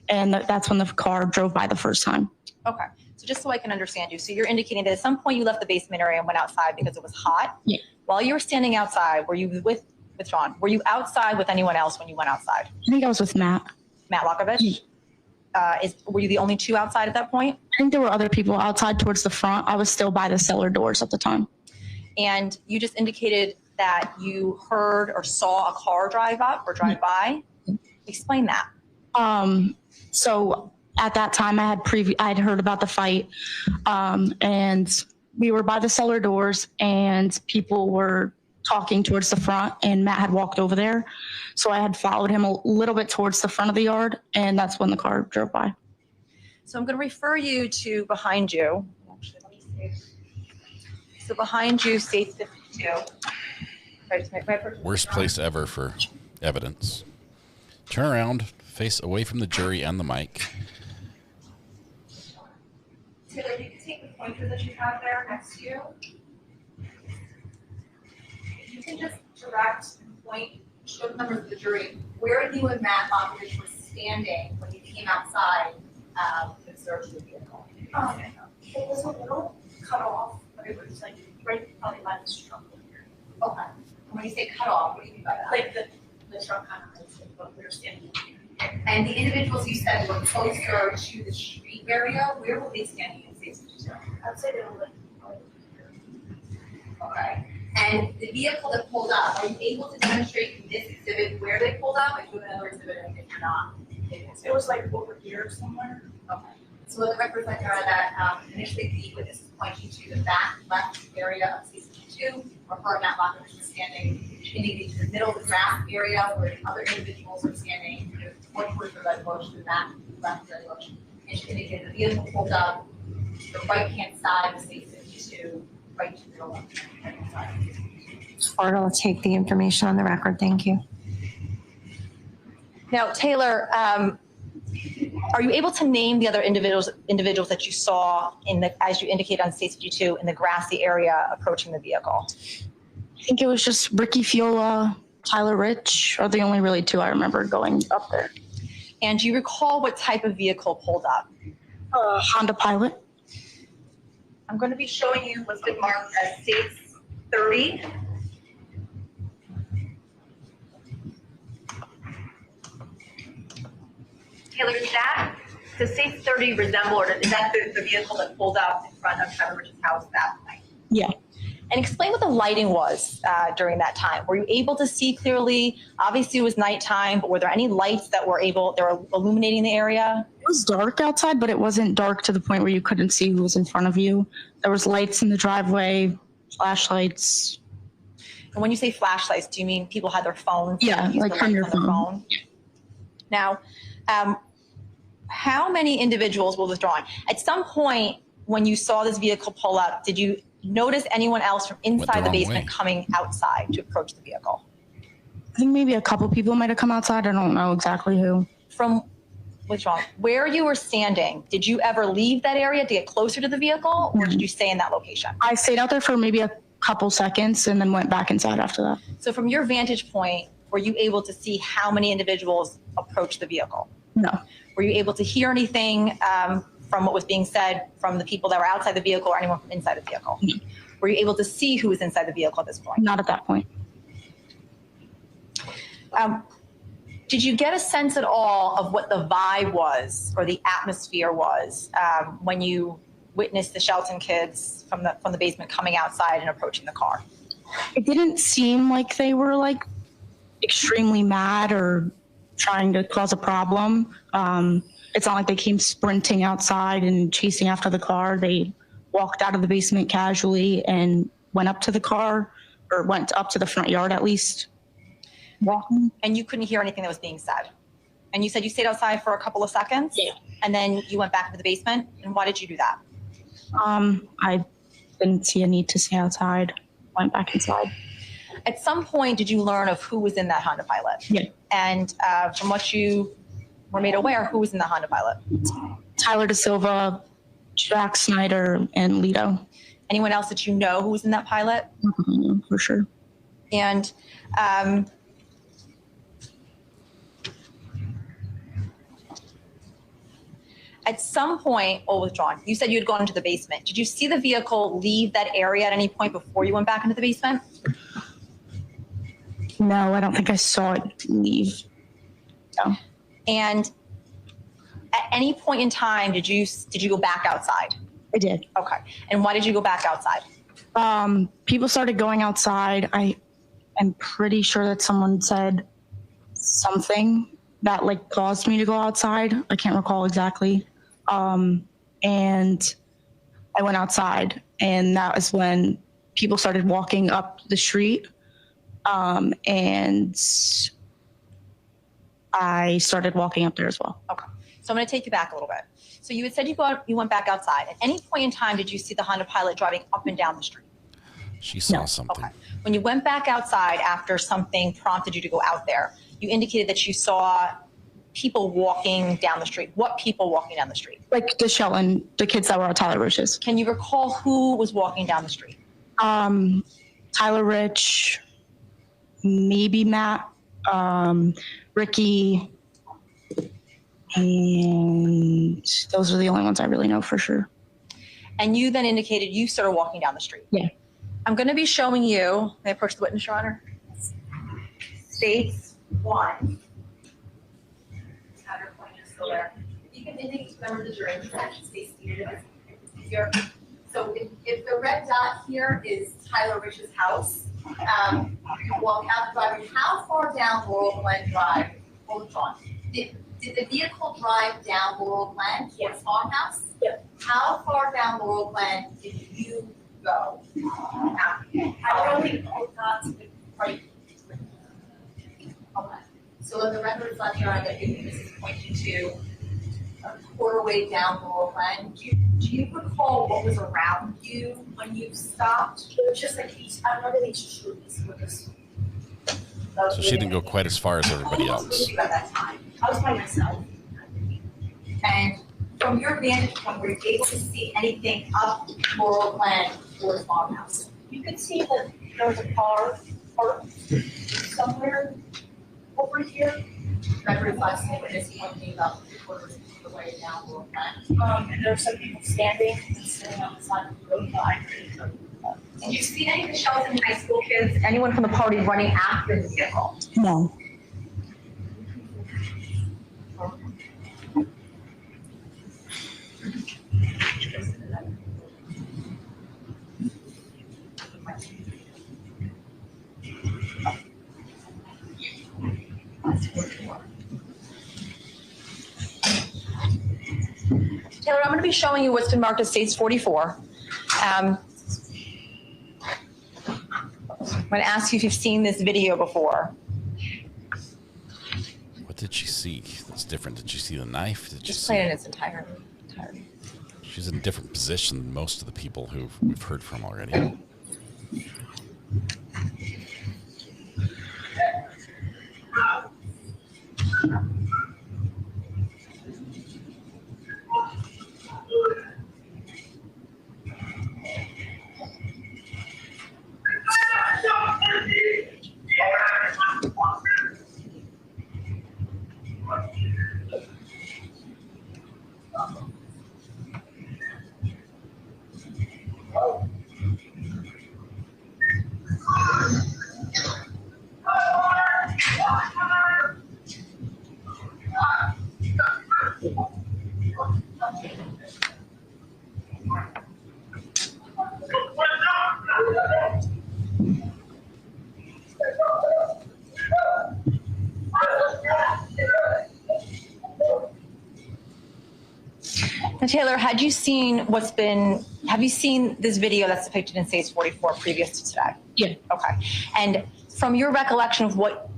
and that's when the car drove by the first time.
Okay, so just so I can understand you, so you're indicating that at some point you left the basement area and went outside because it was hot?
Yeah.
While you were standing outside, were you withdrawn? Were you outside with anyone else when you went outside?
I think I was with Matt.
Matt Lockovich? Were you the only two outside at that point?
I think there were other people outside towards the front. I was still by the cellar doors at the time.
And you just indicated that you heard or saw a car drive up or drive by. Explain that.
So at that time I'd heard about the fight, and we were by the cellar doors and people were talking towards the front, and Matt had walked over there. So I had followed him a little bit towards the front of the yard, and that's when the car drove by.
So I'm going to refer you to behind you. Actually, let me see. So behind you, state 52.
Worst place ever for evidence. Turn around, face away from the jury and the mic.
Taylor, you can take the pointer that you have there next to you. If you can just direct and point, show the members of the jury where you and Matt Lockovich were standing when you came outside to observe the vehicle. It was a little cut off, but it was like right probably by the trunk here. Okay. And when you say cut off, what do you mean by that? Like the trunk kind of like what we were standing here. And the individuals you said were closer to the street area, where were they standing in phase 2? I'd say they were like okay. And the vehicle that pulled up, are you able to demonstrate in this exhibit where they pulled up? If you have another exhibit, and if you're not, it was like over here somewhere. Okay. So let the record reflect that initially the witness is pointing to the back left area of C62, where her and Matt Lockovich was standing, indicating to the middle of the grass area where the other individuals are standing, one towards the red bush, the back left red bush. And she indicated the vehicle pulled up to the right-hand side of C62, right to the middle of the right-hand side.
Art will take the information on the record. Thank you.
Now, Taylor, are you able to name the other individuals that you saw as you indicate on state 52 in the grassy area approaching the vehicle?
I think it was just Ricky Fiola, Tyler Rich are the only really two I remember going up there.
And do you recall what type of vehicle pulled up?
Honda Pilot.
I'm going to be showing you what's been marked as state 30. Taylor, does state 30 resemble, or is that the vehicle that pulled up in front of Trevor Rich's house that night?
Yeah.
And explain what the lighting was during that time. Were you able to see clearly? Obviously it was nighttime, but were there any lights that were illuminating the area?
It was dark outside, but it wasn't dark to the point where you couldn't see who was in front of you. There was lights in the driveway, flashlights.
And when you say flashlights, do you mean people had their phones?
Yeah, like on your phone.
Now, how many individuals were withdrawn? At some point, when you saw this vehicle pull up, did you notice anyone else from inside the basement coming outside to approach the vehicle?
I think maybe a couple people might have come outside. I don't know exactly who.
From withdrawn, where you were standing, did you ever leave that area to get closer to the vehicle, or did you stay in that location?
I stayed out there for maybe a couple seconds and then went back inside after that.
So from your vantage point, were you able to see how many individuals approached the vehicle?
No.
Were you able to hear anything from what was being said from the people that were outside the vehicle or anyone from inside the vehicle?
No.
Were you able to see who was inside the vehicle at this point?
Not at that point.
Did you get a sense at all of what the vibe was or the atmosphere was when you witnessed the Shelton kids from the basement coming outside and approaching the car?
It didn't seem like they were like extremely mad or trying to cause a problem. It's not like they came sprinting outside and chasing after the car. They walked out of the basement casually and went up to the car, or went up to the front yard at least. Walking.
And you couldn't hear anything that was being said. And you said you stayed outside for a couple of seconds?
Yeah.
And then you went back into the basement? And why did you do that?
I didn't see a need to stay outside. Went back inside.
At some point, did you learn of who was in that Honda Pilot?
Yeah.
And from what you were made aware, who was in the Honda Pilot?
Tyler Da Silva, Jack Snyder, and Lito.
Anyone else that you know who was in that Pilot?
For sure.
And at some point, or withdrawn, you said you had gone into the basement. Did you see the vehicle leave that area at any point before you went back into the basement?
No, I don't think I saw it leave. No.
And at any point in time, did you go back outside?
I did.
Okay. And why did you go back outside?
People started going outside. I'm pretty sure that someone said something that like caused me to go outside. I can't recall exactly. And I went outside, and that was when people started walking up the street. And I started walking up there as well.
Okay. So I'm going to take you back a little bit. So you had said you went back outside. At any point in time, did you see the Honda Pilot driving up and down the street?
She saw something.
Okay. When you went back outside after something prompted you to go out there, you indicated that you saw people walking down the street. What people walking down the street?
Like the Shelton, the kids that were at Tyler Rich's.
Can you recall who was walking down the street?
Tyler Rich, maybe Matt, Ricky, and those are the only ones I really know for sure.
And you then indicated you started walking down the street.
Yeah.
I'm going to be showing you, may I approach the witness, Your Honor? States 1. Have your pointer still there. If you can indicate to members of the jury, that stays here. So if the red dot here is Tyler Rich's house, you walk out the driveway. How far down Laurel Glen Drive? Hold on. Did the vehicle drive down Laurel Glen to its farmhouse?
Yeah.
How far down Laurel Glen did you go?
I really got to the right.
Okay. So in the record reflects Your Honor that this is pointing to a quarter way down Laurel Glen. Do you recall what was around you when you stopped?
It was just like these, I remember these trees with this.
So she didn't go quite as far as everybody else.
At that time.
I was by myself.
And from your vantage point, were you able to see anything up Laurel Glen or the farmhouse?
You could see that there was a car parked somewhere over here.
Record reflects the witness pointing about 3/4 of the way down Laurel Glen.
And there were some people standing and sitting on the side of the road behind her.
Did you see any of the Shelton High School kids, anyone from the party running after the vehicle?
No.
Taylor, I'm going to be showing you what's been marked as States 44. I'm going to ask you if you've seen this video before.
did she see that's different? Did she see the knife? Did she
Just
see
play it in its entirety.
She's in a different position than most of the people who we've heard from already.
Now, Taylor, have you seen this video that's depicted in Stage 44 previous to today?
Yeah.
Okay. And from your recollection of what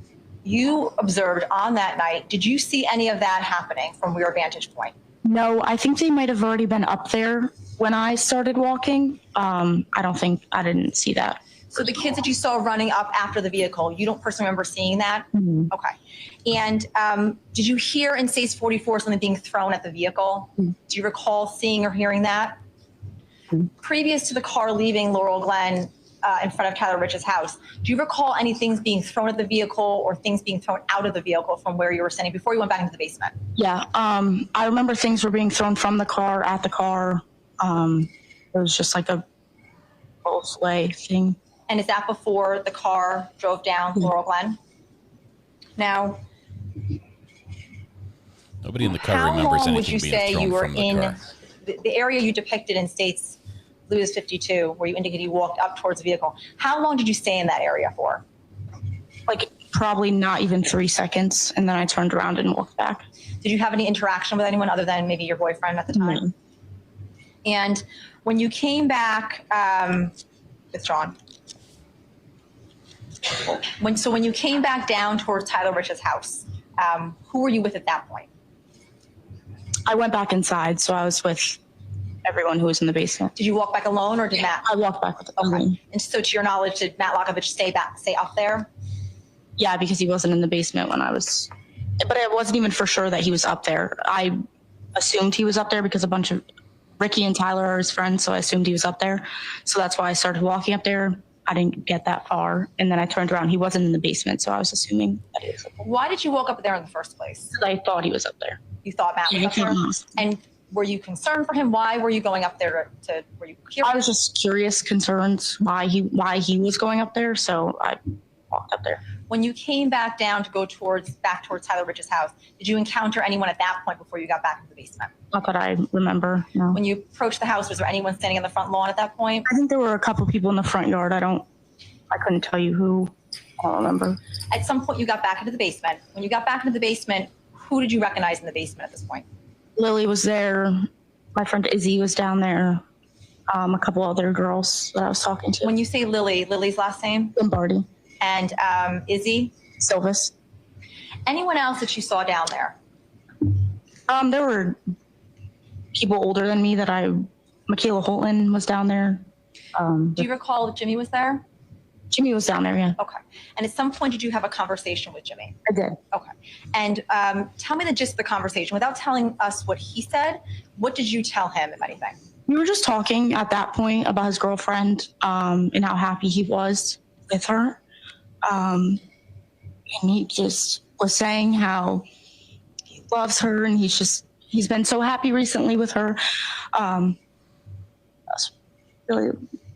you observed on that night, did you see any of that happening from your vantage point?
No, I think they might have already been up there when I started walking. I didn't see that.
So the kids that you saw running up after the vehicle, you don't personally remember seeing that?
Mm-hmm.
Okay. And did you hear in Stage 44 something being thrown at the vehicle?
Mm-hmm.
Do you recall seeing or hearing that? Mm-hmm. Previous to the car leaving Laurel Glen in front of Tyler Rich's house, do you recall any things being thrown at the vehicle or things being thrown out of the vehicle from where you were standing before you went back into the basement?
Yeah, I remember things were being thrown from the car at the car. It was just like a both way thing.
And is that before the car drove down Laurel Glen? Now,
nobody in the car remembers anything being thrown from the car.
The area you depicted in States Lewis 52, where you indicated you walked up towards the vehicle. How long did you stay in that area for?
Like probably not even 3 seconds, and then I turned around and walked back.
Did you have any interaction with anyone other than maybe your boyfriend at the time?
Mm-hmm.
And when you came back, withdrawn. When you came back down towards Tyler Rich's house, who were you with at that point?
I went back inside, so I was with everyone who was in the basement.
Did you walk back alone, or did Matt?
I walked back with everyone.
Okay. And so, to your knowledge, did Matt Lockovich stay up there?
Yeah, because he wasn't in the basement when I was. But I wasn't even for sure that he was up there. I assumed he was up there because a bunch of Ricky and Tyler are his friends, so I assumed he was up there. So that's why I started walking up there. I didn't get that far, and then I turned around. He wasn't in the basement, so I was assuming that he was up there.
Why did you walk up there in the first place?
Because I thought he was up there.
You thought Matt was up there? And were you concerned for him? Why were you going up there were you curious?
I was just curious, concerned why he was going up there, so I walked up there.
When you came back down to go back towards Tyler Rich's house, did you encounter anyone at that point before you got back into the basement?
Not that I remember, no.
When you approached the house, was there anyone standing on the front lawn at that point?
I think there were a couple people in the front yard. I couldn't tell you who. I don't remember.
At some point, you got back into the basement. When you got back into the basement, who did you recognize in the basement at this point?
Lily was there. My friend Izzy was down there. A couple other girls that I was talking to.
When you say Lily, Lily's last name?
Lombardi.
And Izzy?
Silvis.
Anyone else that you saw down there?
There were people older than me Michaela Holton was down there.
Do you recall if Jimmy was there?
Jimmy was down there, yeah.
Okay. And at some point, did you have a conversation with Jimmy?
I did.
Okay. And tell me the gist of the conversation. Without telling us what he said, what did you tell him, if anything?
We were just talking at that point about his girlfriend and how happy he was with her. And he just was saying how he loves her and he's been so happy recently with her. That's really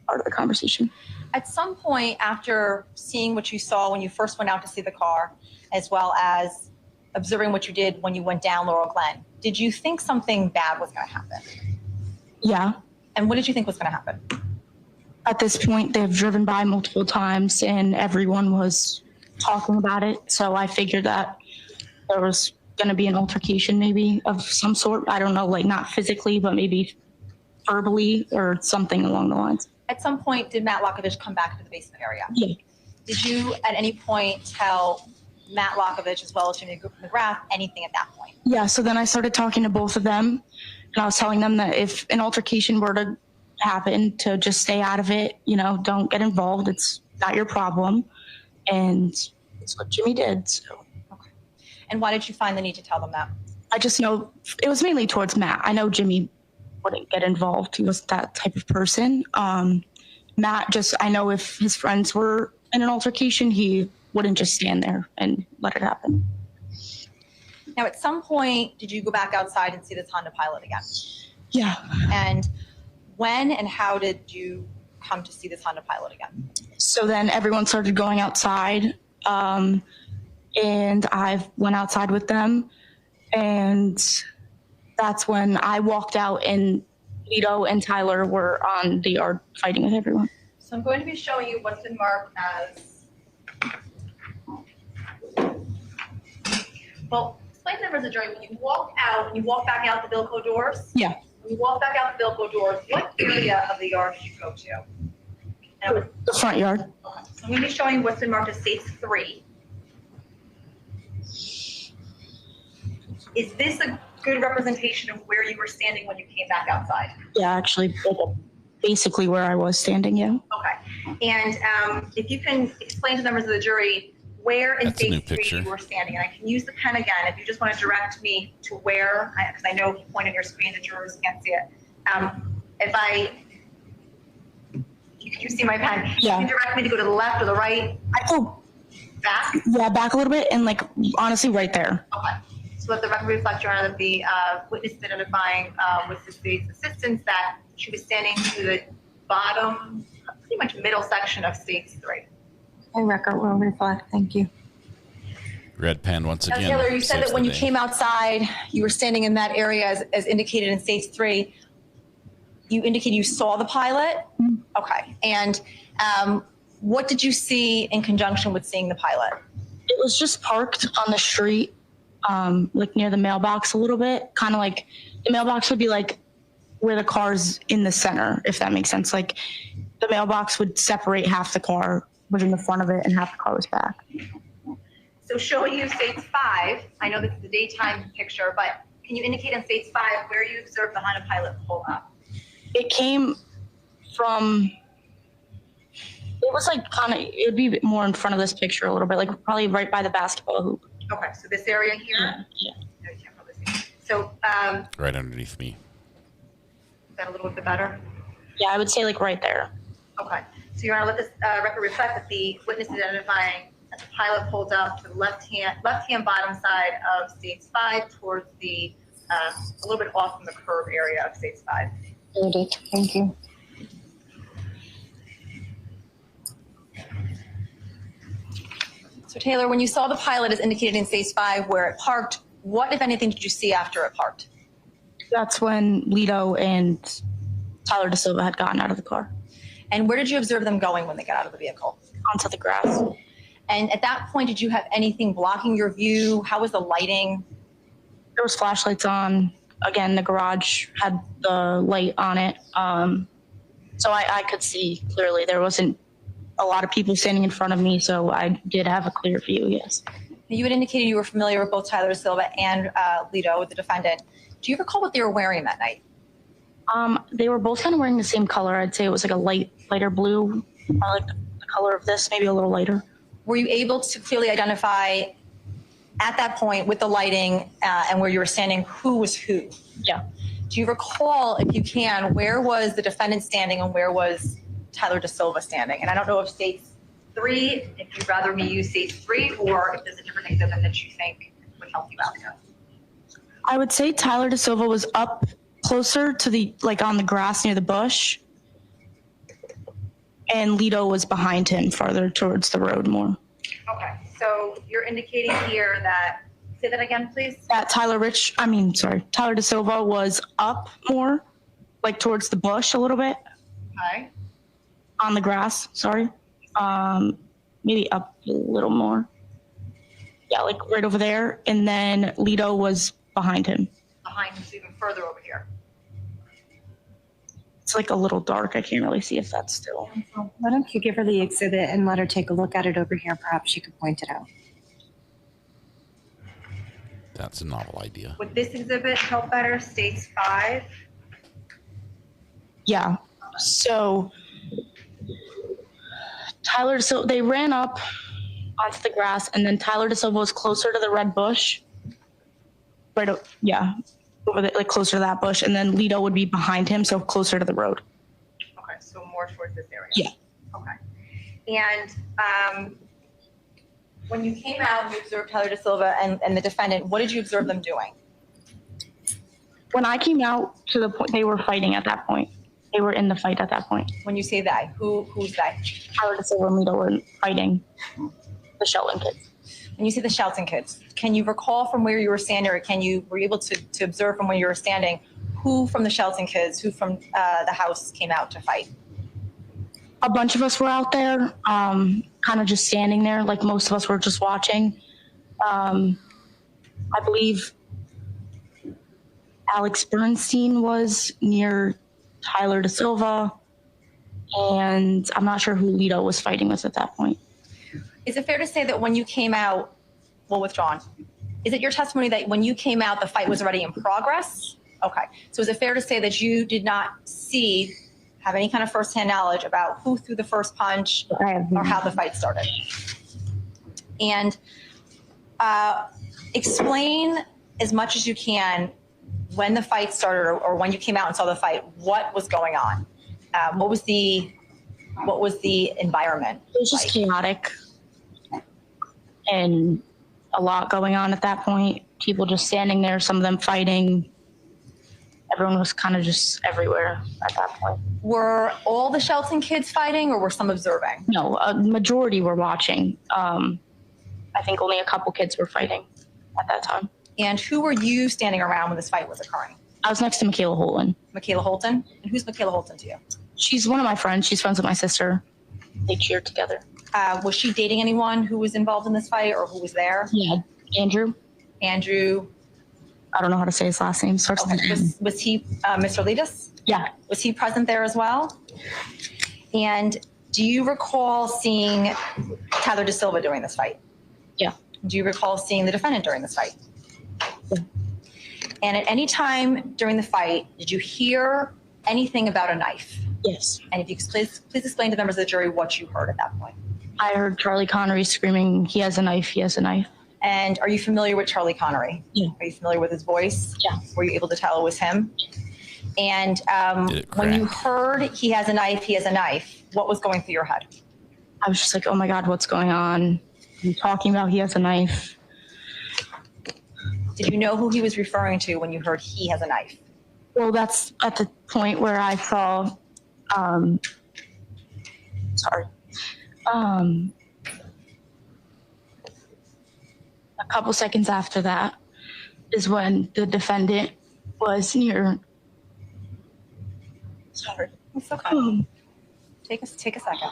part of the conversation.
At some point after seeing what you saw when you first went out to see the car, as well as observing what you did when you went down Laurel Glen, did you think something bad was going to happen?
Yeah.
And what did you think was going to happen?
At this point, they've driven by multiple times and everyone was talking about it. So I figured that there was going to be an altercation maybe of some sort. I don't know, like not physically, but maybe verbally or something along the lines.
At some point, did Matt Lockovich come back into the basement area?
Yeah.
Did you at any point tell Matt Lockovich as well as Jimmy McGrath anything at that point?
Yeah, so then I started talking to both of them, and I was telling them that if an altercation were to happen, to just stay out of it, don't get involved. It's not your problem. And it's what Jimmy did. So.
Okay. And why did you find the need to tell them that?
I just know it was mainly towards Matt. I know Jimmy wouldn't get involved. He wasn't that type of person. Matt, I know if his friends were in an altercation, he wouldn't just stand there and let it happen.
Now, at some point, did you go back outside and see this Honda Pilot again?
Yeah.
And when and how did you come to see this Honda Pilot again?
So then everyone started going outside, and I went outside with them, and that's when I walked out, and Lito and Tyler were on the yard fighting with everyone.
So I'm going to be showing you what's been marked as, well, explain to members of the jury, when you walk back out the Bilco doors?
Yeah.
When you walk back out the Bilco doors, what area of the yard did you go to?
The front yard.
Okay. So I'm going to be showing you what's been marked as Stage 3. Is this a good representation of where you were standing when you came back outside?
Yeah, actually, basically where I was standing, yeah.
Okay. And if you can explain to members of the jury where in Stage 3 you were standing, and I can use the pen again if you just want to direct me to where, because I know if you point on your screen, the jurors can't see it. You see my pen?
Yeah.
You can direct me to go to the left or the right?
I go
back?
Yeah, back a little bit, and honestly right there.
Okay. So let the record reflect, Your Honor, that the witness is identifying with the state's assistance that she was standing to the bottom, pretty much middle section of Stage 3.
And record will reflect. Thank you.
Red pen once
Now,
again.
Taylor, you said that when you came outside, you were standing in that area as indicated in Stage 3. You indicated you saw the pilot? Okay. And what did you see in conjunction with seeing the pilot?
It was just parked on the street, near the mailbox a little bit. Kind of like the mailbox would be where the car's in the center, if that makes sense. Like the mailbox would separate half the car was in the front of it and half the car was back.
So showing you Stage 5, I know this is a daytime picture, but can you indicate on Stage 5 where you observed the Honda Pilot pull up?
It came from, it was it would be more in front of this picture a little bit, probably right by the basketball hoop.
Okay, so this area here?
Yeah.
No, you can't probably see. So,
right underneath me.
Is that a little bit better?
Yeah, I would say right there.
Okay, so Your Honor, let this record reflect that the witness is identifying that the pilot pulled up to the left-hand bottom side of Stage 5 towards the, a little bit off from the curve area of Stage 5.
Thank you.
So Taylor, when you saw the pilot as indicated in Stage 5 where it parked, what, if anything, did you see after it parked?
That's when Lito and Tyler DeSilva had gotten out of the car.
And where did you observe them going when they got out of the vehicle?
Onto the grass.
And at that point, did you have anything blocking your view? How was the lighting?
There was flashlights on. Again, the garage had the light on it. So I could see clearly. There wasn't a lot of people standing in front of me, so I did have a clear view, yes.
You had indicated you were familiar with both Tyler DeSilva and Lito, the defendant. Do you recall what they were wearing that night?
They were both kind of wearing the same color. I'd say it was a lighter blue, like the color of this, maybe a little lighter.
Were you able to clearly identify at that point with the lighting and where you were standing who was who?
Yeah.
Do you recall, if you can, where was the defendant standing and where was Tyler DeSilva standing? And I don't know if Stage 3, if you'd rather me use Stage 3, or if there's a different exhibit that you think would help you out here.
I would say Tyler DeSilva was up closer to the, on the grass near the bush. And Lito was behind him, farther towards the road more.
Okay, so you're indicating here that, say that again, please?
That Tyler DeSilva was up more, towards the bush a little bit.
Okay.
On the grass, sorry. Maybe up a little more. Yeah, right over there. And then Lito was behind him.
Behind him, so even further over here.
It's a little dark. I can't really see if that's still.
Why don't you give her the exhibit and let her take a look at it over here? Perhaps she could point it out.
That's a novel idea.
Would this exhibit help better? States 5.
Yeah. So they ran up onto the grass, and then Tyler DeSilva was closer to the red bush. Right. Yeah. Over the, like closer to that bush, and then Lito would be behind him, so closer to the road.
Okay, so more towards this area.
Yeah.
Okay. And when you came out, you observed Tyler DeSilva and the defendant. What did you observe them doing?
When I came out to the point, they were fighting at that point. They were in the fight at that point.
When you say they, who's they?
Tyler DeSilva and Lito were fighting the Shelton kids.
When you say the Shelton kids, can you recall from where you were standing, or were you able to observe from where you were standing, who from the Shelton kids, who from the house came out to fight?
A bunch of us were out there, kind of just standing there, like most of us were just watching. I believe Alex Bernstein was near Tyler DeSilva, and I'm not sure who Lito was fighting with at that point.
Is it fair to say that when you came out, well, with John, is it your testimony that when you came out, the fight was already in progress? Okay. So is it fair to say that you did not have any kind of firsthand knowledge about who threw the first punch or how the fight started? And explain as much as you can when the fight started, or when you came out and saw the fight, what was going on? What was the environment?
It was just chaotic and a lot going on at that point. People just standing there, some of them fighting. Everyone was kind of just everywhere at that point.
Were all the Shelton kids fighting, or were some observing?
No, a majority were watching. I think only a couple kids were fighting at that time.
And who were you standing around when this fight was occurring?
I was next to Michaela Holton.
Michaela Holton? And who's Michaela Holton to you?
She's one of my friends. She's friends with my sister. They cheered together.
Was she dating anyone who was involved in this fight, or who was there?
Yeah, Andrew. I don't know how to say his last name. Starts with an M.
Was he Mr. Letus?
Yeah.
Was he present there as well? And do you recall seeing Tyler DeSilva during this fight?
Yeah.
Do you recall seeing the defendant during this fight?
Yeah.
And at any time during the fight, did you hear anything about a knife?
Yes.
And if you could please explain to members of the jury what you heard at that point.
I heard Charlie Connery screaming, "He has a knife, he has a knife."
And are you familiar with Charlie Connery?
Yeah.
Are you familiar with his voice?
Yeah.
Were you able to tell it was him? And when you heard "he has a knife, he has a knife," what was going through your head?
I was just like, oh my God, what's going on? I'm talking about he has a knife.
Did you know who he was referring to when you heard "he has a knife"?
Well, that's at the point where I saw, a couple seconds after that is when the defendant was near. Sorry.
It's okay. Take a second.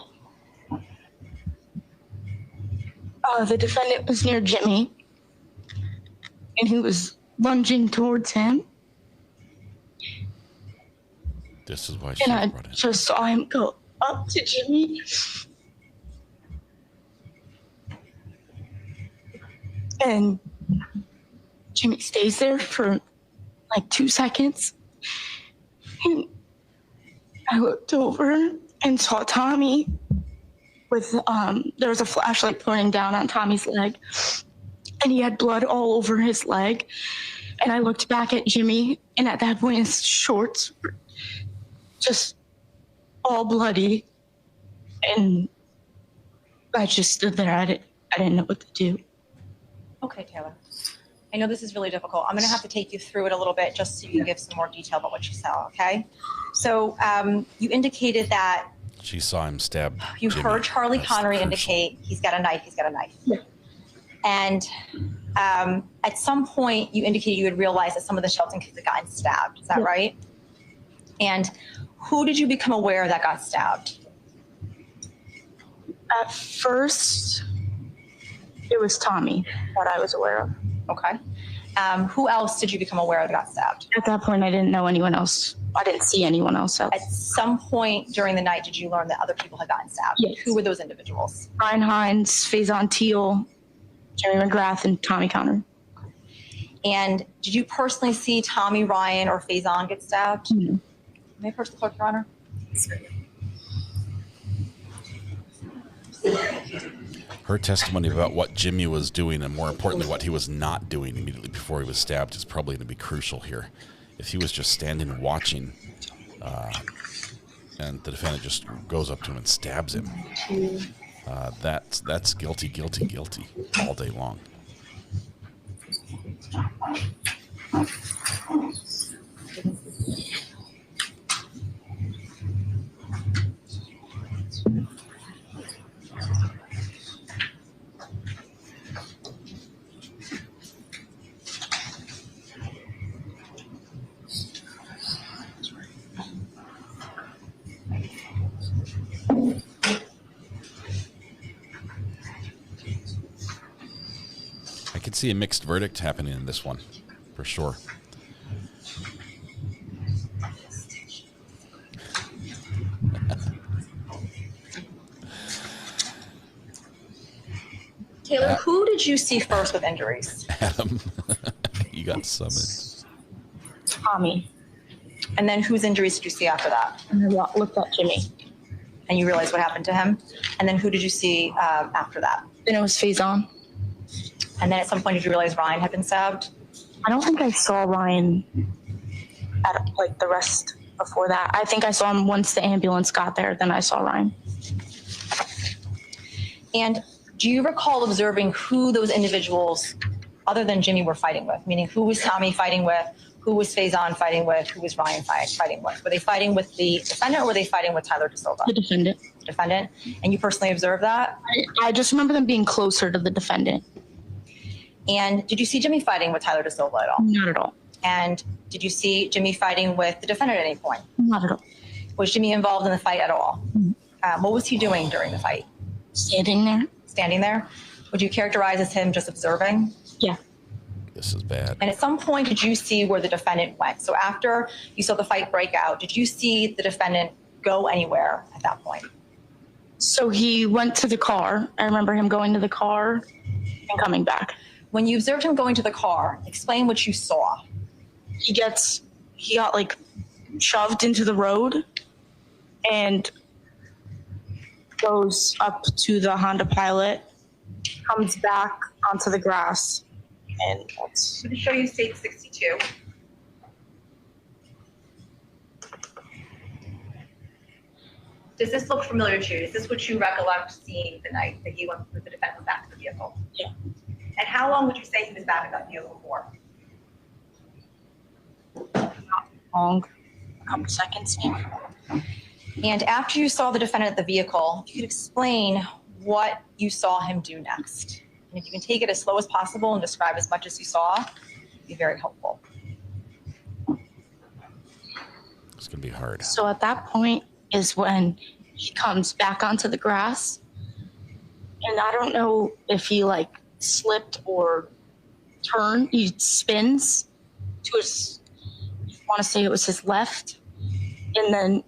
The defendant was near Jimmy, and he was lunging towards him.
This is why she
And I
brought it.
just saw him go up to Jimmy. And Jimmy stays there for like 2 seconds. And I looked over and saw Tommy with, there was a flashlight pointing down on Tommy's leg. And he had blood all over his leg. And I looked back at Jimmy, and at that point his shorts were just all bloody. And I just stood there. I didn't know what to do.
Okay, Taylor. I know this is really difficult. I'm going to have to take you through it a little bit just so you can give some more detail about what you saw, okay? So you indicated that
She saw him stab
you
Jimmy.
heard Charlie
That's
Connery
crucial.
indicate he's got a knife, he's got a knife.
Yeah.
And at some point you indicated you had realized that some of the Shelton kids had gotten stabbed. Is that right? And who did you become aware that got stabbed?
At first, it was Tommy that I was aware of.
Okay. Who else did you become aware that got stabbed?
At that point, I didn't know anyone else. I didn't see anyone else.
At some point during the night, did you learn that other people had gotten stabbed?
Yes.
Who were those individuals?
Ryan Hines, Faison Teal, Jerry McGrath, and Tommy Conner.
And did you personally see Tommy, Ryan, or Faison get stabbed?
No.
May I first the clerk, Your Honor?
Her testimony about what Jimmy was doing, and more importantly, what he was not doing immediately before he was stabbed, is probably going to be crucial here. If he was just standing watching, and the defendant just goes up to him and stabs him, that's guilty, guilty, guilty all day long. I could see a mixed verdict happening in this one, for sure.
Taylor, who did you see first with injuries?
Adam, you got summoned.
Tommy.
And then whose injuries did you see after that?
And I looked at Jimmy.
And you realized what happened to him? And then who did you see after that?
Then it was Faison.
And then at some point did you realize Ryan had been stabbed?
I don't think I saw Ryan at like the rest before that. I think I saw him once the ambulance got there, then I saw Ryan.
And do you recall observing who those individuals other than Jimmy were fighting with? Meaning who was Tommy fighting with? Who was Faison fighting with? Who was Ryan fighting with? Were they fighting with the defendant or were they fighting with Tyler DeSilva?
The defendant.
Defendant. And you personally observed that?
I just remember them being closer to the defendant.
And did you see Jimmy fighting with Tyler DeSilva at all?
Not at all.
And did you see Jimmy fighting with the defendant at any point?
Not at all.
Was Jimmy involved in the fight at all? What was he doing during the fight?
Standing there.
Standing there? Would you characterize as him just observing?
Yeah.
This is bad.
And at some point, did you see where the defendant went? So after you saw the fight break out, did you see the defendant go anywhere at that point?
So he went to the car. I remember him going to the car and coming back.
When you observed him going to the car, explain what you saw.
He got like shoved into the road and goes up to the Honda Pilot, comes back onto the grass, and that's...
I'm going to show you state 62. Does this look familiar to you? Is this what you recollect seeing the night that he went with the defendant back to the vehicle?
Yeah.
And how long would you say he was back in that vehicle for?
Not long, a couple seconds maybe.
And after you saw the defendant at the vehicle, if you could explain what you saw him do next. And if you can take it as slow as possible and describe as much as you saw, it'd be very helpful.
It's going to be hard.
So at that point is when he comes back onto the grass. And I don't know if he like slipped or turned. He spins to his, I want to say it was his left. And then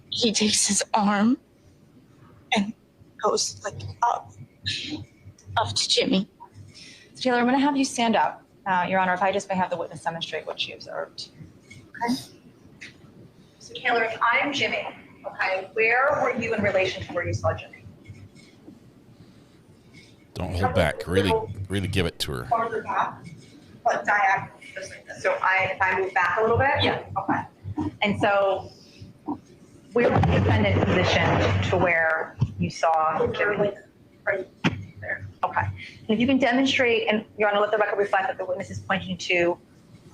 he takes his arm and goes like up to Jimmy.
So Taylor, I'm going to have you stand up. Your Honor, if I just may have the witness demonstrate what she observed. Okay. So Taylor, if I'm Jimmy, okay, where were you in relation to where you saw Jimmy?
Don't hold back. Really give it to her.
Farther back, but diagonal. So if I move back a little bit? Yeah. Okay. And so where was the defendant positioned to where you saw Jimmy? Right there. Okay. And if you can demonstrate, and Your Honor, let the record reflect that the witness is pointing to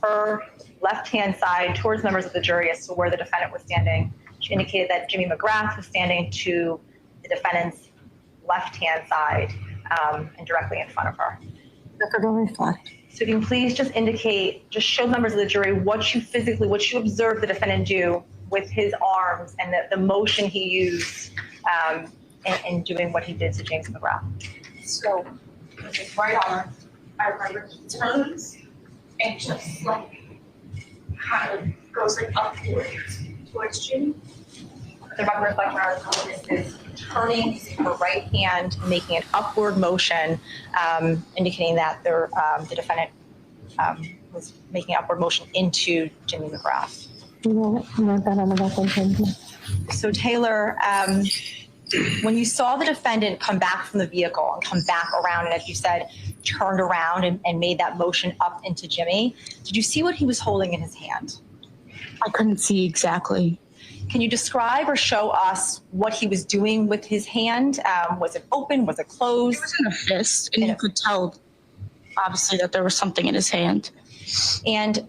her left-hand side towards members of the jury as to where the defendant was standing. She indicated that Jimmy McGrath was standing to the defendant's left-hand side and directly in front of her.
Record will reflect.
So if you can please just indicate, just show members of the jury what you observed the defendant do with his arms and the motion he used in doing what he did to James McGrath.
So with his right arm, I remember he turns and just like kind of goes like upwards towards Jimmy.
The record reflects our witness is turning using her right hand, making an upward motion, indicating that the defendant was making an upward motion into Jimmy McGrath. So Taylor, when you saw the defendant come back from the vehicle and come back around, and as you said, turned around and made that motion up into Jimmy, did you see what he was holding in his hand?
I couldn't see exactly.
Can you describe or show us what he was doing with his hand? Was it open? Was it closed?
It was in a fist, and you could tell, obviously, that there was something in his hand.
And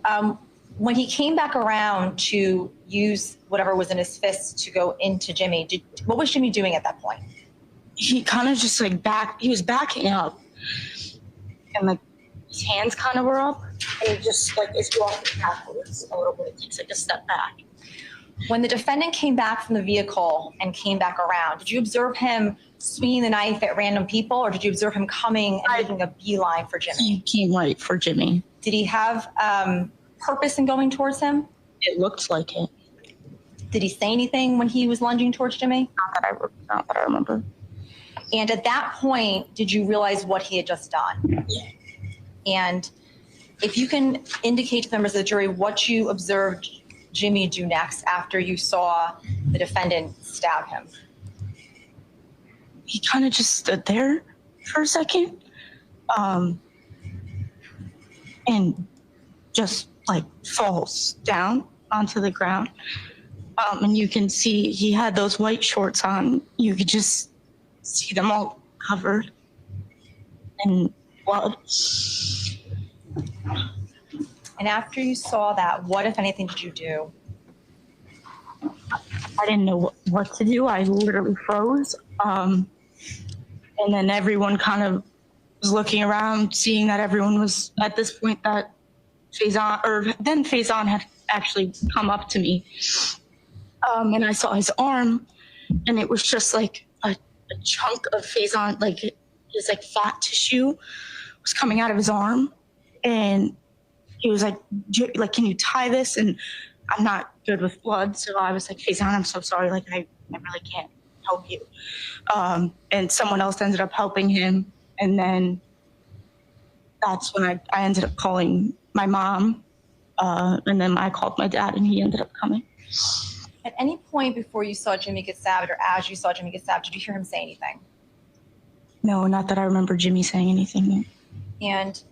when he came back around to use whatever was in his fist to go into Jimmy, what was Jimmy doing at that point?
He kind of just like he was backing up, and like his hands kind of were up, and he just like is walking backwards a little bit. He takes like a step back.
When the defendant came back from the vehicle and came back around, did you observe him swinging the knife at random people, or did you observe him coming and making a beeline for Jimmy?
He came right for Jimmy.
Did he have purpose in going towards him?
It looked like it.
Did he say anything when he was lunging towards Jimmy?
Not that I remember.
And at that point, did you realize what he had just done?
Yeah.
And if you can indicate to members of the jury what you observed Jimmy do next after you saw the defendant stab him.
He kind of just stood there for a second, and just like falls down onto the ground. And you can see he had those white shorts on. You could just see them all covered in blood.
And after you saw that, what, if anything, did you do?
I didn't know what to do. I literally froze. And then everyone kind of was looking around, seeing that everyone was at this point that Faison had actually come up to me. And I saw his arm, and it was just like a chunk of Faison, like his like fat tissue was coming out of his arm. And he was like, can you tie this? And I'm not good with blood. So I was like, Faison, I'm so sorry. Like, I really can't help you. And someone else ended up helping him. And then that's when I ended up calling my mom. And then I called my dad, and he ended up coming.
At any point before you saw Jimmy get stabbed, or as you saw Jimmy get stabbed, did you hear him say anything?
No, not that I remember Jimmy saying anything.
And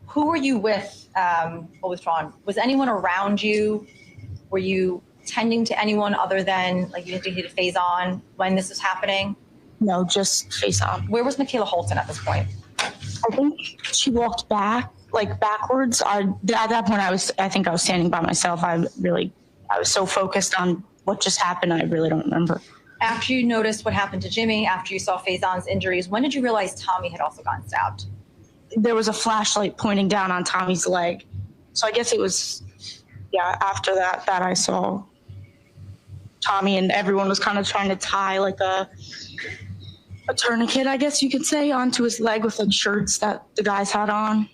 who were you with? Was anyone around you? Were you tending to anyone other than, like you indicated, Faison when this was happening?
No, just Faison.
Where was Michaela Holton at this point?
I think she walked backwards. At that point, I think I was standing by myself. I was so focused on what just happened, I really don't remember.
After you noticed what happened to Jimmy, after you saw Faison's injuries, when did you realize Tommy had also gotten stabbed?
There was a flashlight pointing down on Tommy's leg. So I guess it was, after that I saw Tommy, and everyone was kind of trying to tie like a tourniquet, I guess you could say, onto his leg with like shirts that the guys had on.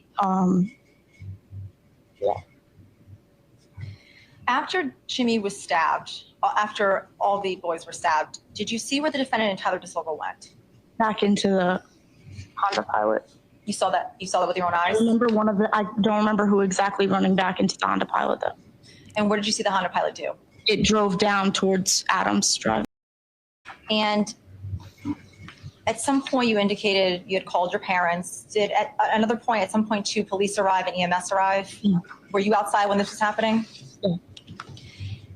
After Jimmy was stabbed, after all the boys were stabbed, did you see where the defendant and Tyler DeSilva went?
Back into the Honda Pilot.
You saw that with your own eyes?
I don't remember who exactly running back into the Honda Pilot though.
And what did you see the Honda Pilot do?
It drove down towards Adams Drive.
And at some point you indicated you had called your parents. Did at another point, at some point too, police arrive and EMS arrive?
Yeah.
Were you outside when this was happening?
Yeah.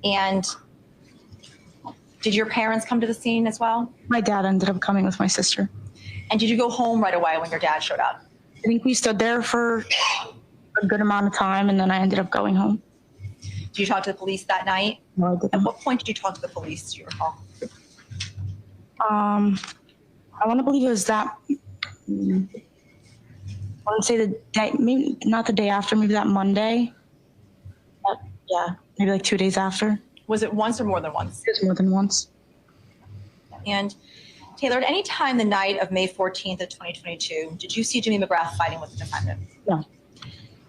And did your parents come to the scene as well?
My dad ended up coming with my sister.
And did you go home right away when your dad showed up?
I think we stood there for a good amount of time, and then I ended up going home.
Did you talk to the police that night?
No, I didn't.
At what point did you talk to the police, do you recall?
I want to believe it was that, I want to say the day, maybe not the day after, maybe that Monday. Maybe like 2 days after.
Was it once or more than once?
It was more than once.
And Taylor, at any time the night of May 14th of 2022, did you see Jimmy McGrath fighting with the defendant?
No.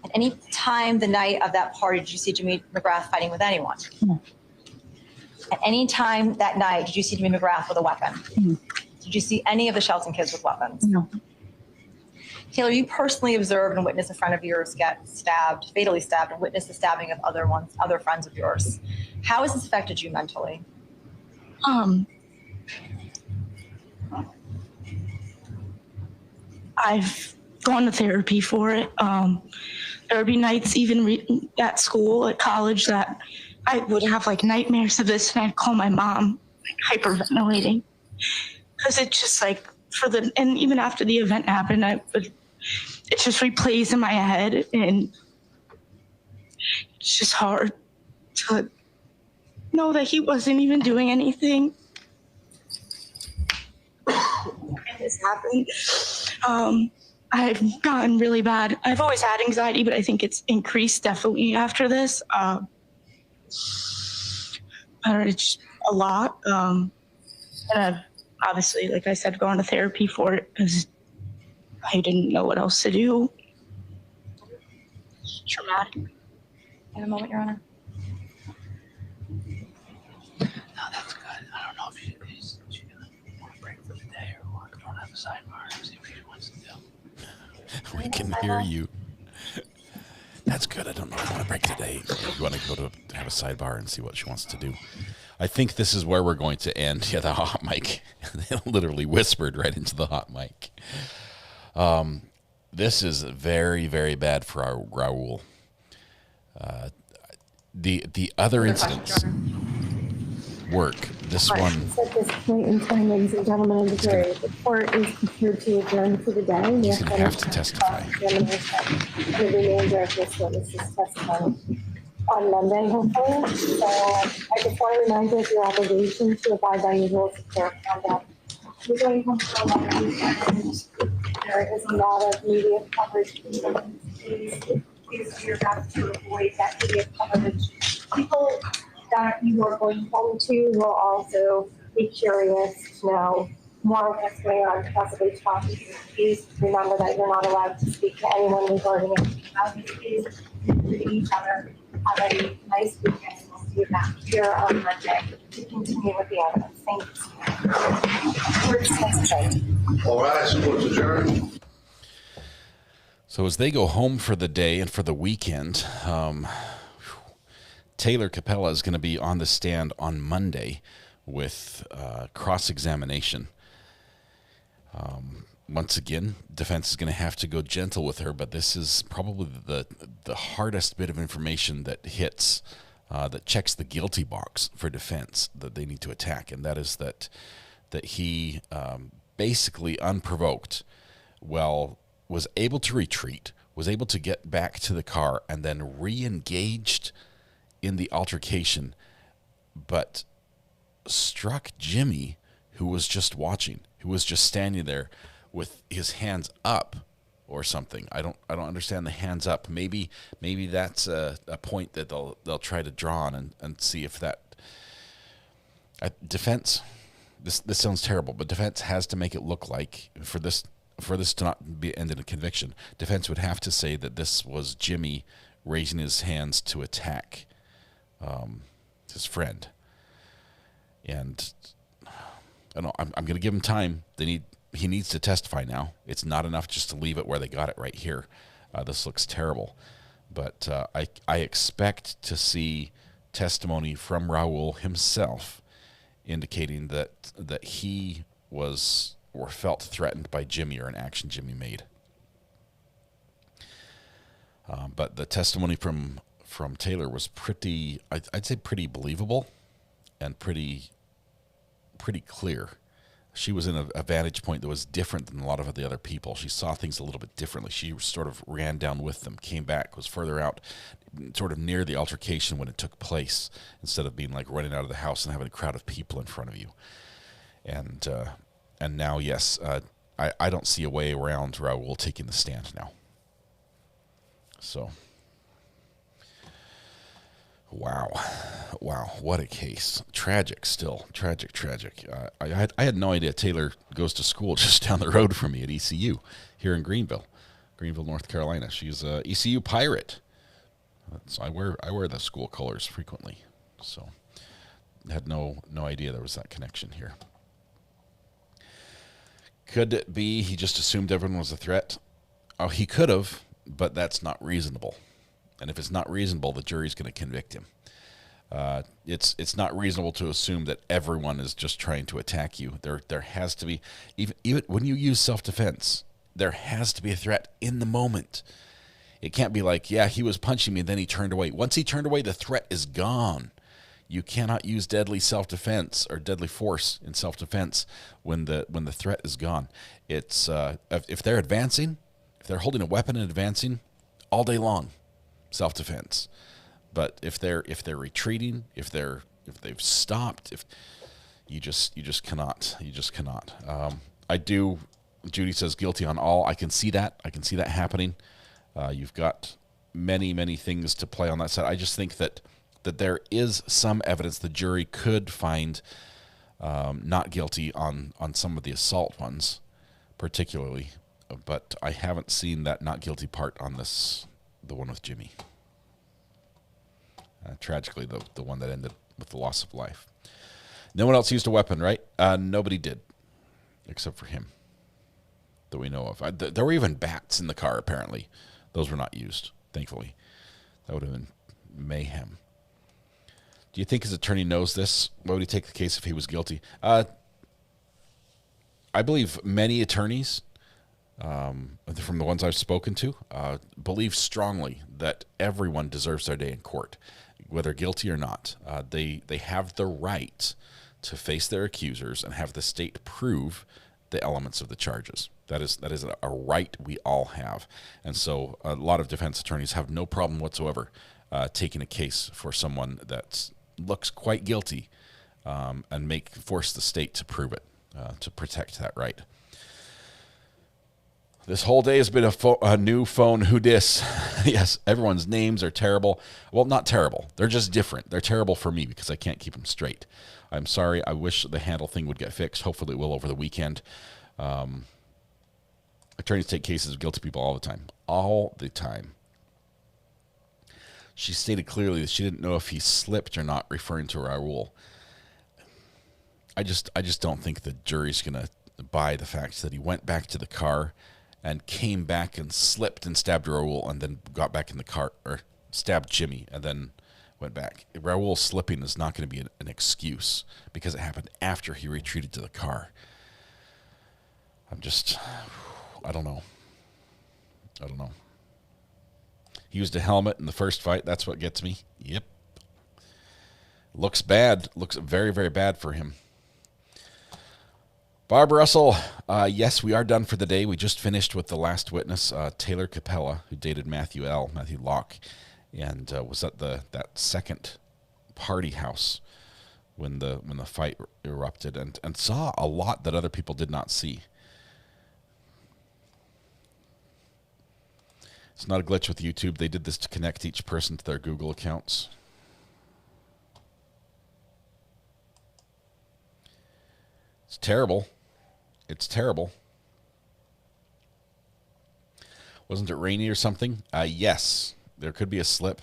At any time the night of that party, did you see Jimmy McGrath fighting with anyone?
No.
At any time that night, did you see Jimmy McGrath with a weapon?
No.
Did you see any of the Shelton kids with weapons?
No.
Taylor, you personally observed and witnessed a friend of yours get stabbed, fatally stabbed, and witnessed the stabbing of other friends of yours. How has this affected you mentally?
I've gone to therapy for it. There would be nights even at school, at college, that I would have like nightmares of this, and I'd call my mom, like, hyperventilating, because it just like and even after the event happened, it just replays in my head, and it's just hard to know that he wasn't even doing anything. And this happened. I've gotten really bad. I've always had anxiety, but I think it's increased definitely after this. It's a lot. And I've obviously, like I said, gone to therapy for it because I didn't know what else to do. It's traumatic.
In a moment, Your Honor.
No, that's good. I don't know if she's want to break for the day or want to have a sidebar and see what she wants to do.
We can hear you. That's good. I don't know if I want to break today. You want to go to have a sidebar and see what she wants to do. I think this is where we're going to end. Yeah, the hot mic. They literally whispered right into the hot mic. This is very, very bad for our Raul. The other incidents work. This one.
At this point in time, ladies and gentlemen of the jury, the court is prepared to adjourn for the day.
He's going to have to testify.
The remainder of this witness's testimony on Monday, hopefully. So I just want to remind you of your obligation to abide by your rules of fair conduct. We're going home for a lot of weekends. There is a lot of media coverage. Please do your best to avoid that media coverage. People that you are going home to will also be curious to know more of what's going on, possibly talking to you. Please remember that you're not allowed to speak to anyone regarding it. Please greet each other. Have a nice weekend. We'll see you back here on Monday to continue with the evidence. Thank you.
All right, court's adjourned.
So as they go home for the day and for the weekend, Taylor Capella is going to be on the stand on Monday with cross-examination. Once again, defense is going to have to go gentle with her, but this is probably the hardest bit of information that hits, that checks the guilty box for defense that they need to attack, and that is that he basically unprovoked, was able to retreat, was able to get back to the car, and then re-engaged in the altercation, but struck Jimmy, who was just watching, who was just standing there with his hands up or something. I don't understand the hands up. Maybe that's a point that they'll try to draw on and see if that defense. This sounds terrible, but defense has to make it look like for this to not be end in a conviction. Defense would have to say that this was Jimmy raising his hands to attack his friend. And I don't know, I'm going to give him time. He needs to testify now. It's not enough just to leave it where they got it right here. This looks terrible. But I expect to see testimony from Raul himself indicating that he was or felt threatened by Jimmy or an action Jimmy made. But the testimony from Taylor was pretty, I'd say pretty believable and pretty clear. She was in a vantage point that was different than a lot of the other people. She saw things a little bit differently. She sort of ran down with them, came back, was further out, sort of near the altercation when it took place, instead of being like running out of the house and having a crowd of people in front of you. And now, yes, I don't see a way around Raul taking the stand now. So, wow, what a case. Tragic still, tragic. I had no idea Taylor goes to school just down the road from me at ECU here in Greenville, North Carolina. She's a ECU Pirate. So I wear the school colors frequently. So I had no idea there was that connection here. Could it be he just assumed everyone was a threat? Oh, he could have, but that's not reasonable. And if it's not reasonable, the jury's going to convict him. It's not reasonable to assume that everyone is just trying to attack you. There has to be, even when you use self-defense, there has to be a threat in the moment. It can't be like, yeah, he was punching me, then he turned away. Once he turned away, the threat is gone. You cannot use deadly self-defense or deadly force in self-defense when the threat is gone. It's if they're advancing, if they're holding a weapon and advancing, all day long, self-defense. But if they're retreating, if they've stopped, if you just cannot. Judy says guilty on all. I can see that. I can see that happening. You've got many things to play on that side. I just think that there is some evidence the jury could find not guilty on some of the assault ones, particularly. But I haven't seen that not guilty part on the one with Jimmy. Tragically, the one that ended with the loss of life. No one else used a weapon, right? Nobody did, except for him, that we know of. There were even bats in the car, apparently. Those were not used, thankfully. That would have been mayhem. Do you think his attorney knows this? Why would he take the case if he was guilty? I believe many attorneys, from the ones I've spoken to, believe strongly that everyone deserves their day in court, whether guilty or not. They have the right to face their accusers and have the state prove the elements of the charges. That is a right we all have. And so a lot of defense attorneys have no problem whatsoever taking a case for someone that looks quite guilty and force the state to prove it, to protect that right. This whole day has been a new phone who dis. Yes, everyone's names are terrible. Well, not terrible. They're just different. They're terrible for me because I can't keep them straight. I'm sorry. I wish the handle thing would get fixed. Hopefully it will over the weekend. Attorneys take cases of guilty people all the time. All the time. She stated clearly that she didn't know if he slipped or not, referring to Raul. I just don't think the jury's going to buy the fact that he went back to the car and came back and slipped and stabbed Raul and then got back in the car, or stabbed Jimmy and then went back. Raul slipping is not going to be an excuse because it happened after he retreated to the car. I don't know. He used a helmet in the first fight. That's what gets me. Yep. Looks bad. Looks very, very bad for him. Barb Russell, yes, we are done for the day. We just finished with the last witness, Taylor Capella, who dated Matthew Locke, and was at that second party house when the fight erupted, and saw a lot that other people did not see. It's not a glitch with YouTube. They did this to connect each person to their Google accounts. It's terrible. It's terrible. Wasn't it rainy or something? Yes, there could be a slip.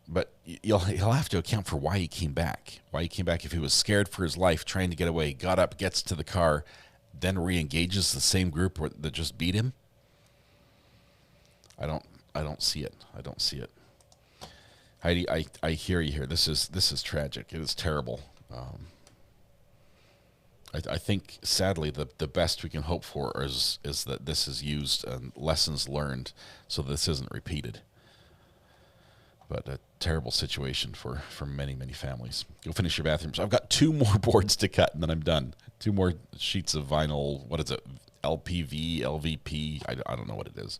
But he'll have to account for why he came back. Why he came back if he was scared for his life, trying to get away, got up, gets to the car, then re-engages the same group that just beat him. I don't see it. I don't see it. Heidi, I hear you here. This is tragic. It is terrible. I think, sadly, the best we can hope for is that this is used and lessons learned so this isn't repeated. But a terrible situation for many, many families. Go finish your bathrooms. I've got 2 more boards to cut, and then I'm done. 2 more sheets of vinyl. What is it? LPV, LVP? I don't know what it is.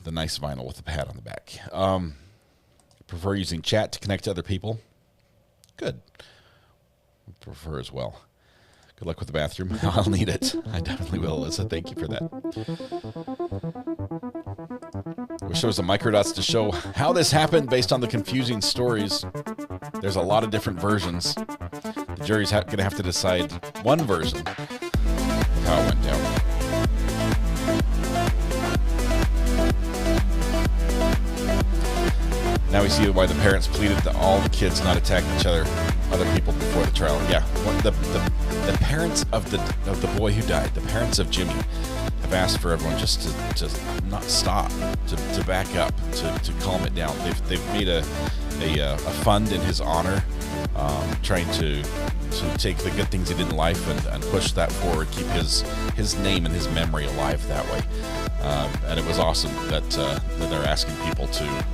The nice vinyl with the pad on the back. Prefer using chat to connect to other people? Good. Prefer as well. Good luck with the bathroom. I'll need it. I definitely will, Alyssa. Thank you for that. Wish there was a microdots to show how this happened based on the confusing stories. There's a lot of different versions. The jury's going to have to decide one version of how it went down. Now we see why the parents pleaded that all the kids not attack other people before the trial. Yeah, the parents of the boy who died, the parents of Jimmy, have asked for everyone just to not stop, to back up, to calm it down. They've made a fund in his honor, trying to take the good things he did in life and push that forward, keep his name and his memory alive that way. And it was awesome that they're asking people to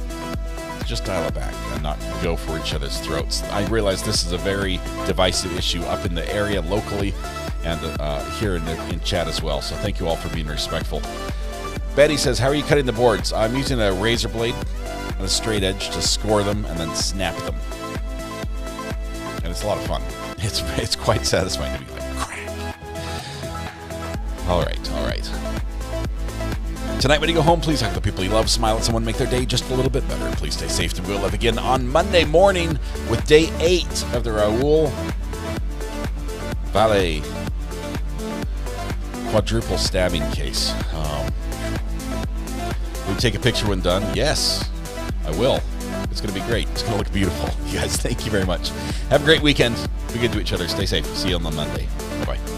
just dial it back and not go for each other's throats. I realize this is a very divisive issue up in the area locally and here in chat as well. So thank you all for being respectful. Betty says, how are you cutting the boards? I'm using a razor blade and a straight edge to score them and then snap them. And it's a lot of fun. It's quite satisfying to be like, crack. All right. Tonight when you go home, please hug the people you love, smile at someone, make their day just a little bit better. Please stay safe, and we'll live again on Monday morning with day 8 of the Raul Valle quadruple stabbing case. Will you take a picture when done? Yes, I will. It's going to be great. It's going to look beautiful. You guys, thank you very much. Have a great weekend. Be good to each other. Stay safe. See you on Monday. Bye-bye.